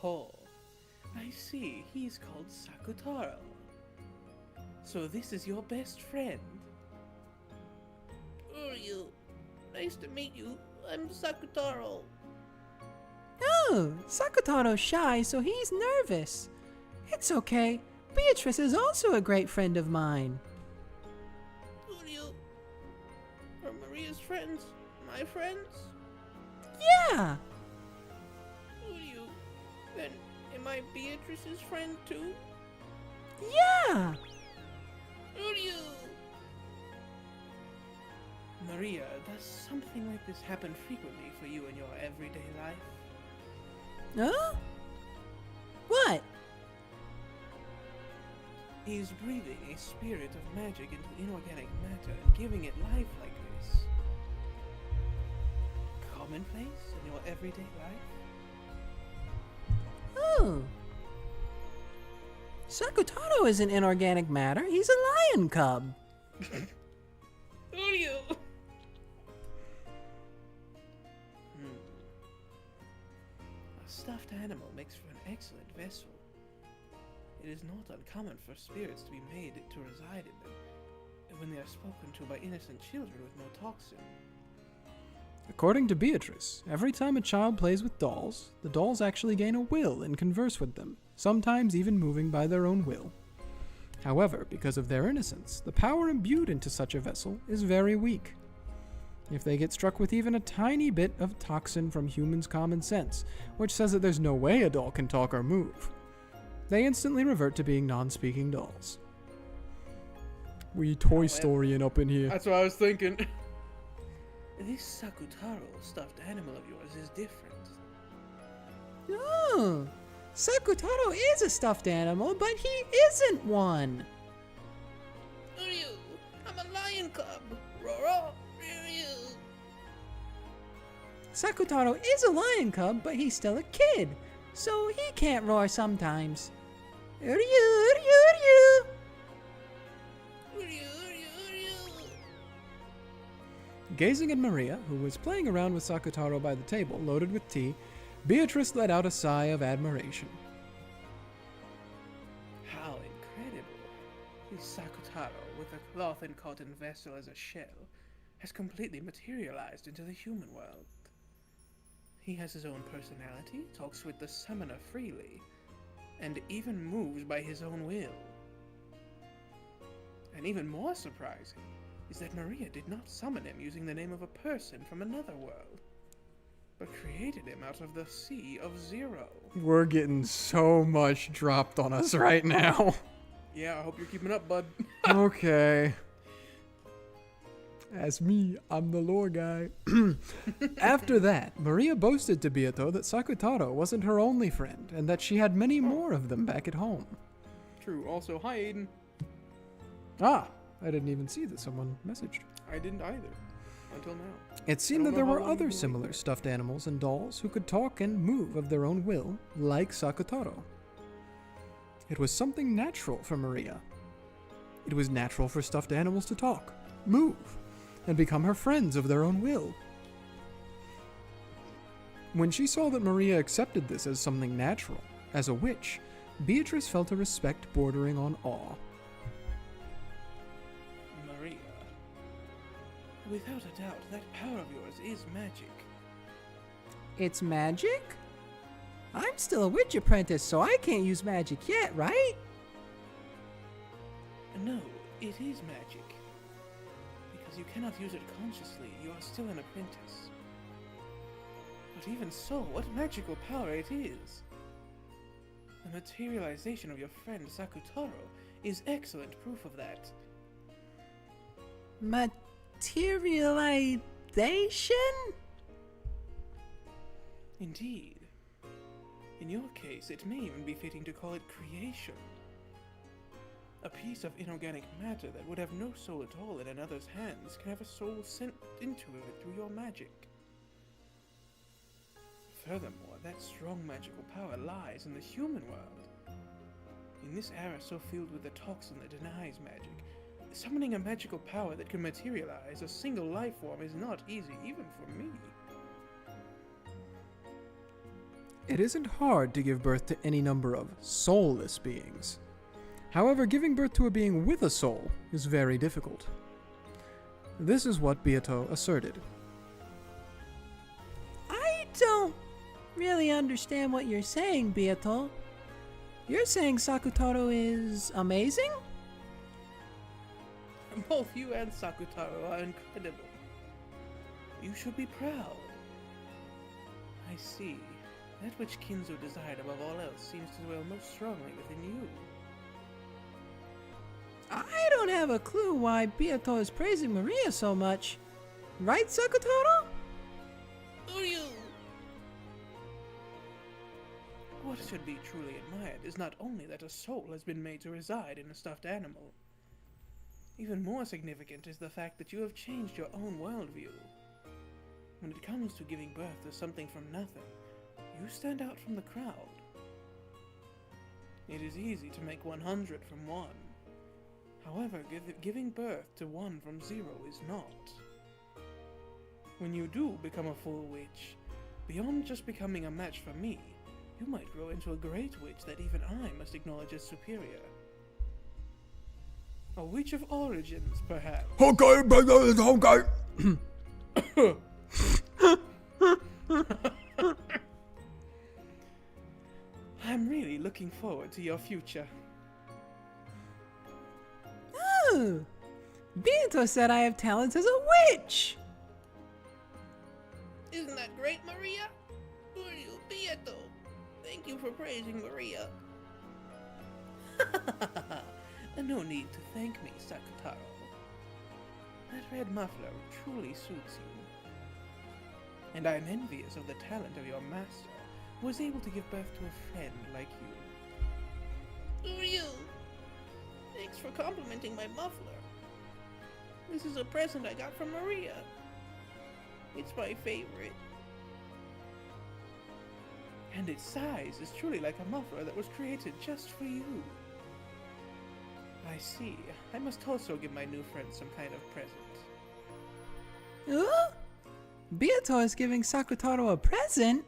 Oh, I see. He's called Sakutaro. So this is your best friend. Who are you? Nice to meet you. I'm Sakutaro. Oh, Sakutaro's shy, so he's nervous. It's okay. Beatrice is also a great friend of mine. Julio, are Maria's friends my friends? Yeah. Julio, then am I Beatrice's friend too? Yeah. Julio! Maria, does something like this happen frequently for you in your everyday life? Huh? What? Is breathing a spirit of magic into inorganic matter and giving it life like this commonplace in your everyday life? Oh. Sakutaro isn't inorganic matter. He's a lion cub. Julio! A stuffed animal makes for an excellent vessel. It is not uncommon for spirits to be made to reside in them when they are spoken to by innocent children with no toxin. According to Beatrice, every time a child plays with dolls, the dolls actually gain a will and converse with them, sometimes even moving by their own will. However, because of their innocence, the power imbued into such a vessel is very weak. If they get struck with even a tiny bit of toxin from humans' common sense, which says that there's no way a doll can talk or move, they instantly revert to being non-speaking dolls. We Toy Storying up in here. That's what I was thinking. This Sakutaro stuffed animal of yours is different. Oh. Sakutaro is a stuffed animal, but he isn't one. Julio, I'm a lion cub. Roro, Julio. Sakutaro is a lion cub, but he's still a kid, so he can't roar sometimes. Uryu, uryu, uryu. Julio, Julio, Julio. Gazing at Maria, who was playing around with Sakutaro by the table, loaded with tea, Beatrice let out a sigh of admiration. How incredible. This Sakutaro, with a cloth and cotton vessel as a shell, has completely materialized into the human world. He has his own personality, talks with the summoner freely, and even moves by his own will. And even more surprising is that Maria did not summon him using the name of a person from another world, but created him out of the sea of zero. We're getting so much dropped on us right now. Yeah, I hope you're keeping up, bud. Okay. As me, I'm the lore guy. After that, Maria boasted to Beato that Sakutaro wasn't her only friend, and that she had many more of them back at home. True. Also, hi, Aiden. Ah, I didn't even see that someone messaged. I didn't either. Until now. It seemed I that don't there know were how long other you've been similar waiting. stuffed animals and dolls who could talk and move of their own will, like Sakutaro. It was something natural for Maria. It was natural for stuffed animals to talk, move, and become her friends of their own will. When she saw that Maria accepted this as something natural, as a witch, Beatrice felt a respect bordering on awe. Maria, without a doubt, that power of yours is magic. It's magic? I'm still a witch apprentice, so I can't use magic yet, right? No, it is magic. Because you cannot use it consciously, you are still an apprentice. But even so, what magical power it is! The materialization of your friend Sakutaro is excellent proof of that. Materialization? Indeed. In your case, it may even be fitting to call it creation. A piece of inorganic matter that would have no soul at all in another's hands can have a soul sent into it through your magic. Furthermore, that strong magical power lies in the human world. In this era so filled with the toxin that denies magic, summoning a magical power that can materialize a single life form is not easy even for me. It isn't hard to give birth to any number of soulless beings. However, giving birth to a being with a soul is very difficult. This is what Beato asserted. I don't really understand what you're saying, Beato. You're saying Sakutaro is amazing? Both you and Sakutaro are incredible. You should be proud. I see. That which Kinzo desired above all else seems to dwell most strongly within you. I don't have a clue why Beato is praising Maria so much. Right, Sakutaro? Uryu! What should be truly admired is not only that a soul has been made to reside in a stuffed animal. Even more significant is the fact that you have changed your own worldview. When it comes to giving birth to something from nothing, you stand out from the crowd. It is easy to make 100 from 1. However, giving birth to 1 from 0 is not. When you do become a full witch, beyond just becoming a match for me, you might grow into a great witch that even I must acknowledge as superior. A witch of origins, perhaps. Okay, okay. I'm really looking forward to your future. Oh, Beato said I have talents as a witch. Isn't that great, Maria? Uryu, Beato. Thank you for praising Maria. No need to thank me, Sakutaro. That red muffler truly suits you. And I'm envious of the talent of your master, who was able to give birth to a friend like you. Uryu! Thanks for complimenting my muffler. This is a present I got from Maria. It's my favorite. And its size is truly like a muffler that was created just for you. I see. I must also give my new friend some kind of present. Huh? Beato is giving Sakutaro a present?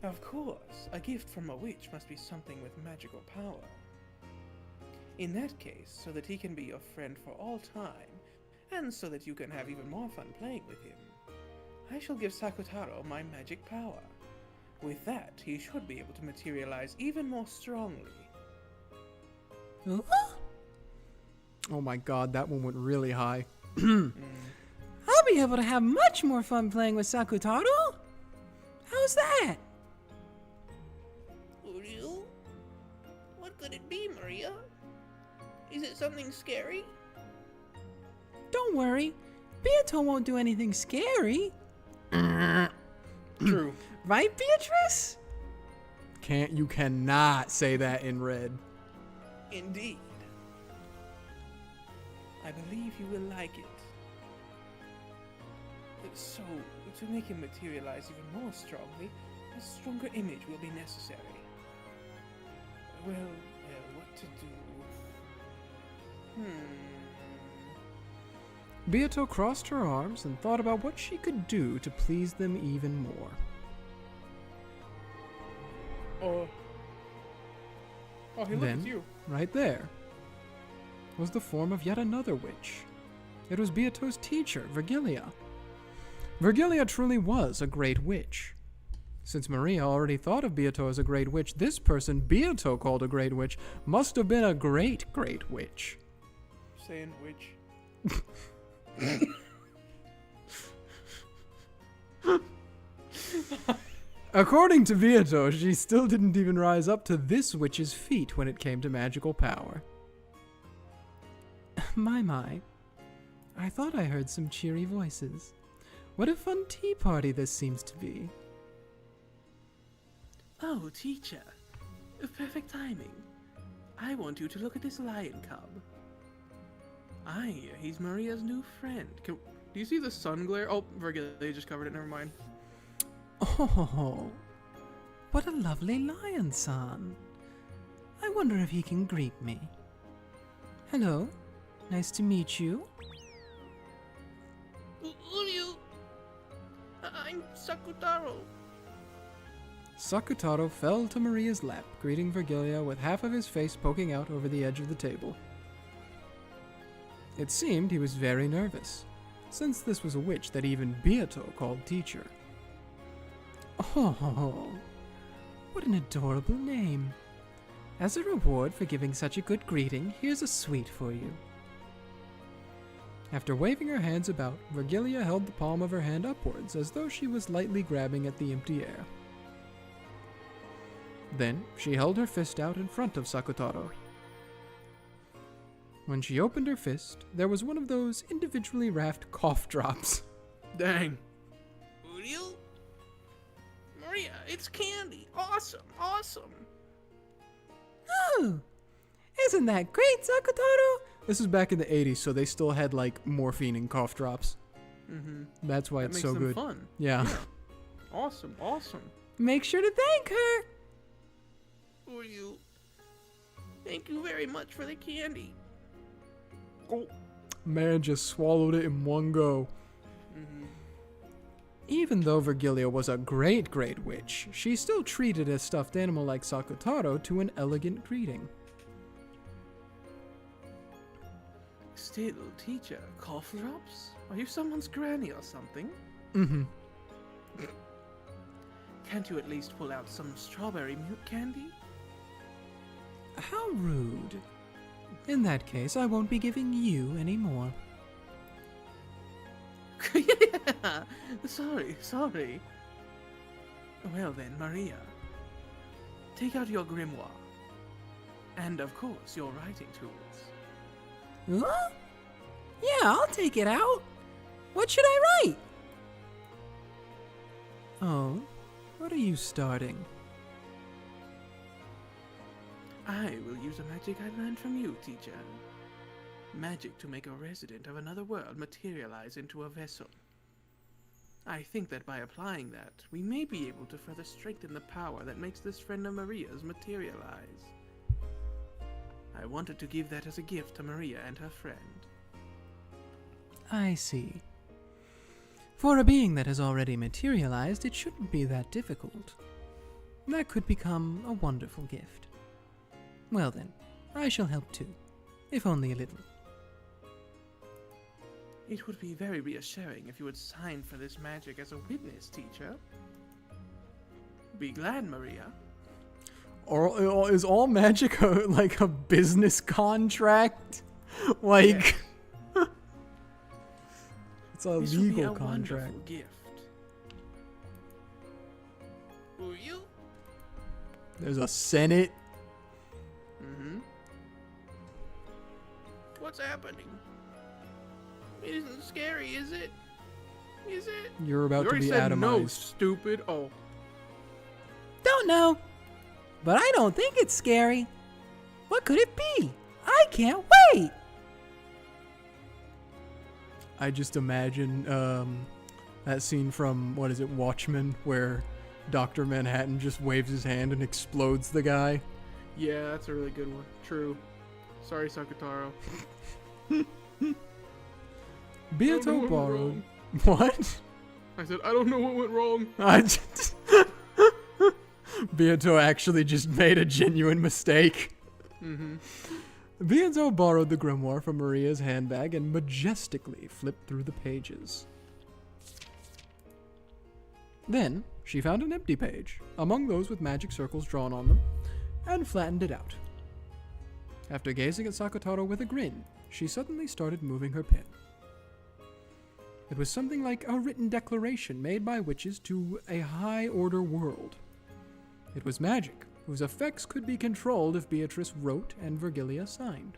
Of course, a gift from a witch must be something with magical power. In that case, so that he can be your friend for all time, and so that you can have even more fun playing with him, I shall give Sakutaro my magic power. With that, he should be able to materialize even more strongly. Huh? Oh my god, that one went really high. I'll be able to have much more fun playing with Sakutaro. How's that? Uryu? What could it be, Maria? Is it something scary? Don't worry. Beato won't do anything scary. True. Right, Beatrice? You cannot say that in red. Indeed. I believe you will like it. So, to make him materialize even more strongly, a stronger image will be necessary. Well, what to do? Beato crossed her arms and thought about what she could do to please them even more. Oh, hey, look, Then, it's you. right there, was the form of yet another witch. It was Beato's teacher, Virgilia. Virgilia truly was a great witch. Since Maria already thought of Beato as a great witch, this person Beato called a great witch must have been a great witch. Saying which. According to Beato, she still didn't even rise up to this witch's feat when it came to magical power. My. I thought I heard some cheery voices. What a fun tea party this seems to be. Oh, teacher. Perfect timing. I want you to look at this lion cub. I hear he's Maria's new friend. Do you see the sun glare? Oh, Virgilia just covered it. Never mind. Oh, what a lovely lion son. I wonder if he can greet me. Hello, nice to meet you. Uryu! I'm Sakutaro. Sakutaro fell to Maria's lap, greeting Virgilia with half of his face poking out over the edge of the table. It seemed he was very nervous, since this was a witch that even Beato called teacher. Oh, what an adorable name. As a reward for giving such a good greeting, here's a sweet for you. After waving her hands about, Virgilia held the palm of her hand upwards as though she was lightly grabbing at the empty air. Then she held her fist out in front of Sakutaro. When she opened her fist, there was one of those individually wrapped cough drops. Dang. Uriel? Maria, it's candy. Awesome, awesome. Oh, isn't that great, Sakutaro? This is back in the 80s, so they still had like morphine and cough drops. Mm-hmm. That's why That it's makes so them good. fun. Yeah. Awesome, awesome. Make sure to thank her. Uriel, thank you very much for the candy. Man just swallowed it in one go. Even though Virgilia was a great witch, she still treated a stuffed animal like Sakutaro to an elegant greeting. Still, teacher, cough drops? Are you someone's granny or something? Mm-hmm. Can't you at least pull out some strawberry milk candy? How rude. In that case, I won't be giving you any more. Yeah, sorry. Well then, Maria, take out your grimoire. And of course, your writing tools. Huh? Yeah, I'll take it out. What should I write? Oh, what are you starting? I will use a magic I learned from you, teacher. Magic to make a resident of another world materialize into a vessel. I think that by applying that, we may be able to further strengthen the power that makes this friend of Maria's materialize. I wanted to give that as a gift to Maria and her friend. I see. For a being that has already materialized, it shouldn't be that difficult. That could become a wonderful gift. Well then, I shall help too, if only a little. It would be very reassuring if you would sign for this magic as a witness, teacher. Be glad, Maria. Or is all magic like a business contract? Like, it's a This would be legal a contract. wonderful gift. Will you? There's a Senate. Mm-hmm. What's happening? It isn't scary, is it? Is it? You're You about to already be said no, atomized. stupid. Oh, Don't know, but I don't think it's scary. What could it be? I can't wait. I just imagine that scene from, what is it, Watchmen, where Dr. Manhattan just waves his hand and explodes the guy. yeah, that's a really good one. True. Sorry, Sakutaro. Beato what went borrowed. wrong. What? I said, I don't know what went wrong. Beato actually just made a genuine mistake. Mm-hmm. Beato borrowed the grimoire from Maria's handbag and majestically flipped through the pages. Then, she found an empty page, among those with magic circles drawn on them, and flattened it out. After gazing at Sakutaro with a grin, she suddenly started moving her pen. It was something like a written declaration made by witches to a high-order world. It was magic, whose effects could be controlled if Beatrice wrote and Virgilia signed.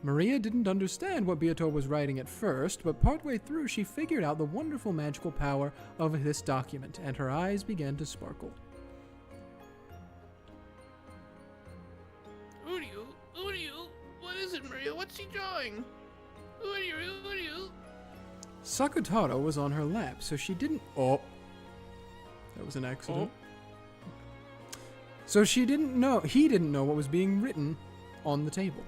Maria didn't understand what Beato was writing at first, but partway through she figured out the wonderful magical power of this document, and her eyes began to sparkle. Uriel, what is it, Maria? What's she drawing? Uriel. Sakutaro was on her lap, so she didn't... Oh. That was an accident. So she didn't know... He didn't know what was being written on the table.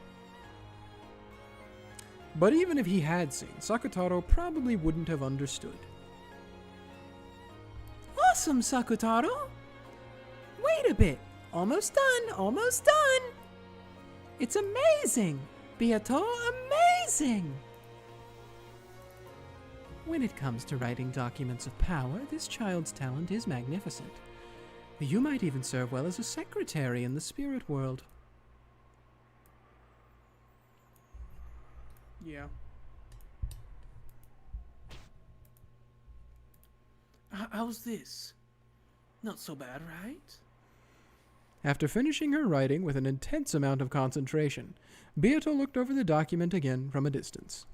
But even if he had seen, Sakutaro probably wouldn't have understood. Awesome, Sakutaro. Wait a bit. Almost done. It's amazing. Beato, amazing. When it comes to writing documents of power, this child's talent is magnificent. You might even serve well as a secretary in the spirit world. Yeah. How's this? Not so bad, right? After finishing her writing with an intense amount of concentration, Beato looked over the document again from a distance.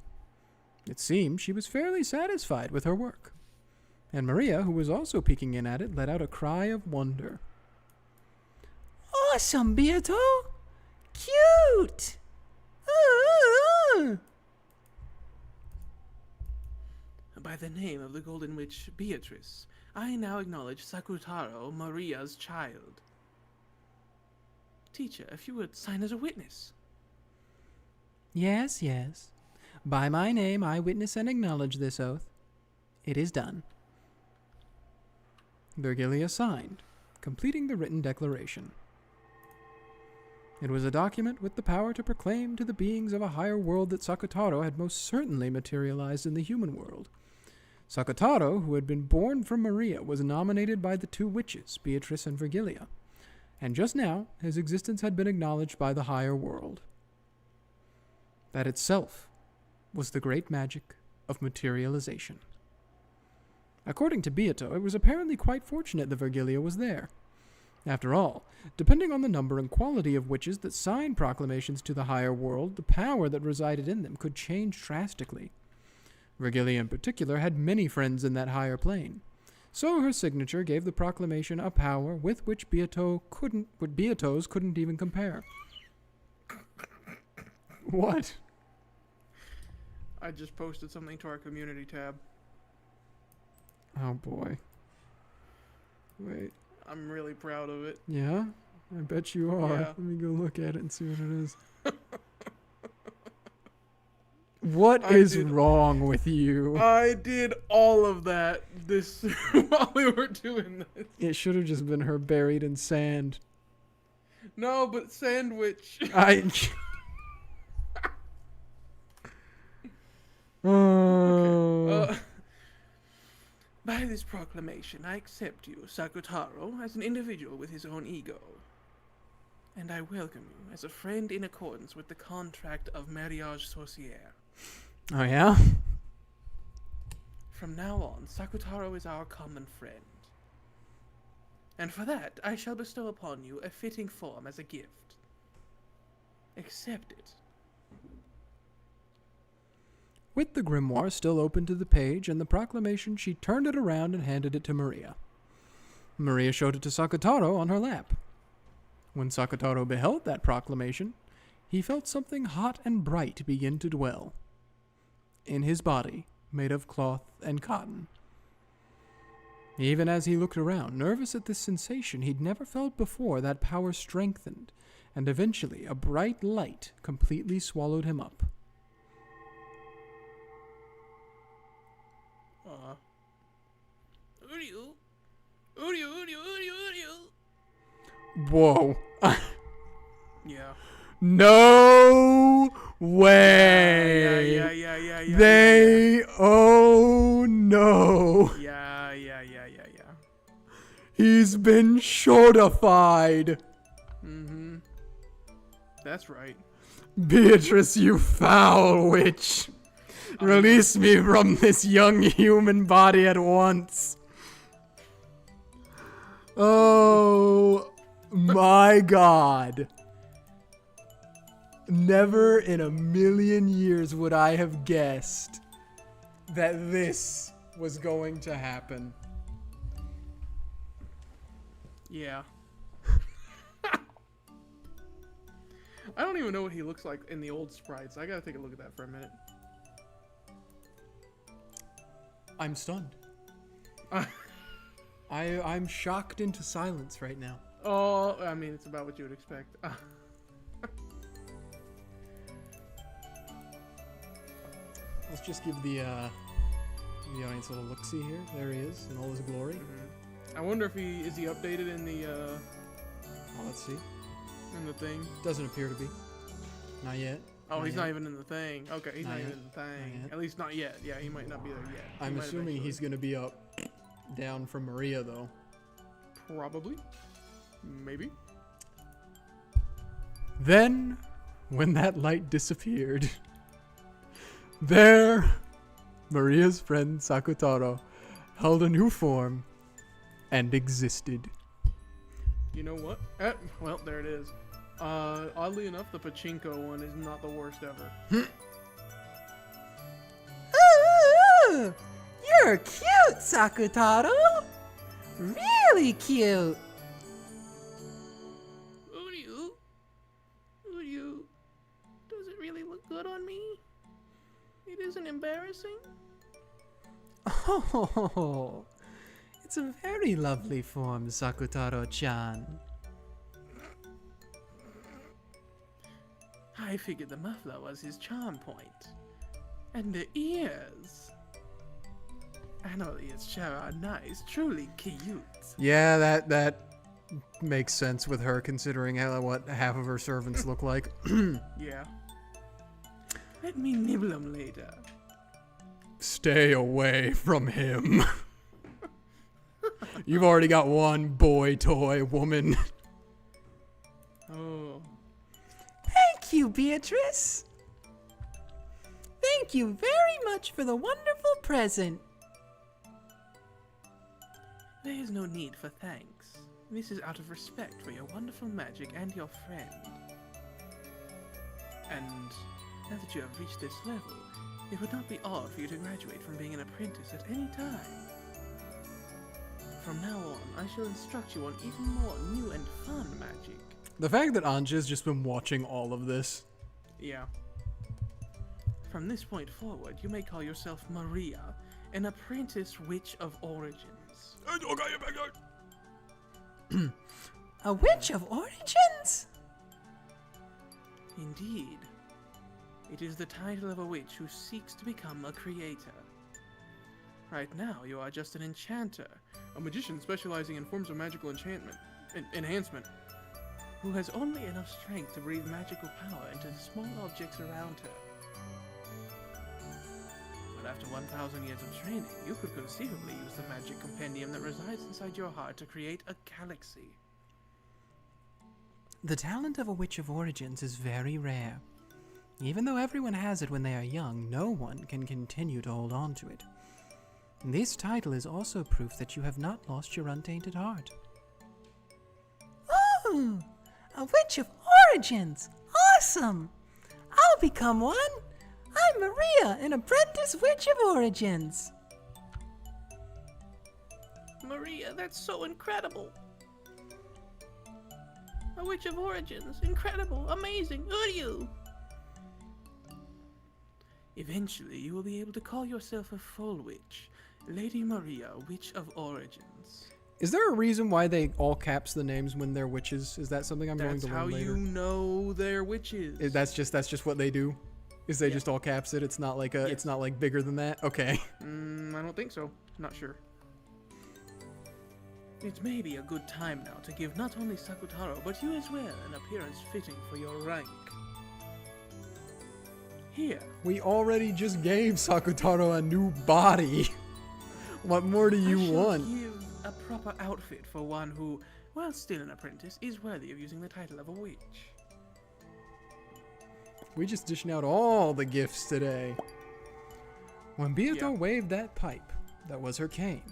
It seemed she was fairly satisfied with her work. And Maria, who was also peeking in at it, let out a cry of wonder. Awesome, Beato! Cute! By the name of the Golden Witch Beatrice, I now acknowledge Sakutaro, Maria's child. Teacher, if you would sign as a witness. Yes, yes. By my name, I witness and acknowledge this oath. It is done. Virgilia signed, completing the written declaration. It was a document with the power to proclaim to the beings of a higher world that Sakutaro had most certainly materialized in the human world. Sakutaro, who had been born from Maria, was nominated by the two witches, Beatrice and Virgilia, and just now his existence had been acknowledged by the higher world. That itself was the great magic of materialization. According to Beato, it was apparently quite fortunate that Virgilia was there. After all, depending on the number and quality of witches that signed proclamations to the higher world, the power that resided in them could change drastically. Virgilia in particular had many friends in that higher plane, so her signature gave the proclamation a power with which Beato's couldn't even compare. What? I just posted something to our community tab. Oh boy. Wait. I'm really proud of it. Yeah? I bet you are. Yeah. Let me go look at it and see what it is. What is wrong with you? I did all of that this while we were doing this. It should have just been her buried in sand. No, but sandwich. Oh. By this proclamation, I accept you, Sakutaro, as an individual with his own ego. And I welcome you as a friend in accordance with the contract of mariage sorcière. Oh, yeah? From now on, Sakutaro is our common friend. And for that, I shall bestow upon you a fitting form as a gift. Accept it. With the grimoire still open to the page and the proclamation, she turned it around and handed it to Maria. Maria showed it to Sakutaro on her lap. When Sakutaro beheld that proclamation, he felt something hot and bright begin to dwell in his body, made of cloth and cotton. Even as he looked around, nervous at this sensation he'd never felt before, that power strengthened, and eventually a bright light completely swallowed him up. Whoa. Yeah. No way. Yeah. They, oh no. Yeah. He's been shortified. Mm-hmm. That's right. Beatrice, you foul witch. Release me from this young human body at once. Oh my God. Never in a million years would I have guessed that this was going to happen. Yeah. I don't even know what he looks like in the old sprites. I gotta take a look at that for a minute. I'm stunned. I'm shocked into silence right now. Oh, I mean, it's about what you would expect. Let's just give the audience a little look-see here. There he is in all his glory. Mm-hmm. I wonder if is he updated in the Oh, let's see. in the thing. Doesn't appear to be. Not yet. Oh, Not he's yet. not even in the thing. Okay, he's Not not yet. even in the thing. yet. At least not yet. Yeah, he might not be there yet. He I'm might assuming he's eventually. gonna be up, down from Maria though. Probably. Maybe. Then, when that light disappeared, there, Maria's friend Sakutaro held a new form and existed. You know what? Well, there it is. Oddly enough, the pachinko one is not the worst ever. Ooh, you're cute, Sakutaro. Really cute. Uryu, does it really look good on me? It isn't embarrassing? Oh, it's a very lovely form, Sakutaro-chan. I figured the muffler was his charm point. And the ears. I know the ears sure are nice, truly cute. Yeah, that makes sense with her considering what half of her servants look like. Yeah. Let me nibble 'em later. Stay away from him. You've already got one boy toy woman. Oh. Thank you, Beatrice. Thank you very much for the wonderful present. There is no need for thanks. This is out of respect for your wonderful magic and your friend. And now that you have reached this level, it would not be odd for you to graduate from being an apprentice at any time. From now on, I shall instruct you on even more new and fun magic. The fact that Ange has just been watching all of this. Yeah. From this point forward, you may call yourself Maria, an apprentice witch of origins. A witch of origins? Indeed. It is the title of a witch who seeks to become a creator. Right now, you are just an enchanter, A magician specializing in forms of magical enhancement. who has only enough strength to breathe magical power into the small objects around her. But after 1,000 years of training, you could conceivably use the magic compendium that resides inside your heart to create a galaxy. The talent of a witch of origins is very rare. Even though everyone has it when they are young, no one can continue to hold on to it. This title is also proof that you have not lost your untainted heart. Oh, a witch of origins! Awesome! I'll become one! I'm Maria, an apprentice witch of origins! Maria, that's so incredible! A witch of origins, incredible, amazing, Uryu! Eventually, you will be able to call yourself a full witch, Lady Maria, Witch of Origins. Is there a reason why they all caps the names when they're witches? Is that something I'm going That's to how learn later? you know they're witches. That's just what they do. Is they Yeah. just all caps it? It's not like Yes. it's not like bigger than that. Okay. I don't think so. Not sure. It may be a good time now to give not only Sakutaro, but you as well, an appearance fitting for your rank. Here, We already just gave Sakutaro a new body. What more do you I shall want? give a proper outfit for one who, while still an apprentice, is worthy of using the title of a witch. We just dishing out all the gifts today. When Beato Yeah. waved that pipe, that was her cane.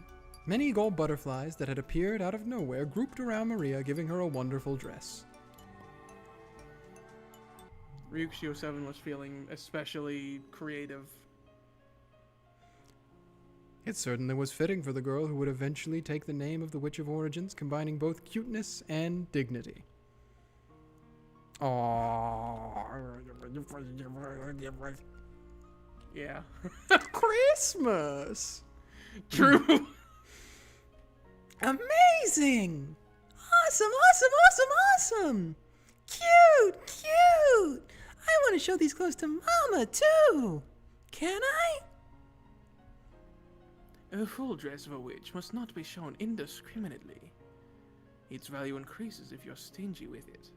Many gold butterflies that had appeared out of nowhere grouped around Maria, giving her a wonderful dress. Ryukusho 7 was feeling especially creative. It certainly was fitting for the girl who would eventually take the name of the Witch of Origins, combining both cuteness and dignity. Aww. Yeah. Christmas! True. Amazing! Awesome, awesome, awesome, awesome! Cute, cute! I want to show these clothes to Mama, too! Can I? The full dress of a witch must not be shown indiscriminately. Its value increases if you're stingy with it.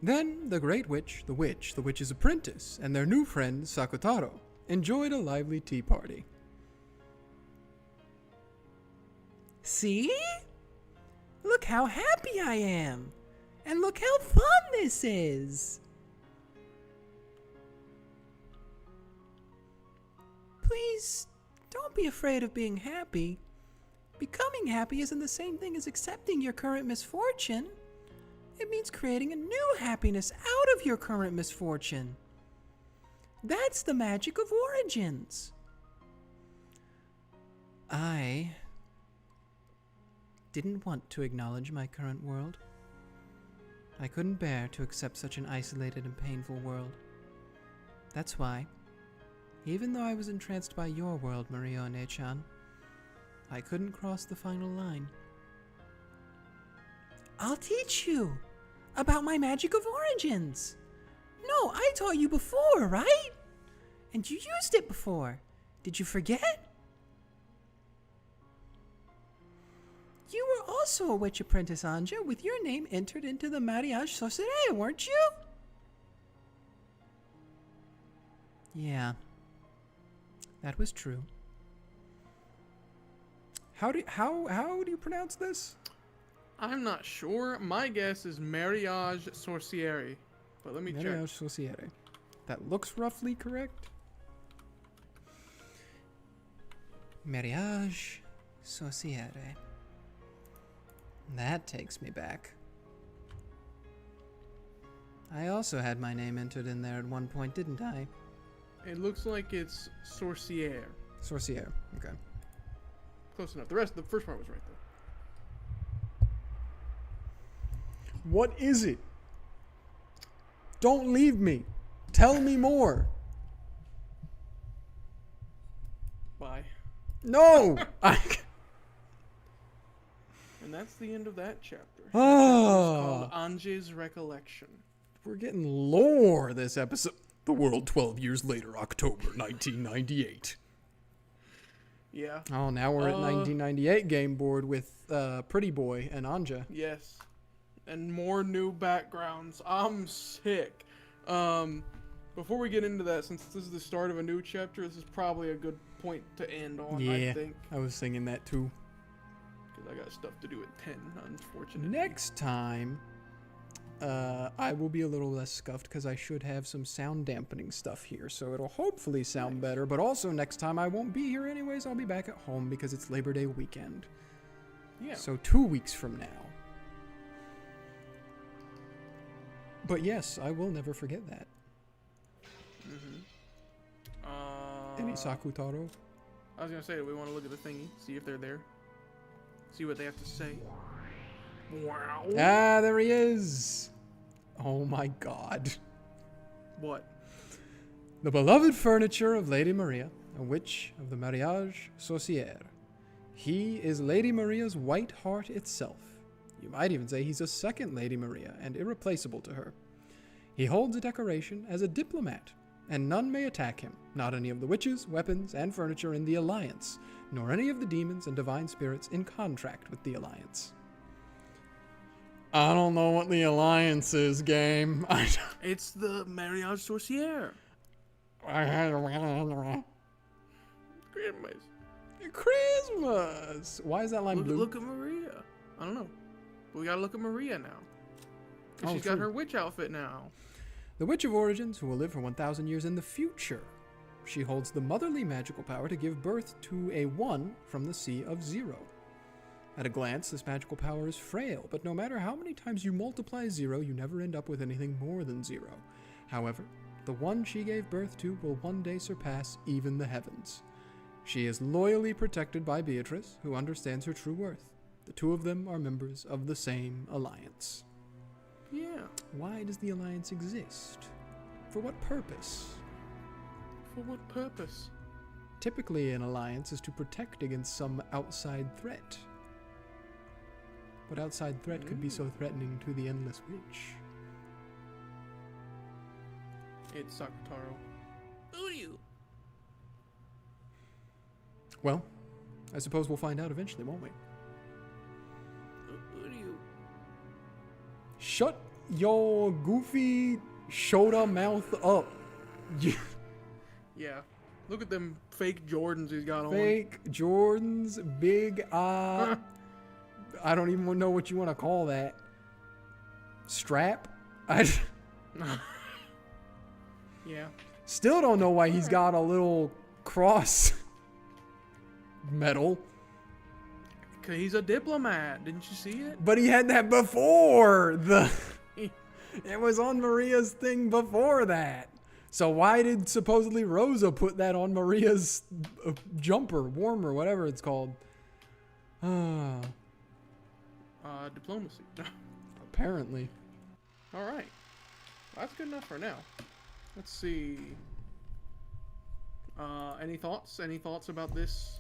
Then the Great Witch, the Witch's apprentice, and their new friend Sakutaro enjoyed a lively tea party. See? Look how happy I am. And look how fun this is. Please, don't be afraid of being happy. Becoming happy isn't the same thing as accepting your current misfortune. It means creating a new happiness out of your current misfortune. That's the magic of origins. I didn't want to acknowledge my current world. I couldn't bear to accept such an isolated and painful world. That's why, even though I was entranced by your world, Maria One-chan, I couldn't cross the final line. I'll teach you about my magic of origins. No, I taught you before, right? And you used it before. Did you forget? You were also a witch apprentice, Ange, with your name entered into the Mariage Société, weren't you? Yeah, that was true. How do you pronounce this? I'm not sure. My guess is Mariage Sorciere. But let me check. Mariage Société. That looks roughly correct. Mariage Société. That takes me back. I also had my name entered in there at one point, didn't I? It looks like it's Sorciere. Sorciere. Okay. Close enough. The first part was right though. What is it? Don't leave me. Tell me more. Bye. No! And that's the end of that chapter. Oh, It's called Ange's Recollection. we're getting lore this episode. The world 12 years later, October 1998. Yeah. Oh, now we're at 1998 game board with Pretty Boy and Ange. Yes. And more new backgrounds. I'm sick. Before we get into that, since this is the start of a new chapter, this is probably a good point to end on, I think. I was thinking that too. Because I got stuff to do at 10, unfortunately. Next time, I will be a little less scuffed because I should have some sound dampening stuff here, so it'll hopefully sound better. But also next time I won't be here anyways. I'll be back at home because it's Labor Day weekend. Yeah. So 2 weeks from now. But yes, I will never forget that. Any Sakutaro? I was going to say, we want to look at the thingy, see if they're there. See what they have to say. Wow. Ah, there he is. Oh my god. What? The beloved furniture of Lady Maria, a witch of the Mariage Société. He is Lady Maria's white heart itself. You might even say he's a second Lady Maria and irreplaceable to her. He holds a decoration as a diplomat, and none may attack him, not any of the witches, weapons, and furniture in the Alliance, nor any of the demons and divine spirits in contract with the Alliance. I don't know what the Alliance is, game. It's the Mariage Sorciere. Christmas. Christmas! Why is that line blue? Look at Maria. I don't know. But we gotta look at Maria now. 'Cause Oh, she's true. got her witch outfit now. The Witch of Origins, who will live for 1,000 years in the future. She holds the motherly magical power to give birth to a 1 from the sea of 0. At a glance, this magical power is frail, but no matter how many times you multiply 0, you never end up with anything more than 0. However, the 1 she gave birth to will one day surpass even the heavens. She is loyally protected by Beatrice, who understands her true worth. The two of them are members of the same alliance. Yeah. Why does the Alliance exist? For what purpose? For what purpose? Typically, an alliance is to protect against some outside threat. What outside threat could be so threatening to the Endless Witch? It's Sakutaro. Uryu. Well, I suppose we'll find out eventually, won't we? Uryu. Shut yo goofy shoulder mouth up. Yeah. Look at them fake Jordans he's got on. Fake Jordans, big I don't even know what you want to call that. Strap? I Yeah. still don't know why he's got a little cross medal. Cause he's a diplomat. Didn't you see it? But he had that before. It was on Maria's thing before that. So why did supposedly Rosa put that on Maria's jumper, warmer, whatever it's called? Diplomacy. Apparently. All right. That's good enough for now. Let's see. Any thoughts? Any thoughts about this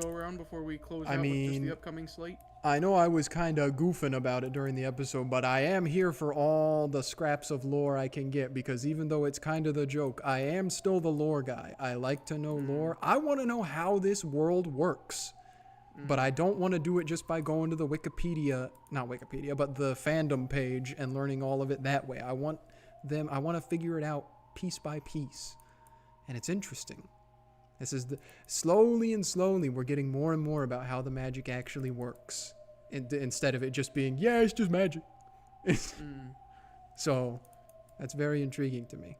go around before we close out with just the upcoming slate? I know I was kind of goofing about it during the episode, but I am here for all the scraps of lore I can get, because even though it's kind of the joke, I am still the lore guy. I like to know lore. I want to know how this world works, but I don't want to do it just by going to the not Wikipedia, but the fandom page and learning all of it that way. I want to figure it out piece by piece, and it's interesting. This is slowly and slowly we're getting more and more about how the magic actually works, instead of it just being, yeah, it's just magic. So that's very intriguing to me.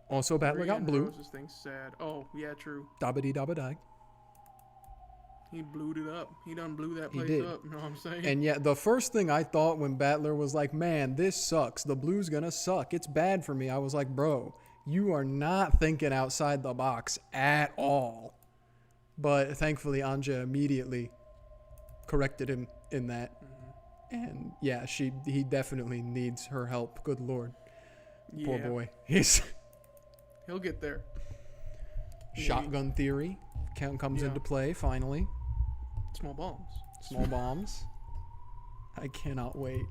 Also, Battler got blue. Rose's thing's sad. Oh, yeah, true. Dabba-dee dabba-die. He blued it up. He done blew that He place did. up. You know what I'm saying? And yet, the first thing I thought when Battler was like, man, this sucks. The blue's gonna suck. It's bad for me. I was like, bro, you are not thinking outside the box at all. But thankfully, Ange immediately corrected him in that. And yeah, he definitely needs her help. Good Lord. Poor boy. He'll get there. Shotgun theory comes into play finally. Small bombs. Small bombs. I cannot wait.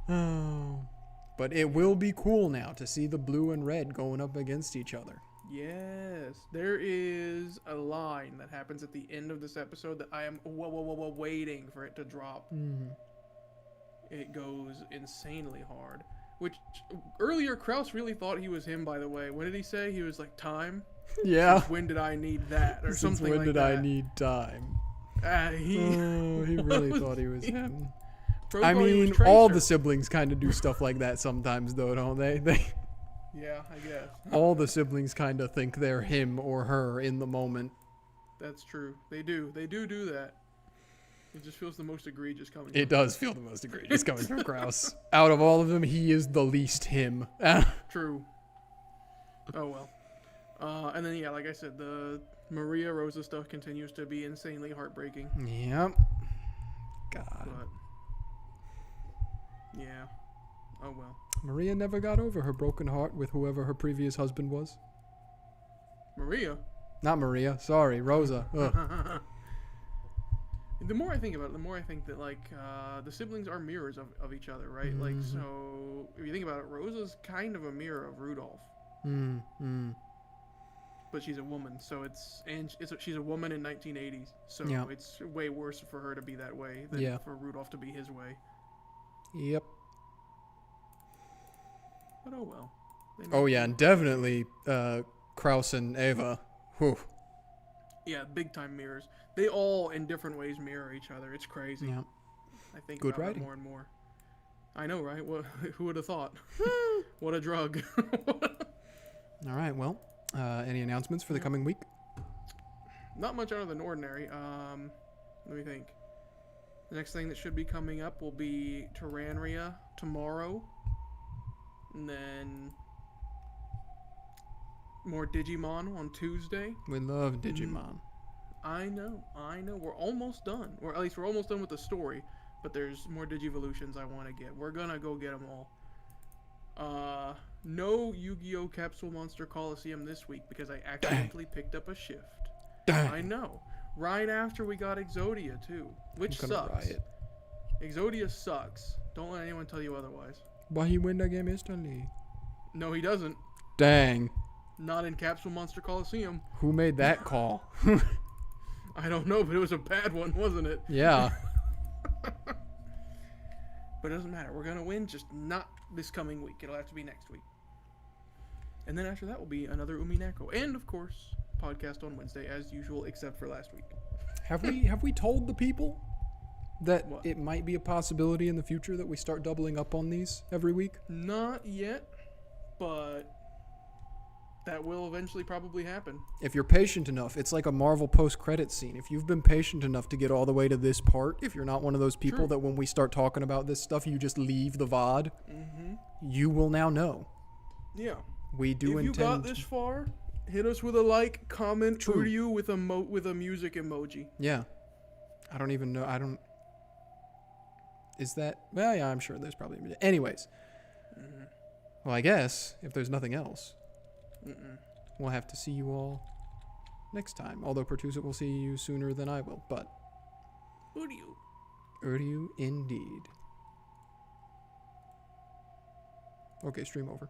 Oh. But it will be cool now to see the blue and red going up against each other. Yes. There is a line that happens at the end of this episode that I am waiting for it to drop. It goes insanely hard. Which, earlier, Kraus really thought he was him, by the way. What did he say? He was like, time? Yeah. Since when did I need that? Or Since something when like did that. I need time? He really thought he was him. Pro I thought he was mean, all Tracer. the siblings kind of do stuff like that sometimes, though, don't they? Yeah, I guess. All the siblings kind of think they're him or her in the moment. That's true. They do. They do that. It just feels the most egregious coming. It does feel the most egregious coming from Kraus. Out of all of them, he is the least him. True. Oh well. And then yeah, like I said, the Maria Rosa stuff continues to be insanely heartbreaking. Yep. God. But yeah. Oh well. Maria never got over her broken heart with whoever her previous husband was. Maria. Not Maria. Sorry, Rosa. Ugh. The more I think about it, the more I think that like the siblings are mirrors of each other, right? Like, so if you think about it, Rosa's kind of a mirror of Rudolph. But she's a woman, so she's a woman in 1980s, so it's way worse for her to be that way than for Rudolph to be his way. Yep. But oh well. Oh yeah, and definitely Kraus and Eva. Whew. Yeah, big time mirrors. They all, in different ways, mirror each other. It's crazy. Yeah. I think Good about writing. it more and more. I know, right? Who would have thought? What a drug. All right. Well, any announcements for the coming week? Not much out of the ordinary. Let me think. The next thing that should be coming up will be Terranria tomorrow. And then more Digimon on Tuesday. We love Digimon. I know. We're almost done. Or at least we're almost done with the story. But there's more Digivolutions I want to get. We're gonna go get them all. No Yu-Gi-Oh! Capsule Monster Coliseum this week because I accidentally picked up a shift. Dang. I know. Right after we got Exodia, too. Which sucks. Riot. Exodia sucks. Don't let anyone tell you otherwise. But he win the game instantly. No, he doesn't. Dang. Not in Capsule Monster Coliseum. Who made that call? I don't know, but it was a bad one, wasn't it? Yeah. But it doesn't matter. We're gonna win, just not this coming week. It'll have to be next week. And then after that will be another Umineko. And of course, podcast on Wednesday as usual, except for last week. Have we told the people that What? it might be a possibility in the future that we start doubling up on these every week? Not yet, but that will eventually probably happen. If you're patient enough, it's like a Marvel post-credit scene. If you've been patient enough to get all the way to this part, if you're not one of those people True. that when we start talking about this stuff, you just leave the VOD, you will now know. Yeah. We do If you intend... got this far, hit us with a like, comment, True. Uryu with a music emoji. Yeah. I don't even know. I don't... Is that... Well, yeah, I'm sure there's probably... Anyways. Well, I guess, if there's nothing else, we'll have to see you all next time. Although Pertusa will see you sooner than I will, but... Uryu. Uryu indeed. Okay, stream over.